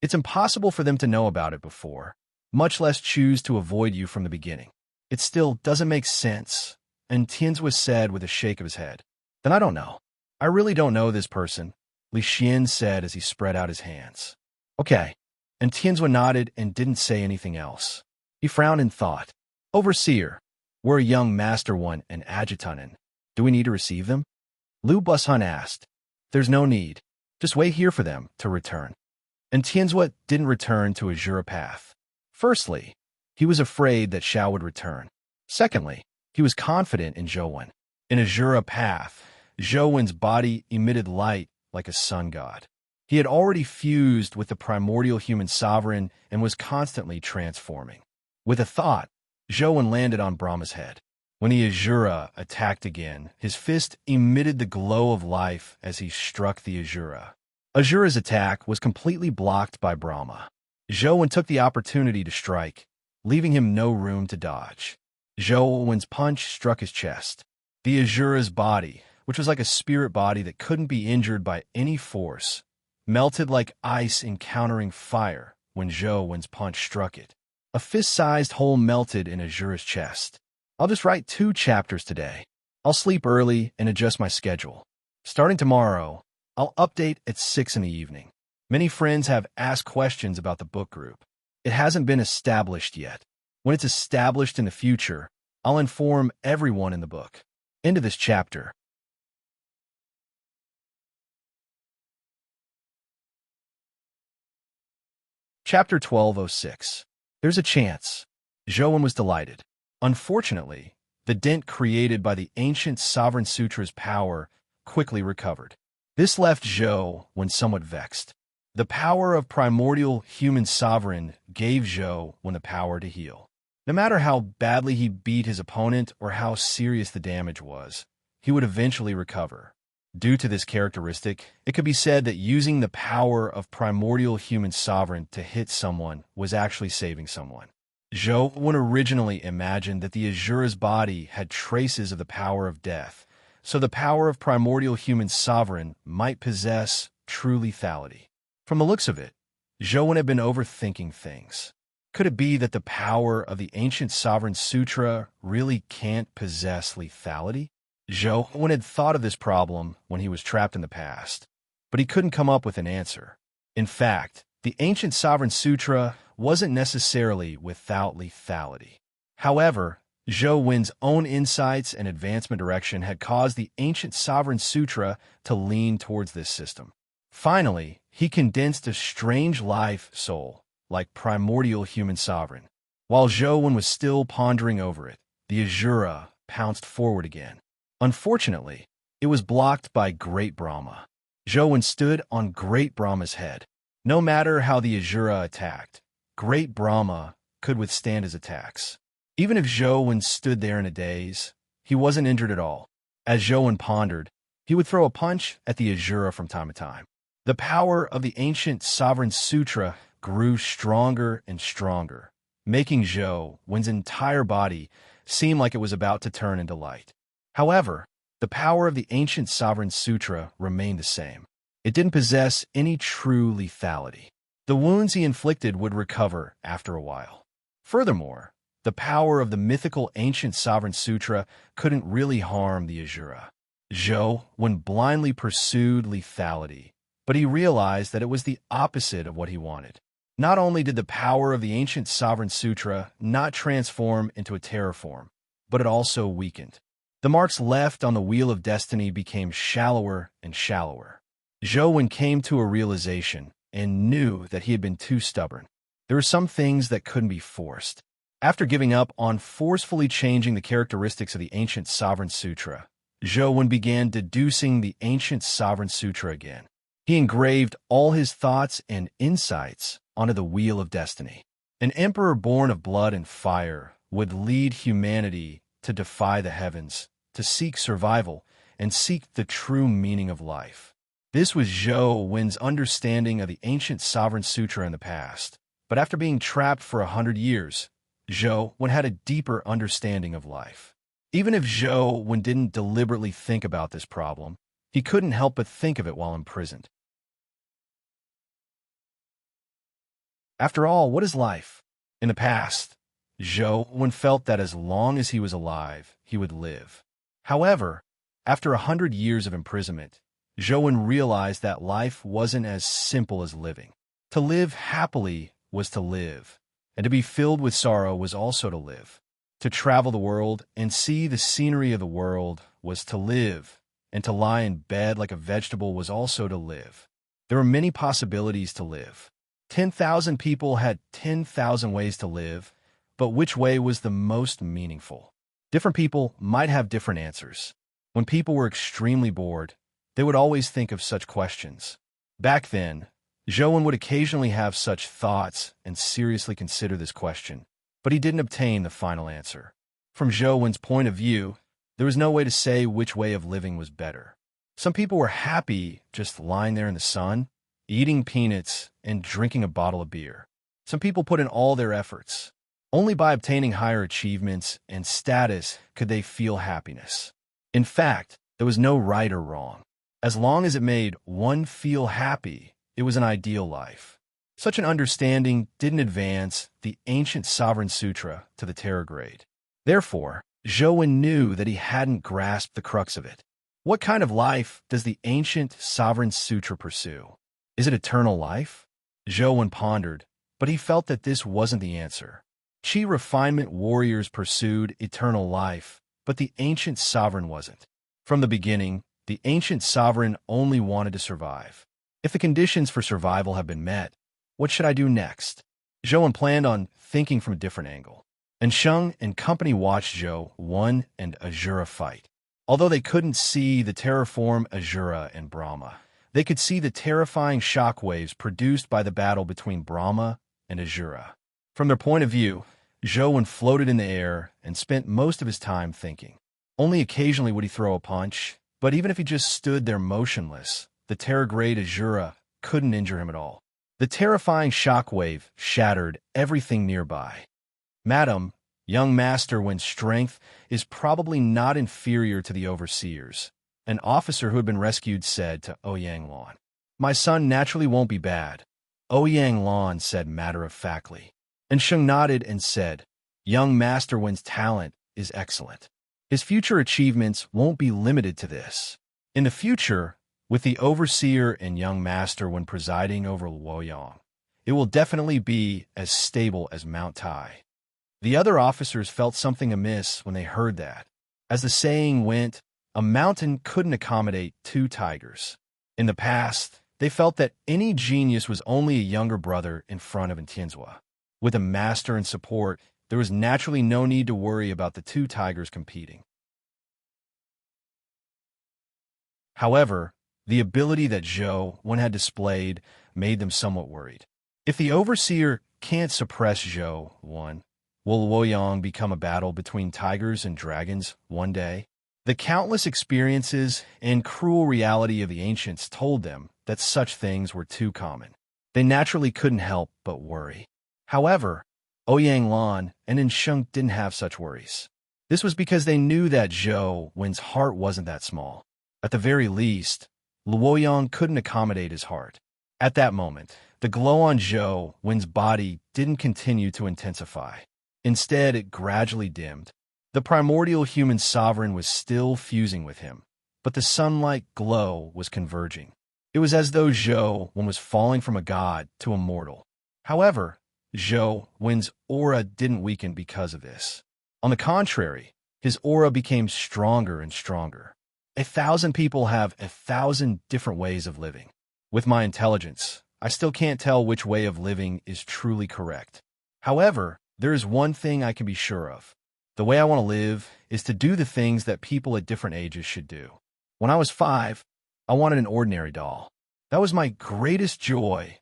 It's impossible for them to know about it before, much less choose to avoid you from the beginning. It still doesn't make sense, and Tianzuo said with a shake of his head. Then I don't know. I really don't know this person, Li Xian said as he spread out his hands. Okay. And Tianzuo nodded and didn't say anything else. He frowned and thought. Overseer, we're a young master one and adjutant. Do we need to receive them? Lu Bushun asked. There's no need. Just wait here for them to return. And Tianzuo didn't return to Azura Path. Firstly, he was afraid that Xiao would return. Secondly, he was confident in Zhouwen. In Azura path, Zhouwen's body emitted light like a sun god. He had already fused with the primordial human sovereign and was constantly transforming. With a thought, Zhouwen landed on Brahma's head. When the Azura attacked again, his fist emitted the glow of life as he struck the Azura. Azura's attack was completely blocked by Brahma. Zhouwen took the opportunity to strike, leaving him no room to dodge. Zhouwen's punch struck his chest. The Azura's body, which was like a spirit body that couldn't be injured by any force, melted like ice encountering fire when Zhouwen's punch struck it. A fist-sized hole melted in Azura's chest. I'll just write 2 chapters today. I'll sleep early and adjust my schedule. Starting tomorrow, I'll update at 6 in the evening. Many friends have asked questions about the book group. It hasn't been established yet. When it's established in the future, I'll inform everyone in the book. End of this chapter. Chapter 1206. There's a chance. Zhouwen was delighted. Unfortunately, the dent created by the ancient Sovereign Sutra's power quickly recovered. This left Zhouwen somewhat vexed. The power of primordial human sovereign gave Zhouwen the power to heal. No matter how badly he beat his opponent or how serious the damage was, he would eventually recover. Due to this characteristic, it could be said that using the power of primordial human sovereign to hit someone was actually saving someone. Zhouwen originally imagined that the Azura's body had traces of the power of death, so the power of primordial human sovereign might possess true lethality. From the looks of it, Zhouwen had been overthinking things. Could it be that the power of the ancient Sovereign Sutra really can't possess lethality? Zhouwen had thought of this problem when he was trapped in the past, but he couldn't come up with an answer. In fact, the ancient Sovereign Sutra wasn't necessarily without lethality. However, Zhouwen's own insights and advancement direction had caused the ancient Sovereign Sutra to lean towards this system. Finally, he condensed a strange life soul, like primordial human sovereign. While Zhouwen was still pondering over it, the Azura pounced forward again. Unfortunately, it was blocked by Great Brahma. Zhouwen stood on Great Brahma's head. No matter how the Azura attacked, Great Brahma could withstand his attacks. Even if Zhouwen stood there in a daze, he wasn't injured at all. As Zhouwen pondered, he would throw a punch at the Azura from time to time. The power of the ancient Sovereign Sutra grew stronger and stronger, making Zhouwen's entire body seem like it was about to turn into light. However, the power of the ancient Sovereign Sutra remained the same. It didn't possess any true lethality. The wounds he inflicted would recover after a while. Furthermore, the power of the mythical ancient Sovereign Sutra couldn't really harm the Azura. Zhouwen blindly pursued lethality, but he realized that it was the opposite of what he wanted. Not only did the power of the ancient Sovereign Sutra not transform into a terror form, but it also weakened. The marks left on the wheel of destiny became shallower and shallower. Zhouwen came to a realization and knew that he had been too stubborn. There were some things that couldn't be forced. After giving up on forcefully changing the characteristics of the ancient Sovereign Sutra, Zhouwen began deducing the ancient Sovereign Sutra again. He engraved all his thoughts and insights onto the wheel of destiny. An emperor born of blood and fire would lead humanity to defy the heavens, to seek survival, and seek the true meaning of life. This was Zhouwen's understanding of the ancient Sovereign Sutra in the past. But after being trapped for 100 years, Zhouwen had a deeper understanding of life. Even if Zhouwen didn't deliberately think about this problem, he couldn't help but think of it while imprisoned. After all, what is life? In the past, Zhouwen felt that as long as he was alive, he would live. However, after 100 years of imprisonment, Zhouwen realized that life wasn't as simple as living. To live happily was to live, and to be filled with sorrow was also to live. To travel the world and see the scenery of the world was to live, and to lie in bed like a vegetable was also to live. There were many possibilities to live. 10,000 people had 10,000 ways to live, but which way was the most meaningful? Different people might have different answers. When people were extremely bored, they would always think of such questions. Back then, Zhou would occasionally have such thoughts and seriously consider this question, but he didn't obtain the final answer. From Zhou's point of view, there was no way to say which way of living was better. Some people were happy just lying there in the sun, eating peanuts, and drinking a bottle of beer. Some people put in all their efforts. Only by obtaining higher achievements and status could they feel happiness. In fact, there was no right or wrong. As long as it made one feel happy, it was an ideal life. Such an understanding didn't advance the ancient Sovereign Sutra to the Terra grade. Therefore, Zhou knew that he hadn't grasped the crux of it. What kind of life does the ancient Sovereign Sutra pursue? Is it eternal life? Zhou pondered, but he felt that this wasn't the answer. Qi refinement warriors pursued eternal life, but the ancient sovereign wasn't. From the beginning, the ancient sovereign only wanted to survive. If the conditions for survival have been met, what should I do next? Zhou planned on thinking from a different angle. And Sheng and company watched Zhou and Azura fight. Although they couldn't see the terraform Azura and Brahma, they could see the terrifying shockwaves produced by the battle between Brahma and Azura. From their point of view, Zhou floated in the air and spent most of his time thinking. Only occasionally would he throw a punch, but even if he just stood there motionless, the Terra-grade Azura couldn't injure him at all. The terrifying shockwave shattered everything nearby. Madam, young master Wen's strength is probably not inferior to the overseer's, an officer who had been rescued said to Ouyang Lan. My son naturally won't be bad, Ouyang Lan said matter-of-factly. And Sheng nodded and said, young master Wen's talent is excellent. His future achievements won't be limited to this. In the future, with the overseer and young master when presiding over Luoyang, it will definitely be as stable as Mount Tai. The other officers felt something amiss when they heard that. As the saying went, a mountain couldn't accommodate two tigers. In the past, they felt that any genius was only a younger brother in front of Tianzhua. With a master and support, there was naturally no need to worry about the two tigers competing. However, the ability that Zhou had displayed made them somewhat worried. If the overseer can't suppress Zhou, will Luoyang become a battle between tigers and dragons one day? The countless experiences and cruel reality of the ancients told them that such things were too common. They naturally couldn't help but worry. Luoyang Lan and Sheng didn't have such worries. This was because they knew that Zhou's heart wasn't that small. At the very least, Luoyang couldn't accommodate his heart. At that moment, the glow on Zhou's body didn't continue to intensify. Instead, it gradually dimmed. The primordial human sovereign was still fusing with him, but the sun-like glow was converging. It was as though Zhou was falling from a god to a mortal. However, Zhou's aura didn't weaken because of this. On the contrary, his aura became stronger and stronger. 1,000 people have 1,000 different ways of living. With my intelligence, I still can't tell which way of living is truly correct. However, there is one thing I can be sure of. The way I want to live is to do the things that people at different ages should do. When I was 5, I wanted an ordinary doll. That was my greatest joy,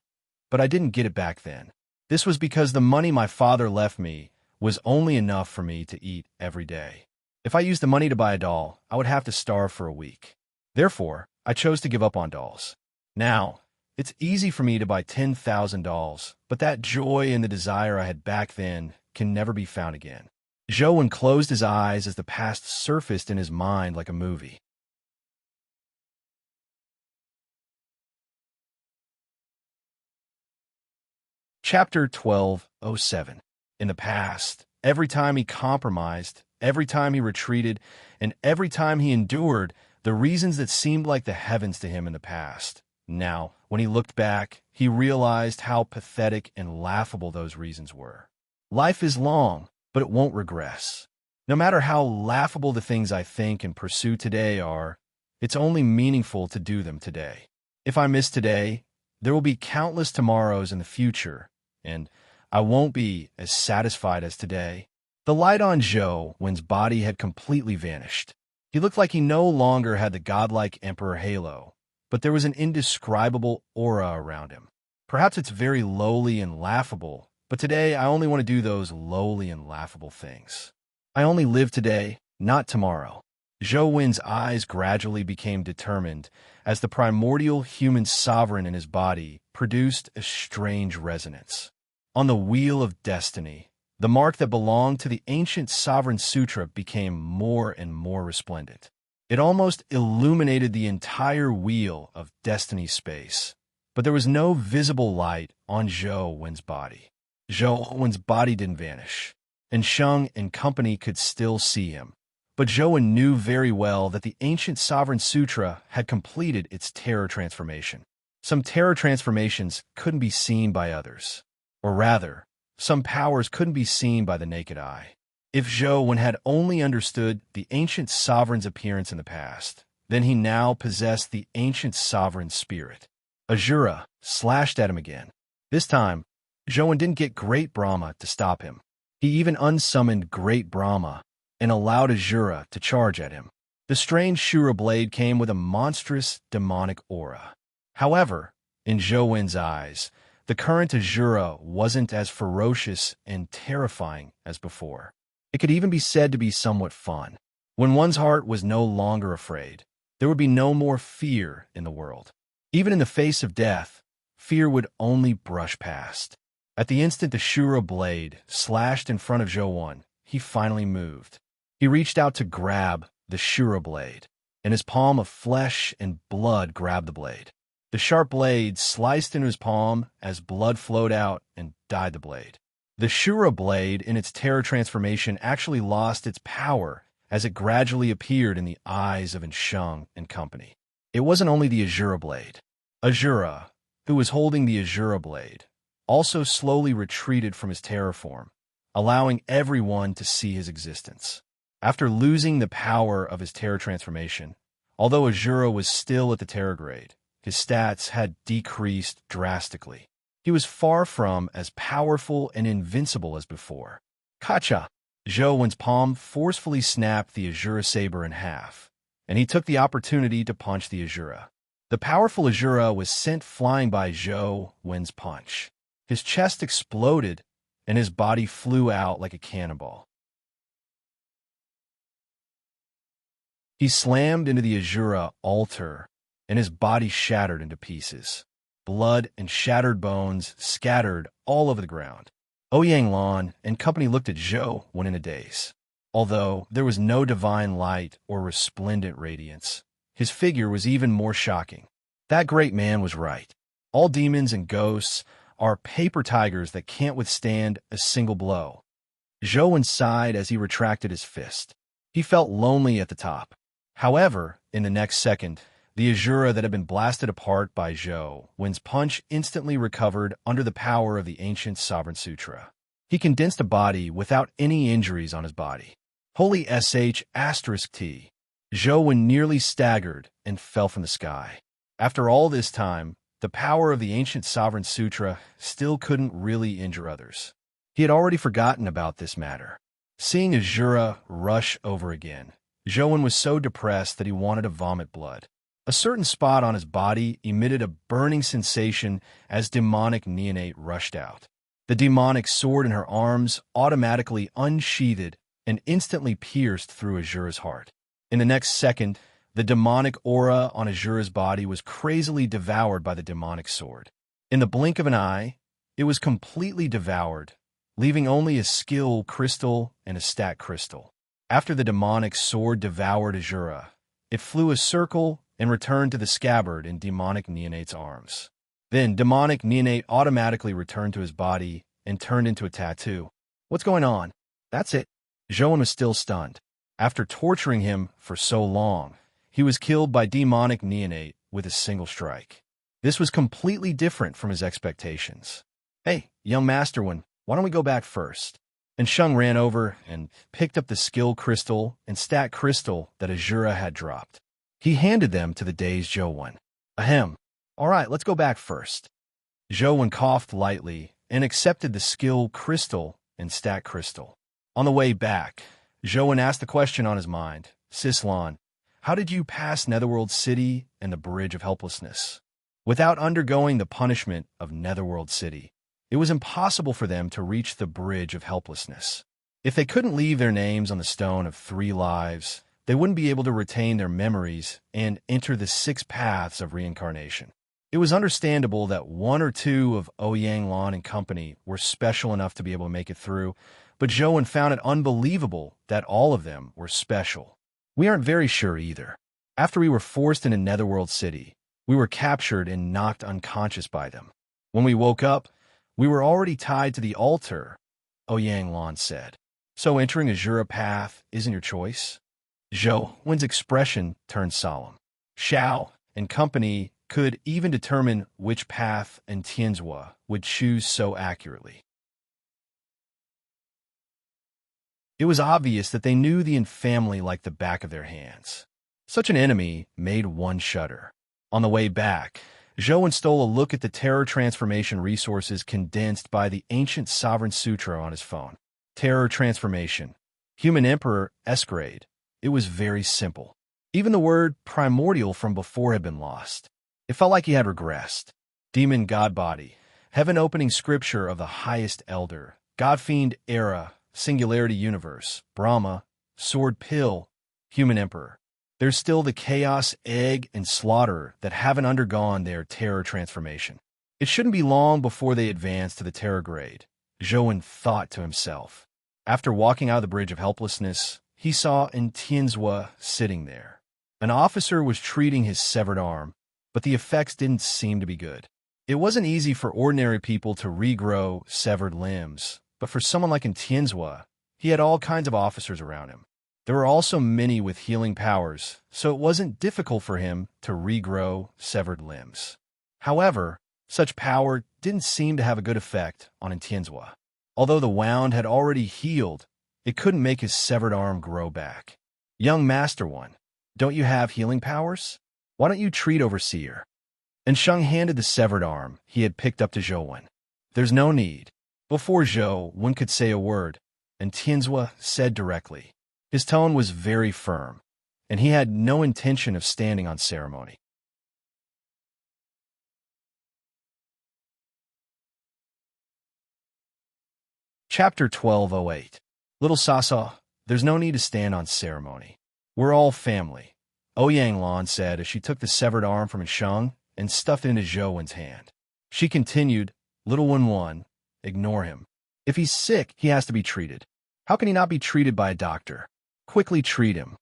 but I didn't get it back then. This was because the money my father left me was only enough for me to eat every day. If I used the money to buy a doll, I would have to starve for a week. Therefore, I chose to give up on dolls. Now, it's easy for me to buy 10,000 dolls, but that joy and the desire I had back then can never be found again. Zhou closed his eyes as the past surfaced in his mind like a movie. Chapter 12:07. In the past, every time he compromised, every time he retreated, and every time he endured the reasons that seemed like the heavens to him in the past. Now, when he looked back, he realized how pathetic and laughable those reasons were. Life is long, but it won't regress. No matter how laughable the things I think and pursue today are, it's only meaningful to do them today. If I miss today, there will be countless tomorrows in the future, and I won't be as satisfied as today. The light on Zhou Wen's body had completely vanished. He looked like he no longer had the godlike emperor halo, but there was an indescribable aura around him. Perhaps it's very lowly and laughable, but today I only want to do those lowly and laughable things. I only live today, not tomorrow. Zhou Wen's eyes gradually became determined as the primordial human sovereign in his body produced a strange resonance. On the wheel of destiny, the mark that belonged to the ancient sovereign sutra became more and more resplendent. It almost illuminated the entire wheel of destiny space, but there was no visible light on Zhou Wen's body. Zhou Wen's body didn't vanish, and Sheng and company could still see him. But Zhou Wen knew very well that the ancient sovereign sutra had completed its terror transformation. Some terror transformations couldn't be seen by others. Or rather, some powers couldn't be seen by the naked eye. If Zhou Wen had only understood the ancient sovereign's appearance in the past, then he now possessed the ancient sovereign's spirit. Azura slashed at him again. This time, Zhou Wen didn't get Great Brahma to stop him. He even unsummoned Great Brahma and allowed Azura to charge at him. The strange Shura blade came with a monstrous demonic aura. However, in Zhou Wen's eyes, the current Azura wasn't as ferocious and terrifying as before. It could even be said to be somewhat fun. When one's heart was no longer afraid, there would be no more fear in the world. Even in the face of death, fear would only brush past. At the instant the Shura blade slashed in front of Zhou Wen, he finally moved. He reached out to grab the Shura blade, and his palm of flesh and blood grabbed the blade. The sharp blade sliced into his palm as blood flowed out and dyed the blade. The Shura blade, in its terror transformation, actually lost its power as it gradually appeared in the eyes of Sheng and company. It wasn't only the Azura blade. Azura, who was holding the Azura blade, also slowly retreated from his terror form, allowing everyone to see his existence. After losing the power of his terror transformation, although Azura was still at the terror grade, his stats had decreased drastically. He was far from as powerful and invincible as before. Kacha! Zhou Wen's palm forcefully snapped the Azura saber in half, and he took the opportunity to punch the Azura. The powerful Azura was sent flying by Zhou Wen's punch. His chest exploded, and his body flew out like a cannonball. He slammed into the Azura altar, and his body shattered into pieces. Blood and shattered bones scattered all over the ground. Ouyang Lan and company looked at Zhou Wen in a daze. Although there was no divine light or resplendent radiance, his figure was even more shocking. That great man was right. All demons and ghosts are paper tigers that can't withstand a single blow. Zhou Wen sighed as he retracted his fist. He felt lonely at the top. However, in the next second, the Azura that had been blasted apart by Zhou Wen's punch instantly recovered under the power of the ancient Sovereign Sutra. He condensed a body without any injuries on his body. Holy sh**t. Zhou Wen nearly staggered and fell from the sky. After all this time, the power of the ancient Sovereign Sutra still couldn't really injure others. He had already forgotten about this matter. Seeing Azura rush over again, Zhou Wen was so depressed that he wanted to vomit blood. A certain spot on his body emitted a burning sensation as demonic neonate rushed out. The demonic sword in her arms automatically unsheathed and instantly pierced through Azura's heart. In the next second, the demonic aura on Azura's body was crazily devoured by the demonic sword. In the blink of an eye, it was completely devoured, leaving only a skill crystal and a stat crystal. After the demonic sword devoured Azura, it flew a circle and returned to the scabbard in demonic neonate's arms. Then demonic neonate automatically returned to his body and turned into a tattoo. What's going on? That's it. Zhou Wen was still stunned. After torturing him for so long, he was killed by demonic neonate with a single strike. This was completely different from his expectations. Hey, young Master One, why don't we go back first? And Sheng ran over and picked up the skill crystal and stat crystal that Azura had dropped. He handed them to the dazed Zhou Wen. Ahem. All right, let's go back first. Zhou Wen coughed lightly and accepted the skill crystal and stat crystal. On the way back, Zhou asked the question on his mind, Sislan, how did you pass Netherworld City and the Bridge of Helplessness? Without undergoing the punishment of Netherworld City, it was impossible for them to reach the Bridge of Helplessness. If they couldn't leave their names on the Stone of Three Lives, they wouldn't be able to retain their memories and enter the 6 paths of reincarnation. It was understandable that 1 or 2 of Ouyang Lan and company were special enough to be able to make it through, but Zhou found it unbelievable that all of them were special. We aren't very sure either. After we were forced into Netherworld City, we were captured and knocked unconscious by them. When we woke up, we were already tied to the altar, Ouyang Lan said. So entering Azura path isn't your choice? Zhou's expression turned solemn. Xiao and company could even determine which path and Tianzhua would choose so accurately. It was obvious that they knew the family like the back of their hands. Such an enemy made one shudder. On the way back, Zhou stole a look at the terror transformation resources condensed by the ancient Sovereign Sutra on his phone. Terror transformation. Human Emperor S-grade. It was very simple. Even the word primordial from before had been lost. It felt like he had regressed. Demon God Body. Heaven opening scripture of the highest elder. God Fiend era. Singularity universe. Brahma. Sword pill. Human Emperor. There's still the chaos, egg, and slaughterer that haven't undergone their terror transformation. It shouldn't be long before they advance to the terror grade, Zhou thought to himself. After walking out of the Bridge of Helplessness, he saw Tianzhua sitting there. An officer was treating his severed arm, but the effects didn't seem to be good. It wasn't easy for ordinary people to regrow severed limbs, but for someone like Tianzhua, he had all kinds of officers around him. There were also many with healing powers, so it wasn't difficult for him to regrow severed limbs. However, such power didn't seem to have a good effect on Tianzhua. Although the wound had already healed, it couldn't make his severed arm grow back. Young Master One, don't you have healing powers? Why don't you treat Overseer? And Sheng handed the severed arm he had picked up to Zhou. There's no need. Before Zhou could say a word, and Tianzhua said directly. His tone was very firm, and he had no intention of standing on ceremony. Chapter 1208. Little Sasa, there's no need to stand on ceremony. We're all family, Ouyang Lan said as she took the severed arm from Sheng and stuffed it into Zhou's hand. She continued, Little One, ignore him. If he's sick, he has to be treated. How can he not be treated by a doctor? Quickly treat him.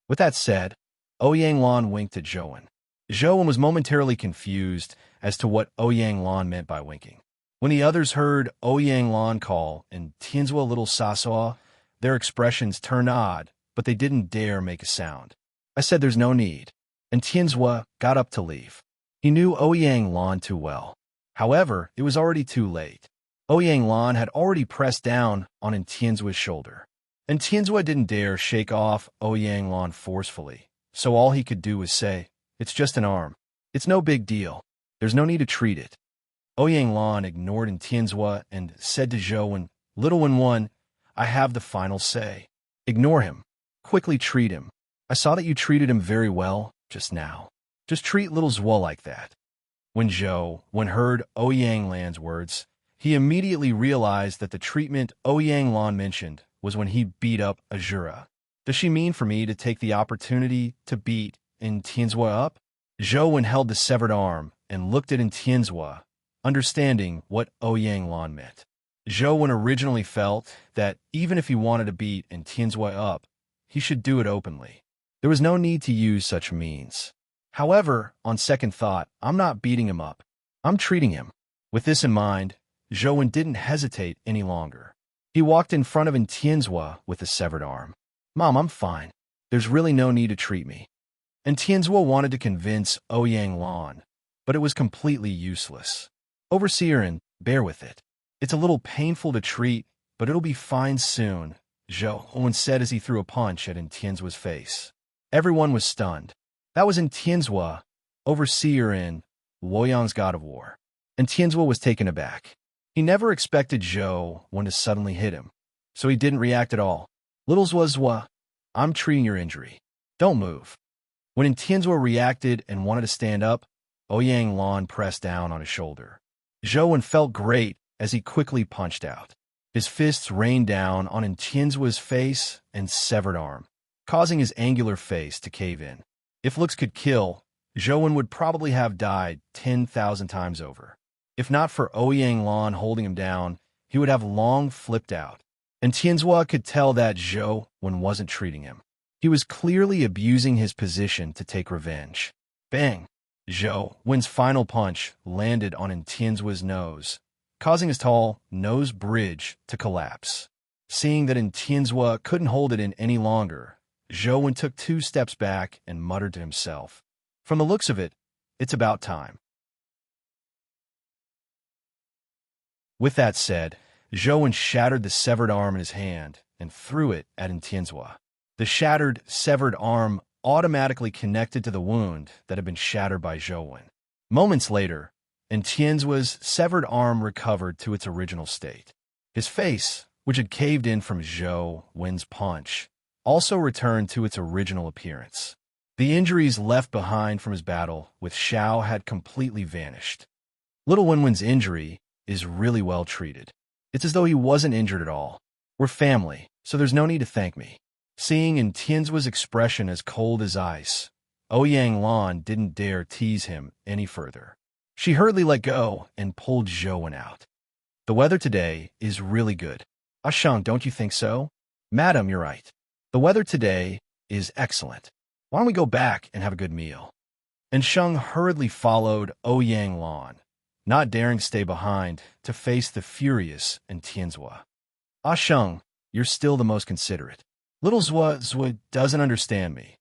With that said, Ouyang Lan winked at Zhou. Zhou was momentarily confused as to what Ouyang Lan meant by winking. When the others heard Ouyang Lan call and Tianzhua Little Sasa, their expressions turned odd, but they didn't dare make a sound. I said there's no need, and Tianzhua got up to leave. He knew Ouyang Lan too well. However, it was already too late. Ouyang Lan had already pressed down on Tianzhua's shoulder, and Tianzhua didn't dare shake off Ouyang Lan forcefully, so all he could do was say, It's just an arm. It's no big deal. There's no need to treat it. Ouyang Lan ignored Tianzhua and said to Zhou, Little One, I have the final say. Ignore him. Quickly treat him. I saw that you treated him very well just now. Just treat little Zhuo like that. When Zhou heard Ouyang Lan's words, he immediately realized that the treatment Ouyang Lan mentioned was when he beat up Azura. Does she mean for me to take the opportunity to beat Tianzhua up? Zhou held the severed arm and looked at Tianzhua, understanding what Ouyang Lan meant. Zhou originally felt that even if he wanted to beat Tianzhua up, he should do it openly. There was no need to use such means. However, on second thought, I'm not beating him up. I'm treating him. With this in mind, Zhou didn't hesitate any longer. He walked in front of Tianzhua with the severed arm. Mom, I'm fine. There's really no need to treat me. Tianzhua wanted to convince Ouyang Lan, but it was completely useless. Overseer, bear with it. It's a little painful to treat, but it'll be fine soon, Zhou said as he threw a punch at Tianzhua's face. Everyone was stunned. That was Tianzhua, Overseer in Luoyang's God of War. Tianzhua was taken aback. He never expected Zhou to suddenly hit him. so he didn't react at all. Littles was, I'm treating your injury. Don't move. When Tianzhua reacted and wanted to stand up, Ouyang Lan pressed down on his shoulder. Zhou felt great as he quickly punched out. His fists rained down on Tianzua's face and severed arm, causing his angular face to cave in. If looks could kill, Zhou would probably have died 10,000 times over. If not for Ouyang Lan holding him down, he would have long flipped out. And Tianzhua could tell that Zhou wasn't treating him. He was clearly abusing his position to take revenge. Bang! Zhou's final punch landed on Tianzua's nose, causing his tall nose bridge to collapse. Seeing that Tianzhua couldn't hold it in any longer, Zhou took 2 steps back and muttered to himself, "From the looks of it, it's about time." With that said, Zhou shattered the severed arm in his hand and threw it at Tianzhua. The shattered, severed arm automatically connected to the wound that had been shattered by Zhou. Moments later, Tianzua's severed arm recovered to its original state. His face, which had caved in from Zhou's punch, also returned to its original appearance. The injuries left behind from his battle with Xiao had completely vanished. Little Wenwen's injury is really well treated. It's as though he wasn't injured at all. We're family, so there's no need to thank me. Seeing Tianzua's expression as cold as ice, Ouyang Lan didn't dare tease him any further. She hurriedly let go and pulled Zhou out. The weather today is really good. Shang, don't you think so? Madam, you're right. The weather today is excellent. Why don't we go back and have a good meal? And Shang hurriedly followed Ouyang Lan, not daring to stay behind to face the furious Tianzhua. Shang, you're still the most considerate. Little Zhua doesn't understand me,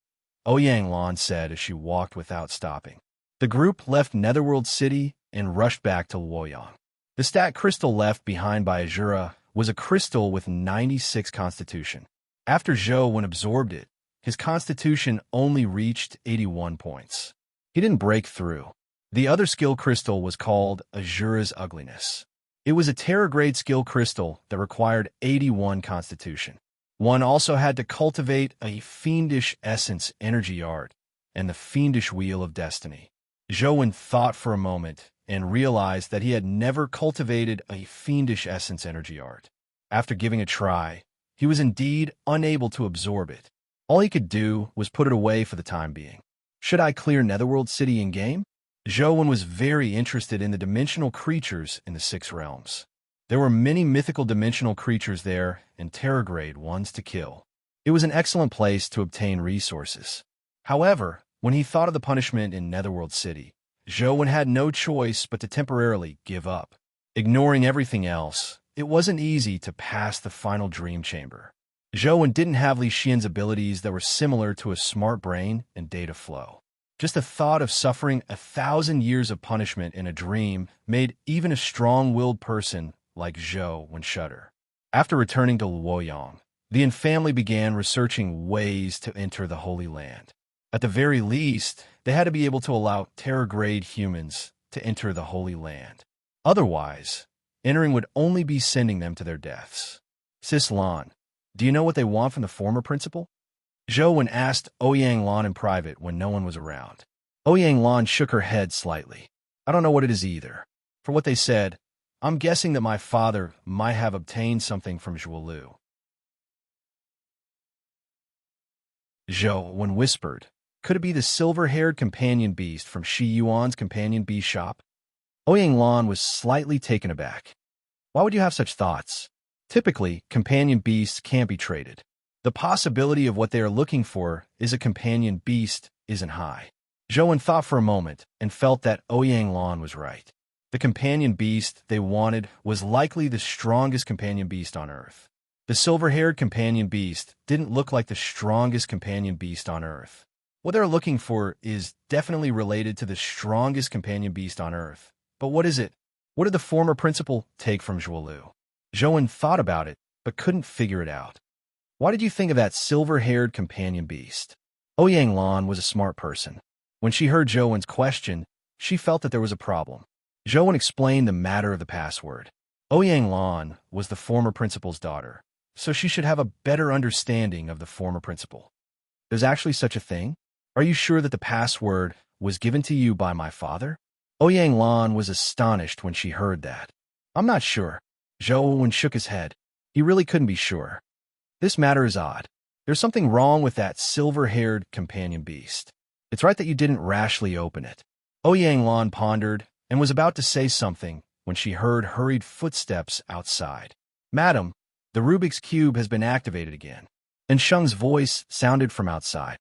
Ouyang Lan said as she walked without stopping. The group left Netherworld City and rushed back to Luoyang. The stat crystal left behind by Azura was a crystal with 96 constitution. After Zhou absorbed it, his constitution only reached 81 points. He didn't break through. The other skill crystal was called Azura's Ugliness. It was a Terra-grade skill crystal that required 81 constitution. One also had to cultivate a Fiendish Essence energy art and the Fiendish Wheel of Destiny. Zhou thought for a moment and realized that he had never cultivated a Fiendish Essence energy art. After giving a try, he was indeed unable to absorb it. All he could do was put it away for the time being. Should I clear Netherworld City in-game? Zhou was very interested in the dimensional creatures in the 6 realms. There were many mythical dimensional creatures there and Terra-grade ones to kill. It was an excellent place to obtain resources. However, when he thought of the punishment in Netherworld City, Zhou had no choice but to temporarily give up. Ignoring everything else, it wasn't easy to pass the final dream chamber. Zhou didn't have Li Xian's abilities that were similar to a smart brain and data flow. Just the thought of suffering 1,000 years of punishment in a dream made even a strong-willed person like Zhou shudder. After returning to Luoyang, the Yin family began researching ways to enter the Holy Land. At the very least, they had to be able to allow Terra-grade humans to enter the Holy Land. Otherwise, entering would only be sending them to their deaths. Sis Lan, do you know what they want from the former principal? Zhou asked Ouyang Lan in private when no one was around. Ouyang Lan shook her head slightly. I don't know what it is either. For what they said, I'm guessing that my father might have obtained something from Zhuolu. Zhou whispered, could it be the silver-haired companion beast from Shi Yuan's companion beast shop? Ouyang Lan was slightly taken aback. Why would you have such thoughts? Typically, companion beasts can't be traded. The possibility of what they are looking for is a companion beast isn't high. Zhou thought for a moment and felt that Ouyang Lan was right. The companion beast they wanted was likely the strongest companion beast on Earth. The silver-haired companion beast didn't look like the strongest companion beast on Earth. What they're looking for is definitely related to the strongest companion beast on Earth. But what is it? What did the former principal take from Zhuolu? Zhou thought about it, but couldn't figure it out. Why did you think of that silver-haired companion beast? Ouyang Lan was a smart person. When she heard Zhou's question, she felt that there was a problem. Zhou explained the matter of the password. Ouyang Lan was the former principal's daughter, so she should have a better understanding of the former principle. There's actually such a thing? Are you sure that the password was given to you by my father? Ouyang Lan was astonished when she heard that. I'm not sure. Zhou Wen shook his head. He really couldn't be sure. This matter is odd. There's something wrong with that silver-haired companion beast. It's right that you didn't rashly open it. Ouyang Lan pondered and was about to say something when she heard hurried footsteps outside. Madam, the Rubik's Cube has been activated again. And Sheng's voice sounded from outside.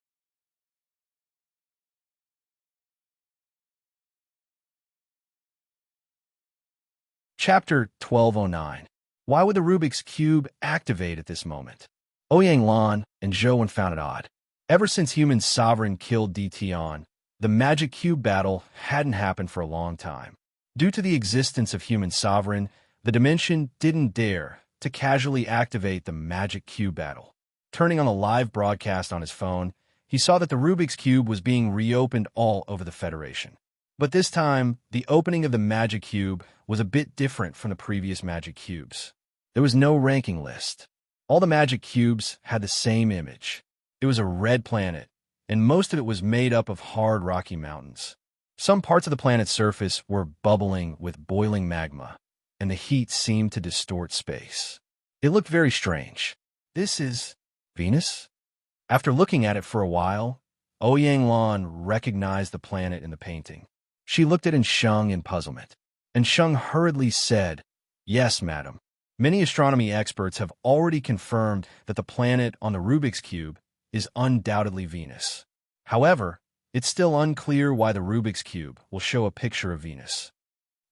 Chapter 1209. Why would the Rubik's Cube activate at this moment? Ouyang Lan and Zhou Wen found it odd. Ever since human sovereign killed Di Tian, the magic cube battle hadn't happened for a long time. Due to the existence of human sovereign, the dimension didn't dare to casually activate the magic cube battle. Turning on a live broadcast on his phone, he saw that the Rubik's Cube was being reopened all over the Federation. But this time, the opening of the magic cube was a bit different from the previous magic cubes. There was no ranking list. All the magic cubes had the same image. It was a red planet, and most of it was made up of hard rocky mountains. Some parts of the planet's surface were bubbling with boiling magma, and the heat seemed to distort space. It looked very strange. This is Venus? After looking at it for a while, Ouyang Lan recognized the planet in the painting. She looked at Sheng in puzzlement, and Sheng hurriedly said, "Yes, madam. Many astronomy experts have already confirmed that the planet on the Rubik's Cube is undoubtedly Venus. However, it's still unclear why the Rubik's Cube will show a picture of Venus."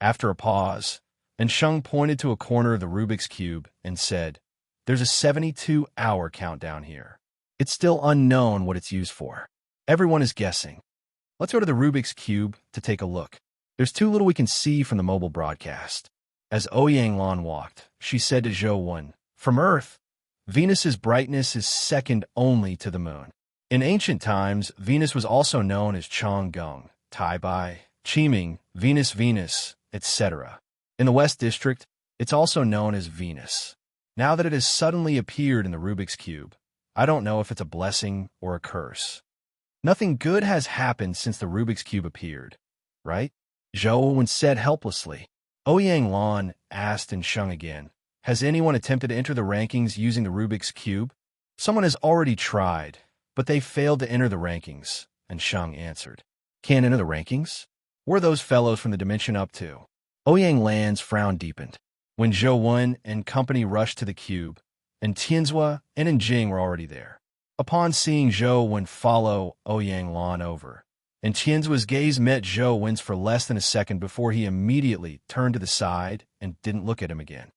After a pause, Sheng pointed to a corner of the Rubik's Cube and said, "There's a 72-hour countdown here. It's still unknown what it's used for. Everyone is guessing. Let's go to the Rubik's Cube to take a look. There's too little we can see from the mobile broadcast." As Ouyang Lan walked, she said to Zhou Wen, "From Earth, Venus's brightness is second only to the moon. In ancient times, Venus was also known as Chang'e, Taibai, Qiming, Venus, etc. In the West District, it's also known as Venus. Now that it has suddenly appeared in the Rubik's Cube, I don't know if it's a blessing or a curse. Nothing good has happened since the Rubik's Cube appeared, right?" Zhou Wen said helplessly. Ouyang Lan asked Sheng again, "Has anyone attempted to enter the rankings using the Rubik's Cube?" "Someone has already tried, but they failed to enter the rankings," Sheng answered. "Can't enter the rankings? Where are those fellows from the dimension up to?" Ouyang Lan's frown deepened. When Zhou Wen and company rushed to the cube, and Tianzhua and Jing were already there. Upon seeing Zhou Wen follow Ouyang Lan over, and Tianzhua's gaze met Zhou Wen's for less than a second before he immediately turned to the side and didn't look at him again.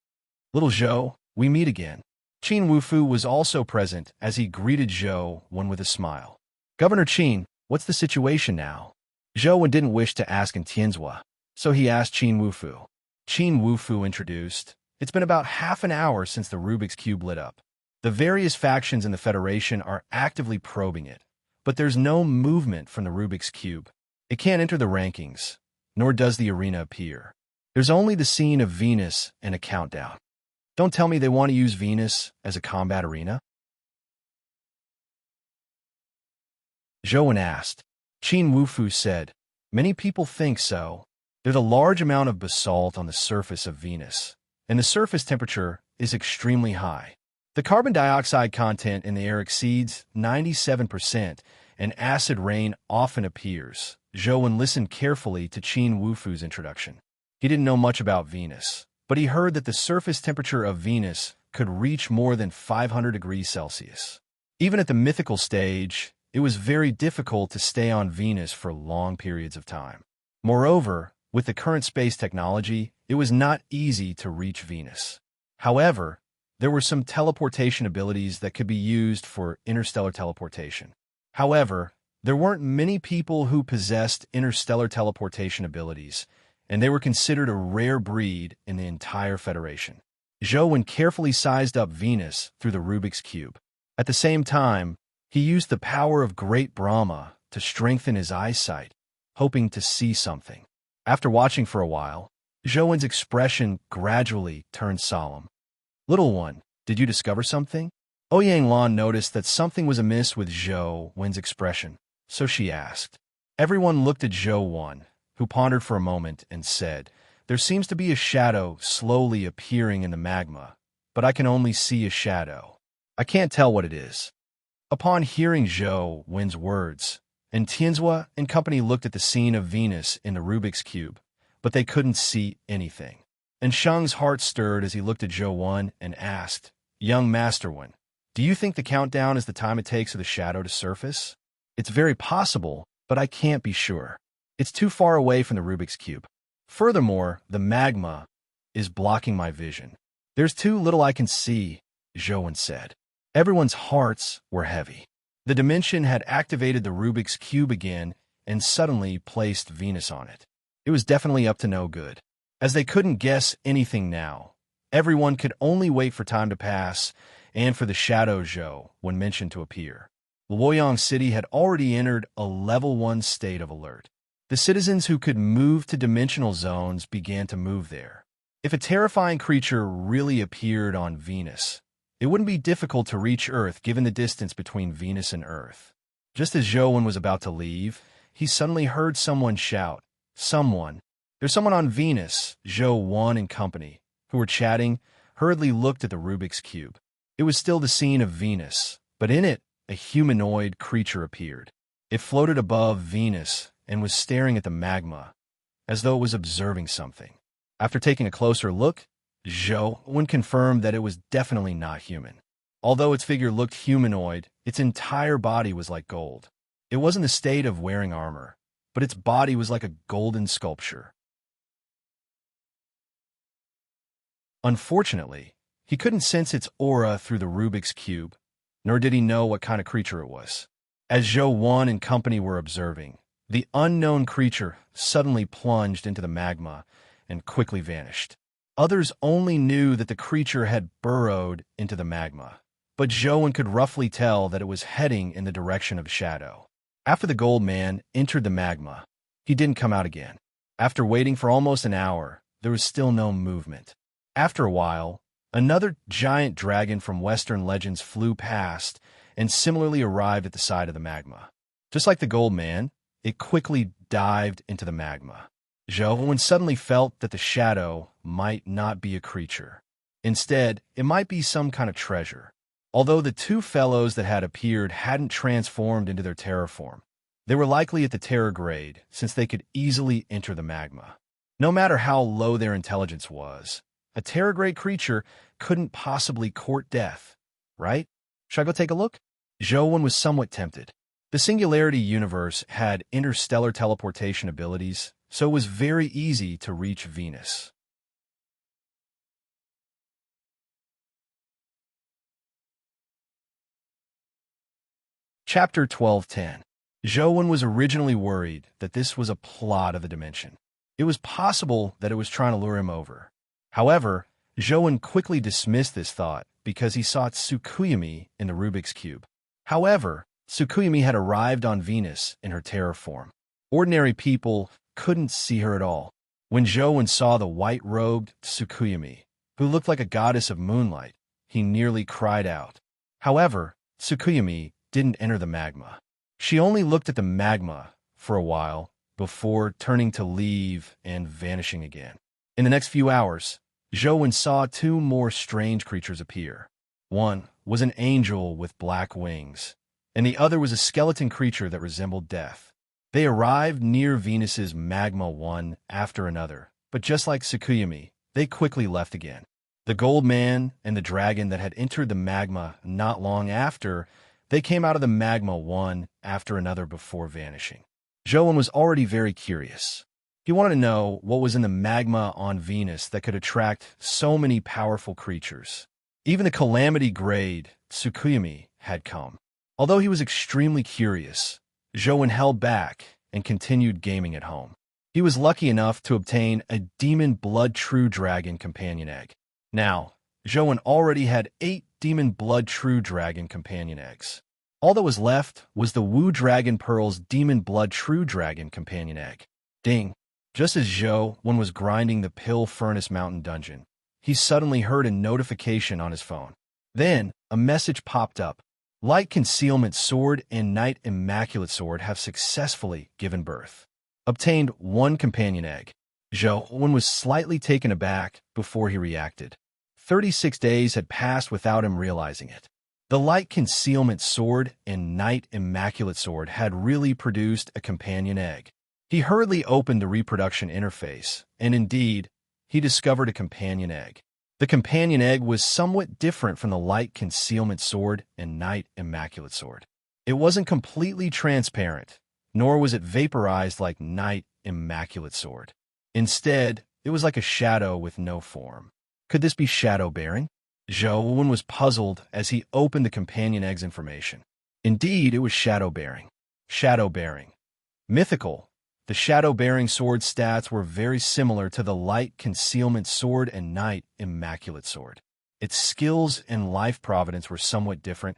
"Little Zhou, we meet again." Qin Wufu was also present as he greeted Zhou Wen with a smile. "Governor Qin, what's the situation now?" Zhou Wen didn't wish to ask Tianzhua, so he asked Qin Wufu. Qin Wufu introduced, "It's been about half an hour since the Rubik's Cube lit up. The various factions in the Federation are actively probing it, but there's no movement from the Rubik's Cube. It can't enter the rankings, nor does the arena appear. There's only the scene of Venus and a countdown. Don't tell me they want to use Venus as a combat arena?" Zhou Wen asked. Qin Wufu said, "Many people think so. There's a large amount of basalt on the surface of Venus, and the surface temperature is extremely high. The carbon dioxide content in the air exceeds 97%, and acid rain often appears." Zhou Wen listened carefully to Qin Wufu's introduction. He didn't know much about Venus, but he heard that the surface temperature of Venus could reach more than 500 degrees Celsius. Even at the mythical stage, it was very difficult to stay on Venus for long periods of time. Moreover, with the current space technology, it was not easy to reach Venus. However, there were some teleportation abilities that could be used for interstellar teleportation. However, there weren't many people who possessed interstellar teleportation abilities, and they were considered a rare breed in the entire Federation. Zhou Wen carefully sized up Venus through the Rubik's Cube. At the same time, he used the power of Great Brahma to strengthen his eyesight, hoping to see something. After watching for a while, Zhou Wen's expression gradually turned solemn. "Little one, Did you discover something? Ouyang Lan noticed that something was amiss with Zhou Wen's expression, so she asked. Everyone looked at Zhou Wen, who pondered for a moment and said, "There seems to be a shadow slowly appearing in the magma, but I can only see a shadow. I can't tell what it is." Upon hearing Zhou Wen's words, and Tianzhua and company looked at the scene of Venus in the Rubik's Cube, but they couldn't see anything. And Sheng's heart stirred as he looked at Zhou Wen and asked, "Young Master Wen, do you think the countdown is the time it takes for the shadow to surface?" "It's very possible, but I can't be sure. It's too far away from the Rubik's Cube. Furthermore, the magma is blocking my vision. There's too little I can see," Zhou Wen said. Everyone's hearts were heavy. The dimension had activated the Rubik's Cube again and suddenly placed Venus on it. It was definitely up to no good. As they couldn't guess anything now, everyone could only wait for time to pass and for the shadow Zhou Wen mentioned to appear. Luoyang City had already entered a level 1 state of alert. The citizens who could move to dimensional zones began to move there. If a terrifying creature really appeared on Venus, it wouldn't be difficult to reach Earth given the distance between Venus and Earth. Just as Zhou Wen was about to leave, he suddenly heard someone shout, "Someone! There's someone on Venus!" Zhou Wen and company, who were chatting, hurriedly looked at the Rubik's Cube. It was still the scene of Venus, but in it, a humanoid creature appeared. It floated above Venus and was staring at the magma, as though it was observing something. After taking a closer look, Zhou Wen confirmed that it was definitely not human. Although its figure looked humanoid, its entire body was like gold. It wasn't the state of wearing armor, but its body was like a golden sculpture. Unfortunately, he couldn't sense its aura through the Rubik's Cube, nor did he know what kind of creature it was. As Zhou Wen and company were observing, the unknown creature suddenly plunged into the magma and quickly vanished. Others only knew that the creature had burrowed into the magma, but Zhou Wen could roughly tell that it was heading in the direction of shadow. After the gold man entered the magma, he didn't come out again. After waiting for almost an hour, there was still no movement. After a while, another giant dragon from Western legends flew past and similarly arrived at the side of the magma. Just like the gold man, it quickly dived into the magma. Zhou Wen suddenly felt that the shadow might not be a creature. Instead, it might be some kind of treasure. Although the two fellows that had appeared hadn't transformed into their terror form, they were likely at the terror grade since they could easily enter the magma. No matter how low their intelligence was, a terror grade creature couldn't possibly court death, right? Should I go take a look? Zhou Wen was somewhat tempted. The Singularity universe had interstellar teleportation abilities, so it was very easy to reach Venus. Chapter 12:10. Zhou Wen was originally worried that this was a plot of the dimension. It was possible that it was trying to lure him over. However, Zhou Wen quickly dismissed this thought because he saw Tsukuyumi in the Rubik's Cube. However, Tsukuyumi had arrived on Venus in her terror form. Ordinary people couldn't see her at all. When Zhou Wen saw the white-robed Tsukuyumi, who looked like a goddess of moonlight, he nearly cried out. However, Tsukuyumi didn't enter the magma. She only looked at the magma for a while before turning to leave and vanishing again. In the next few hours, Zhou Wen saw two more strange creatures appear. One was an angel with black wings, and the other was a skeleton creature that resembled death. They arrived near Venus's magma one after another, but just like Tsukuyumi, they quickly left again. The gold man and the dragon that had entered the magma not long after, they came out of the magma one after another before vanishing. Zhou Wen was already very curious. He wanted to know what was in the magma on Venus that could attract so many powerful creatures. Even the calamity grade Tsukuyumi had come. Although he was extremely curious, Zhou Wen held back and continued gaming at home. He was lucky enough to obtain a Demon Blood True Dragon companion egg. Now, Zhou Wen already had 8 Demon Blood True Dragon companion eggs. All that was left was the Wu Dragon Pearl's Demon Blood True Dragon companion egg. Ding! Just as Zhou Wen was grinding the Pill Furnace Mountain dungeon, he suddenly heard a notification on his phone. Then, a message popped up. Light Concealment Sword and Night Immaculate Sword have successfully given birth. Obtained 1 companion egg. Zhou was slightly taken aback before he reacted. 36 days had passed without him realizing it. The Light Concealment Sword and Night Immaculate Sword had really produced a companion egg. He hurriedly opened the reproduction interface, and indeed, he discovered a companion egg. The companion egg was somewhat different from the Light Concealment Sword and Night Immaculate Sword. It wasn't completely transparent, nor was it vaporized like Night Immaculate Sword. Instead, it was like a shadow with no form. Could this be shadow-bearing? Zhou was puzzled as he opened the companion egg's information. Indeed, it was shadow-bearing. Shadow-bearing. Mythical. The shadow-bearing sword stats were very similar to the Light Concealment Sword and Night Immaculate Sword. Its skills and life providence were somewhat different,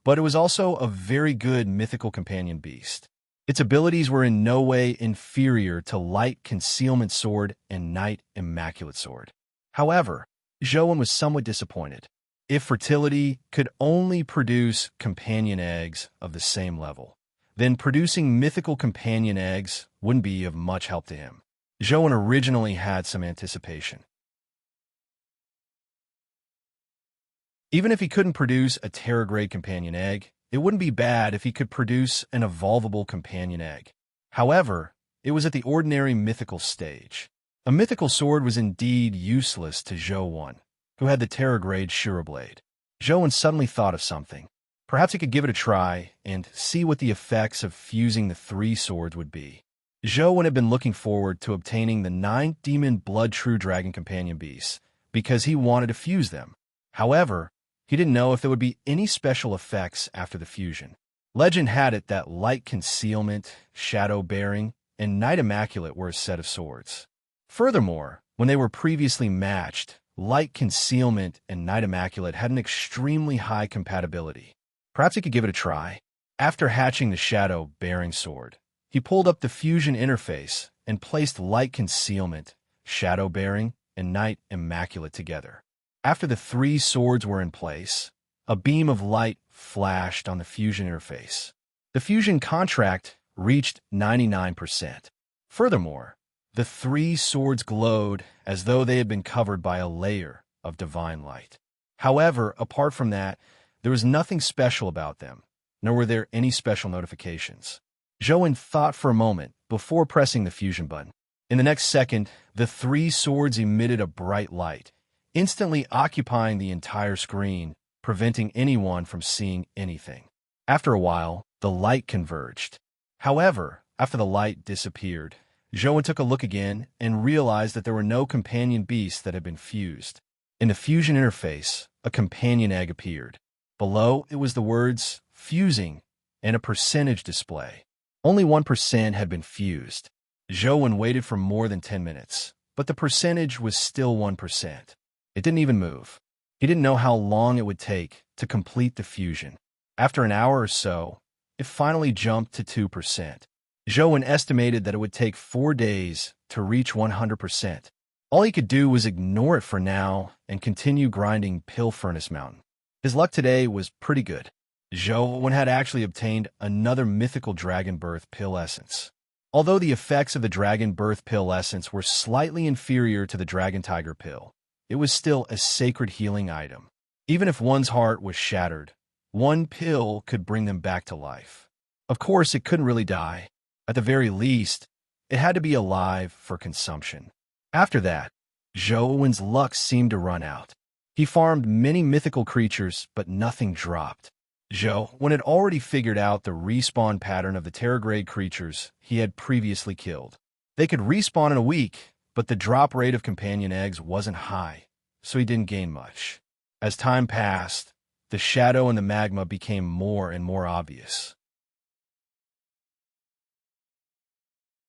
but it was also a very good mythical companion beast. Its abilities were in no way inferior to Light Concealment Sword and Night Immaculate Sword. However, Zhou was somewhat disappointed. If fertility could only produce companion eggs of the same level, then producing mythical companion eggs wouldn't be of much help to him. Zhou originally had some anticipation. Even if he couldn't produce a Terra-grade companion egg, it wouldn't be bad if he could produce an evolvable companion egg. However, it was at the ordinary mythical stage. A mythical sword was indeed useless to Zhou, who had the Terra-grade Shura Blade. Zhou suddenly thought of something. Perhaps he could give it a try and see what the effects of fusing the 3 swords would be. Zhou had been looking forward to obtaining the 9 Demon Blood True Dragon companion beasts because he wanted to fuse them. However, he didn't know if there would be any special effects after the fusion. Legend had it that Light Concealment, Shadow Bearing, and Night Immaculate were a set of swords. Furthermore, when they were previously matched, Light Concealment and Night Immaculate had an extremely high compatibility. Perhaps he could give it a try. After hatching the Shadow Bearing sword, he pulled up the fusion interface and placed Light Concealment, Shadow Bearing, and Night Immaculate together. After the 3 swords were in place, a beam of light flashed on the fusion interface. The fusion contract reached 99%. Furthermore, the 3 swords glowed as though they had been covered by a layer of divine light. However, apart from that, there was nothing special about them, nor were there any special notifications. Zhou thought for a moment before pressing the fusion button. In the next second, the 3 swords emitted a bright light, instantly occupying the entire screen, preventing anyone from seeing anything. After a while, the light converged. However, after the light disappeared, Zhou took a look again and realized that there were no companion beasts that had been fused. In the fusion interface, a companion egg appeared. Below, it was the words, fusing, and a percentage display. Only 1% had been fused. Zhou waited for more than 10 minutes, but the percentage was still 1%. It didn't even move. He didn't know how long it would take to complete the fusion. After an hour or so, it finally jumped to 2%. Zhou estimated that it would take 4 days to reach 100%. All he could do was ignore it for now and continue grinding Pill Furnace Mountain. His luck today was pretty good. Zhou had actually obtained another mythical Dragon Birth Pill Essence. Although the effects of the Dragon Birth Pill Essence were slightly inferior to the Dragon Tiger Pill, it was still a sacred healing item. Even if one's heart was shattered, one pill could bring them back to life. Of course, it couldn't really die. At the very least, it had to be alive for consumption. After that, Zhou's luck seemed to run out. He farmed many mythical creatures, but nothing dropped. Zhou had already figured out the respawn pattern of the Terra-grade creatures he had previously killed. They could respawn in a week, but the drop rate of companion eggs wasn't high, so he didn't gain much. As time passed, the shadow and the magma became more and more obvious.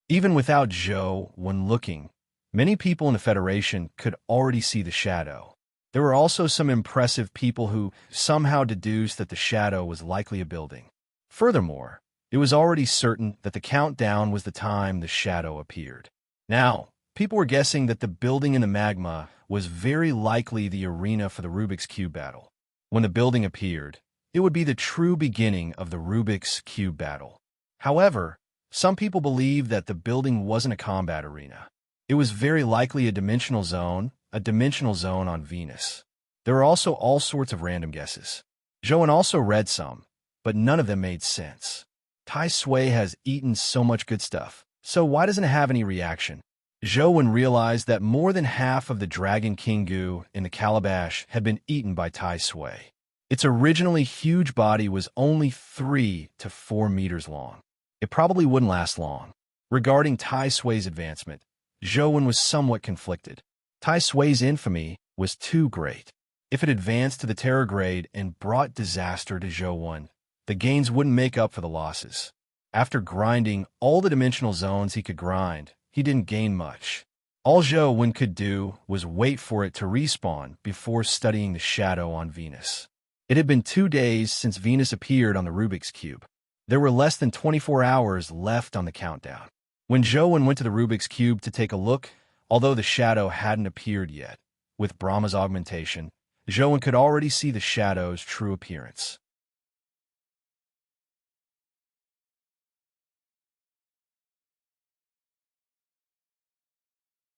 Even without Zhou, when looking, many people in the Federation could already see the shadow. There were also some impressive people who somehow deduced that the shadow was likely a building. Furthermore, it was already certain that the countdown was the time the shadow appeared. Now, people were guessing that the building in the magma was very likely the arena for the Rubik's Cube battle. When the building appeared, it would be the true beginning of the Rubik's Cube battle. However, some people believe that the building wasn't a combat arena. It was very likely a dimensional zone on Venus. There were also all sorts of random guesses. Joan also read some, but none of them made sense. Tai Sui has eaten so much good stuff, so why doesn't it have any reaction? Joan realized that more than half of the Dragon King goo in the calabash had been eaten by Tai Sui. Its originally huge body was only 3 to 4 meters long. It probably wouldn't last long. Regarding Tai Sui's advancement, Joan was somewhat conflicted. Tai Sui's infamy was too great. If it advanced to the terror grade and brought disaster to Joan, the gains wouldn't make up for the losses. After grinding all the dimensional zones he could grind, he didn't gain much. All Joan could do was wait for it to respawn before studying the shadow on Venus. It had been 2 days since Venus appeared on the Rubik's Cube. There were less than 24 hours left on the countdown. When Joan went to the Rubik's Cube to take a look, although the shadow hadn't appeared yet, with Brahma's augmentation, Joan could already see the shadow's true appearance.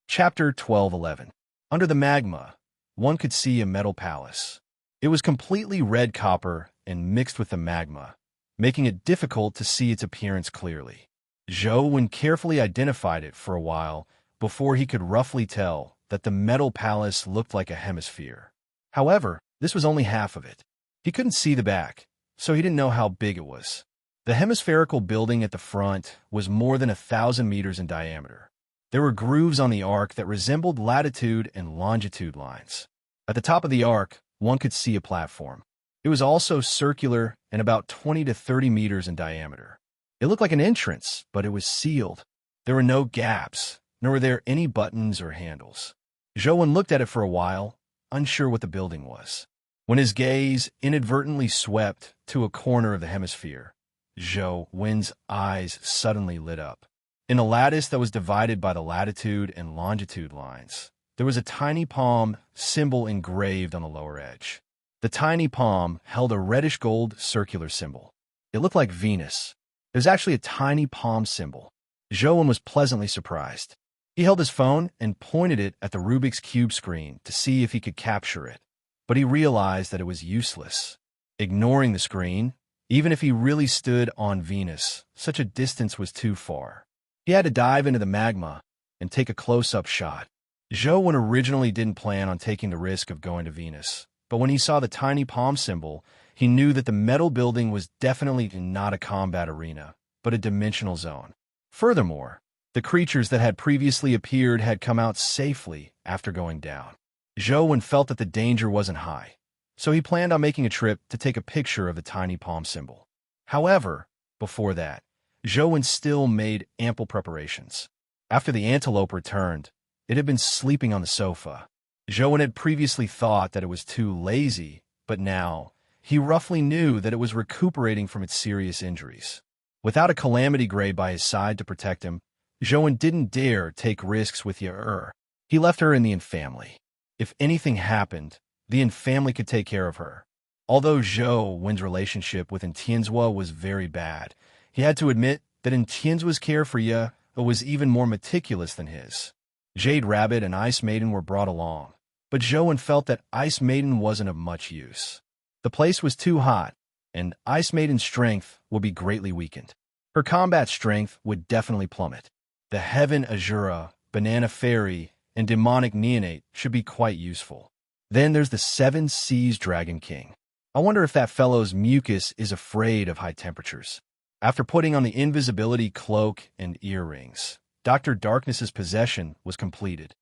Chapter 12:11. Under the magma, one could see a metal palace. It was completely red copper and mixed with the magma, making it difficult to see its appearance clearly. Joan carefully identified it for a while before he could roughly tell that the metal palace looked like a hemisphere. However, this was only half of it. He couldn't see the back, so he didn't know how big it was. The hemispherical building at the front was more than 1,000 meters in diameter. There were grooves on the arc that resembled latitude and longitude lines. At the top of the arc, one could see a platform. It was also circular and about 20 to 30 meters in diameter. It looked like an entrance, but it was sealed. There were no gaps, nor were there any buttons or handles. Joan looked at it for a while, unsure what the building was. When his gaze inadvertently swept to a corner of the hemisphere, Joan's eyes suddenly lit up. In a lattice that was divided by the latitude and longitude lines, there was a tiny palm symbol engraved on the lower edge. The tiny palm held a reddish-gold circular symbol. It looked like Venus. It was actually a tiny palm symbol. Joan was pleasantly surprised. He held his phone and pointed it at the Rubik's Cube screen to see if he could capture it, but he realized that it was useless. Ignoring the screen, even if he really stood on Venus, such a distance was too far. He had to dive into the magma and take a close-up shot. Joan originally didn't plan on taking the risk of going to Venus, but when he saw the tiny palm symbol, he knew that the metal building was definitely not a combat arena, but a dimensional zone. Furthermore, the creatures that had previously appeared had come out safely after going down. Joan felt that the danger wasn't high, so he planned on making a trip to take a picture of the tiny palm symbol. However, before that, Joan still made ample preparations. After the antelope returned, it had been sleeping on the sofa. Joan had previously thought that it was too lazy, but now he roughly knew that it was recuperating from its serious injuries. Without a calamity grade by his side to protect him, Joan didn't dare take risks with Yair. He left her in the Yin family. If anything happened, the Yin family could take care of her. Although Joan's relationship with Entienzwa was very bad, he had to admit that Entienzwa's care for Yair was even more meticulous than his. Jade Rabbit and Ice Maiden were brought along, but Joan felt that Ice Maiden wasn't of much use. The place was too hot, and Ice Maiden's strength would be greatly weakened. Her combat strength would definitely plummet. The Heaven Azura, Banana Fairy, and Demonic Neonate should be quite useful. Then there's the Seven Seas Dragon King. I wonder if that fellow's mucus is afraid of high temperatures. After putting on the invisibility cloak and earrings, Dr. Darkness's possession was completed.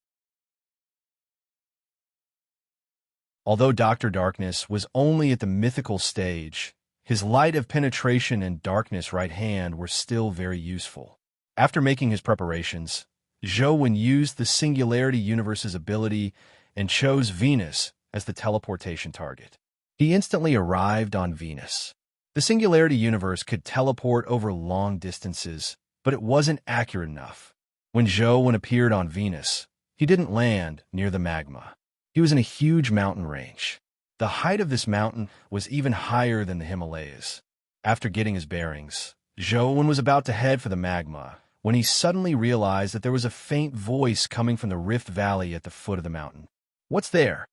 Although Dr. Darkness was only at the mythical stage, his light of penetration and darkness right hand were still very useful. After making his preparations, Joan used the Singularity Universe's ability and chose Venus as the teleportation target. He instantly arrived on Venus. The Singularity Universe could teleport over long distances, but it wasn't accurate enough. When Joan appeared on Venus, he didn't land near the magma. He was in a huge mountain range. The The height of this mountain was even higher than the Himalayas. After getting his bearings, Zhou was about to head for the magma when he suddenly realized that there was a faint voice coming from the Rift Valley at the foot of the mountain. "What's there?"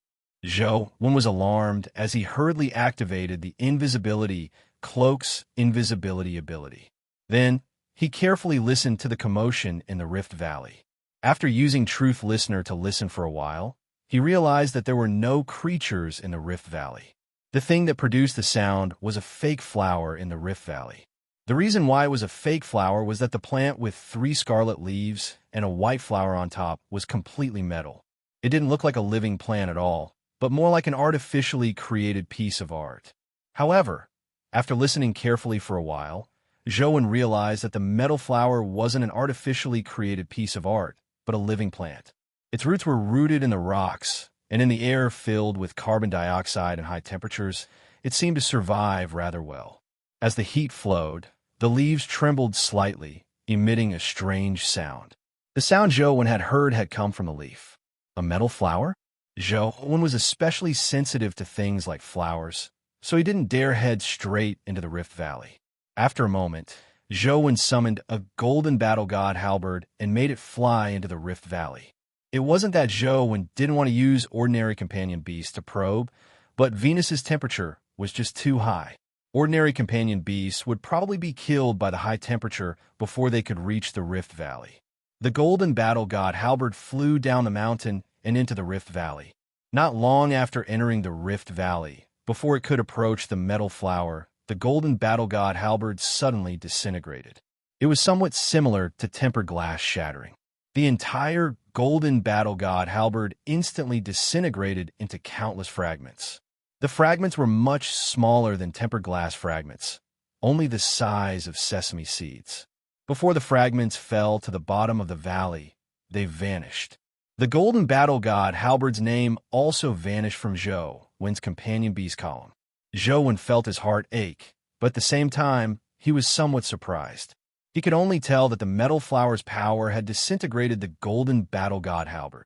Zhou was alarmed as he hurriedly activated the invisibility cloak's invisibility ability. Then, he carefully listened to the commotion in the Rift Valley. After using Truth Listener to listen for a while, he realized that there were no creatures in the Rift Valley. The thing that produced the sound was a fake flower in the Rift Valley. The reason why it was a fake flower was that the plant with 3 scarlet leaves and a white flower on top was completely metal. It didn't look like a living plant at all, but more like an artificially created piece of art. However, after listening carefully for a while, Zhou realized that the metal flower wasn't an artificially created piece of art, but a living plant. Its roots were rooted in the rocks, and in the air filled with carbon dioxide and high temperatures, it seemed to survive rather well. As the heat flowed, the leaves trembled slightly, emitting a strange sound. The sound Zhou had heard had come from the leaf. A metal flower? Zhou was especially sensitive to things like flowers, so he didn't dare head straight into the Rift Valley. After a moment, Zhou summoned a golden battle god halberd and made it fly into the Rift Valley. It wasn't that Zhou didn't want to use ordinary companion beasts to probe, but Venus's temperature was just too high. Ordinary companion beasts would probably be killed by the high temperature before they could reach the Rift Valley. The golden battle god halberd flew down the mountain and into the Rift Valley. Not long after entering the Rift Valley, before it could approach the metal flower, the golden battle god halberd suddenly disintegrated. It was somewhat similar to tempered glass shattering. The entire golden battle god halberd instantly disintegrated into countless fragments. The fragments were much smaller than tempered glass fragments, only the size of sesame seeds. Before the fragments fell to the bottom of the valley, they vanished. The golden battle god halberd's name also vanished from Zhou's companion beast column. Zhou felt his heart ache, but at the same time, he was somewhat surprised. He could only tell that the metal flower's power had disintegrated the golden battle god halberd.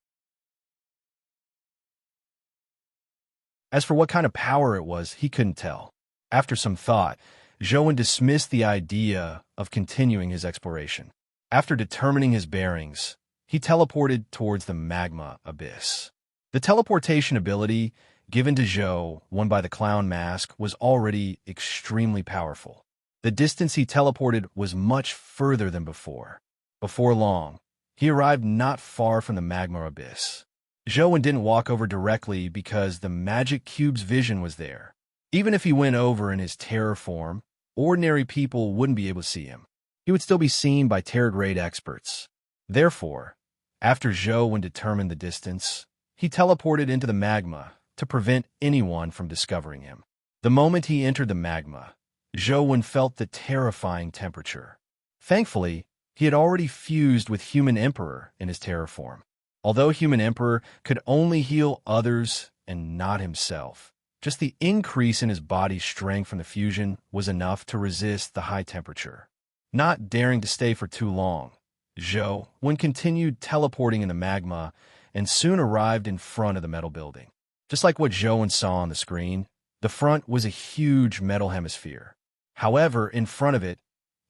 As for what kind of power it was, he couldn't tell. After some thought, Zhou dismissed the idea of continuing his exploration. After determining his bearings, he teleported towards the magma abyss. The teleportation ability given to Zhou, won by the clown mask, was already extremely powerful. The distance he teleported was much further than before. Before long, he arrived not far from the magma abyss. Zhou didn't walk over directly because the magic cube's vision was there. Even if he went over in his terror form, ordinary people wouldn't be able to see him. He would still be seen by terror-grade experts. Therefore, after Zhou determined the distance, he teleported into the magma to prevent anyone from discovering him. The moment he entered the magma, Zhou felt the terrifying temperature. Thankfully, he had already fused with Human Emperor in his terror form. Although Human Emperor could only heal others and not himself, just the increase in his body's strength from the fusion was enough to resist the high temperature. Not daring to stay for too long, Zhou continued teleporting in the magma and soon arrived in front of the metal building. Just like what Zhou saw on the screen, the front was a huge metal hemisphere. However, in front of it,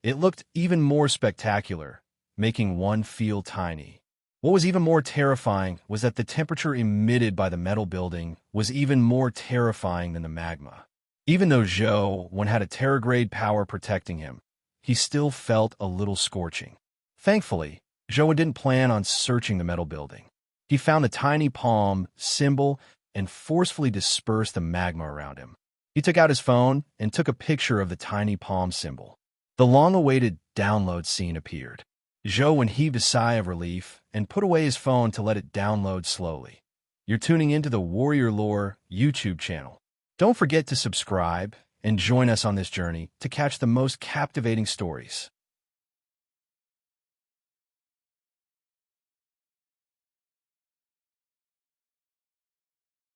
it looked even more spectacular, making one feel tiny. What was even more terrifying was that the temperature emitted by the metal building was even more terrifying than the magma. Even though Zhou had a terror-grade power protecting him, he still felt a little scorching. Thankfully, Zhou didn't plan on searching the metal building. He found the tiny palm symbol and forcefully dispersed the magma around him. He took out his phone and took a picture of the tiny palm symbol. The long-awaited download scene appeared. Zhou heaved a sigh of relief and put away his phone to let it download slowly. You're tuning into the Warrior Lore YouTube channel. Don't forget to subscribe and join us on this journey to catch the most captivating stories.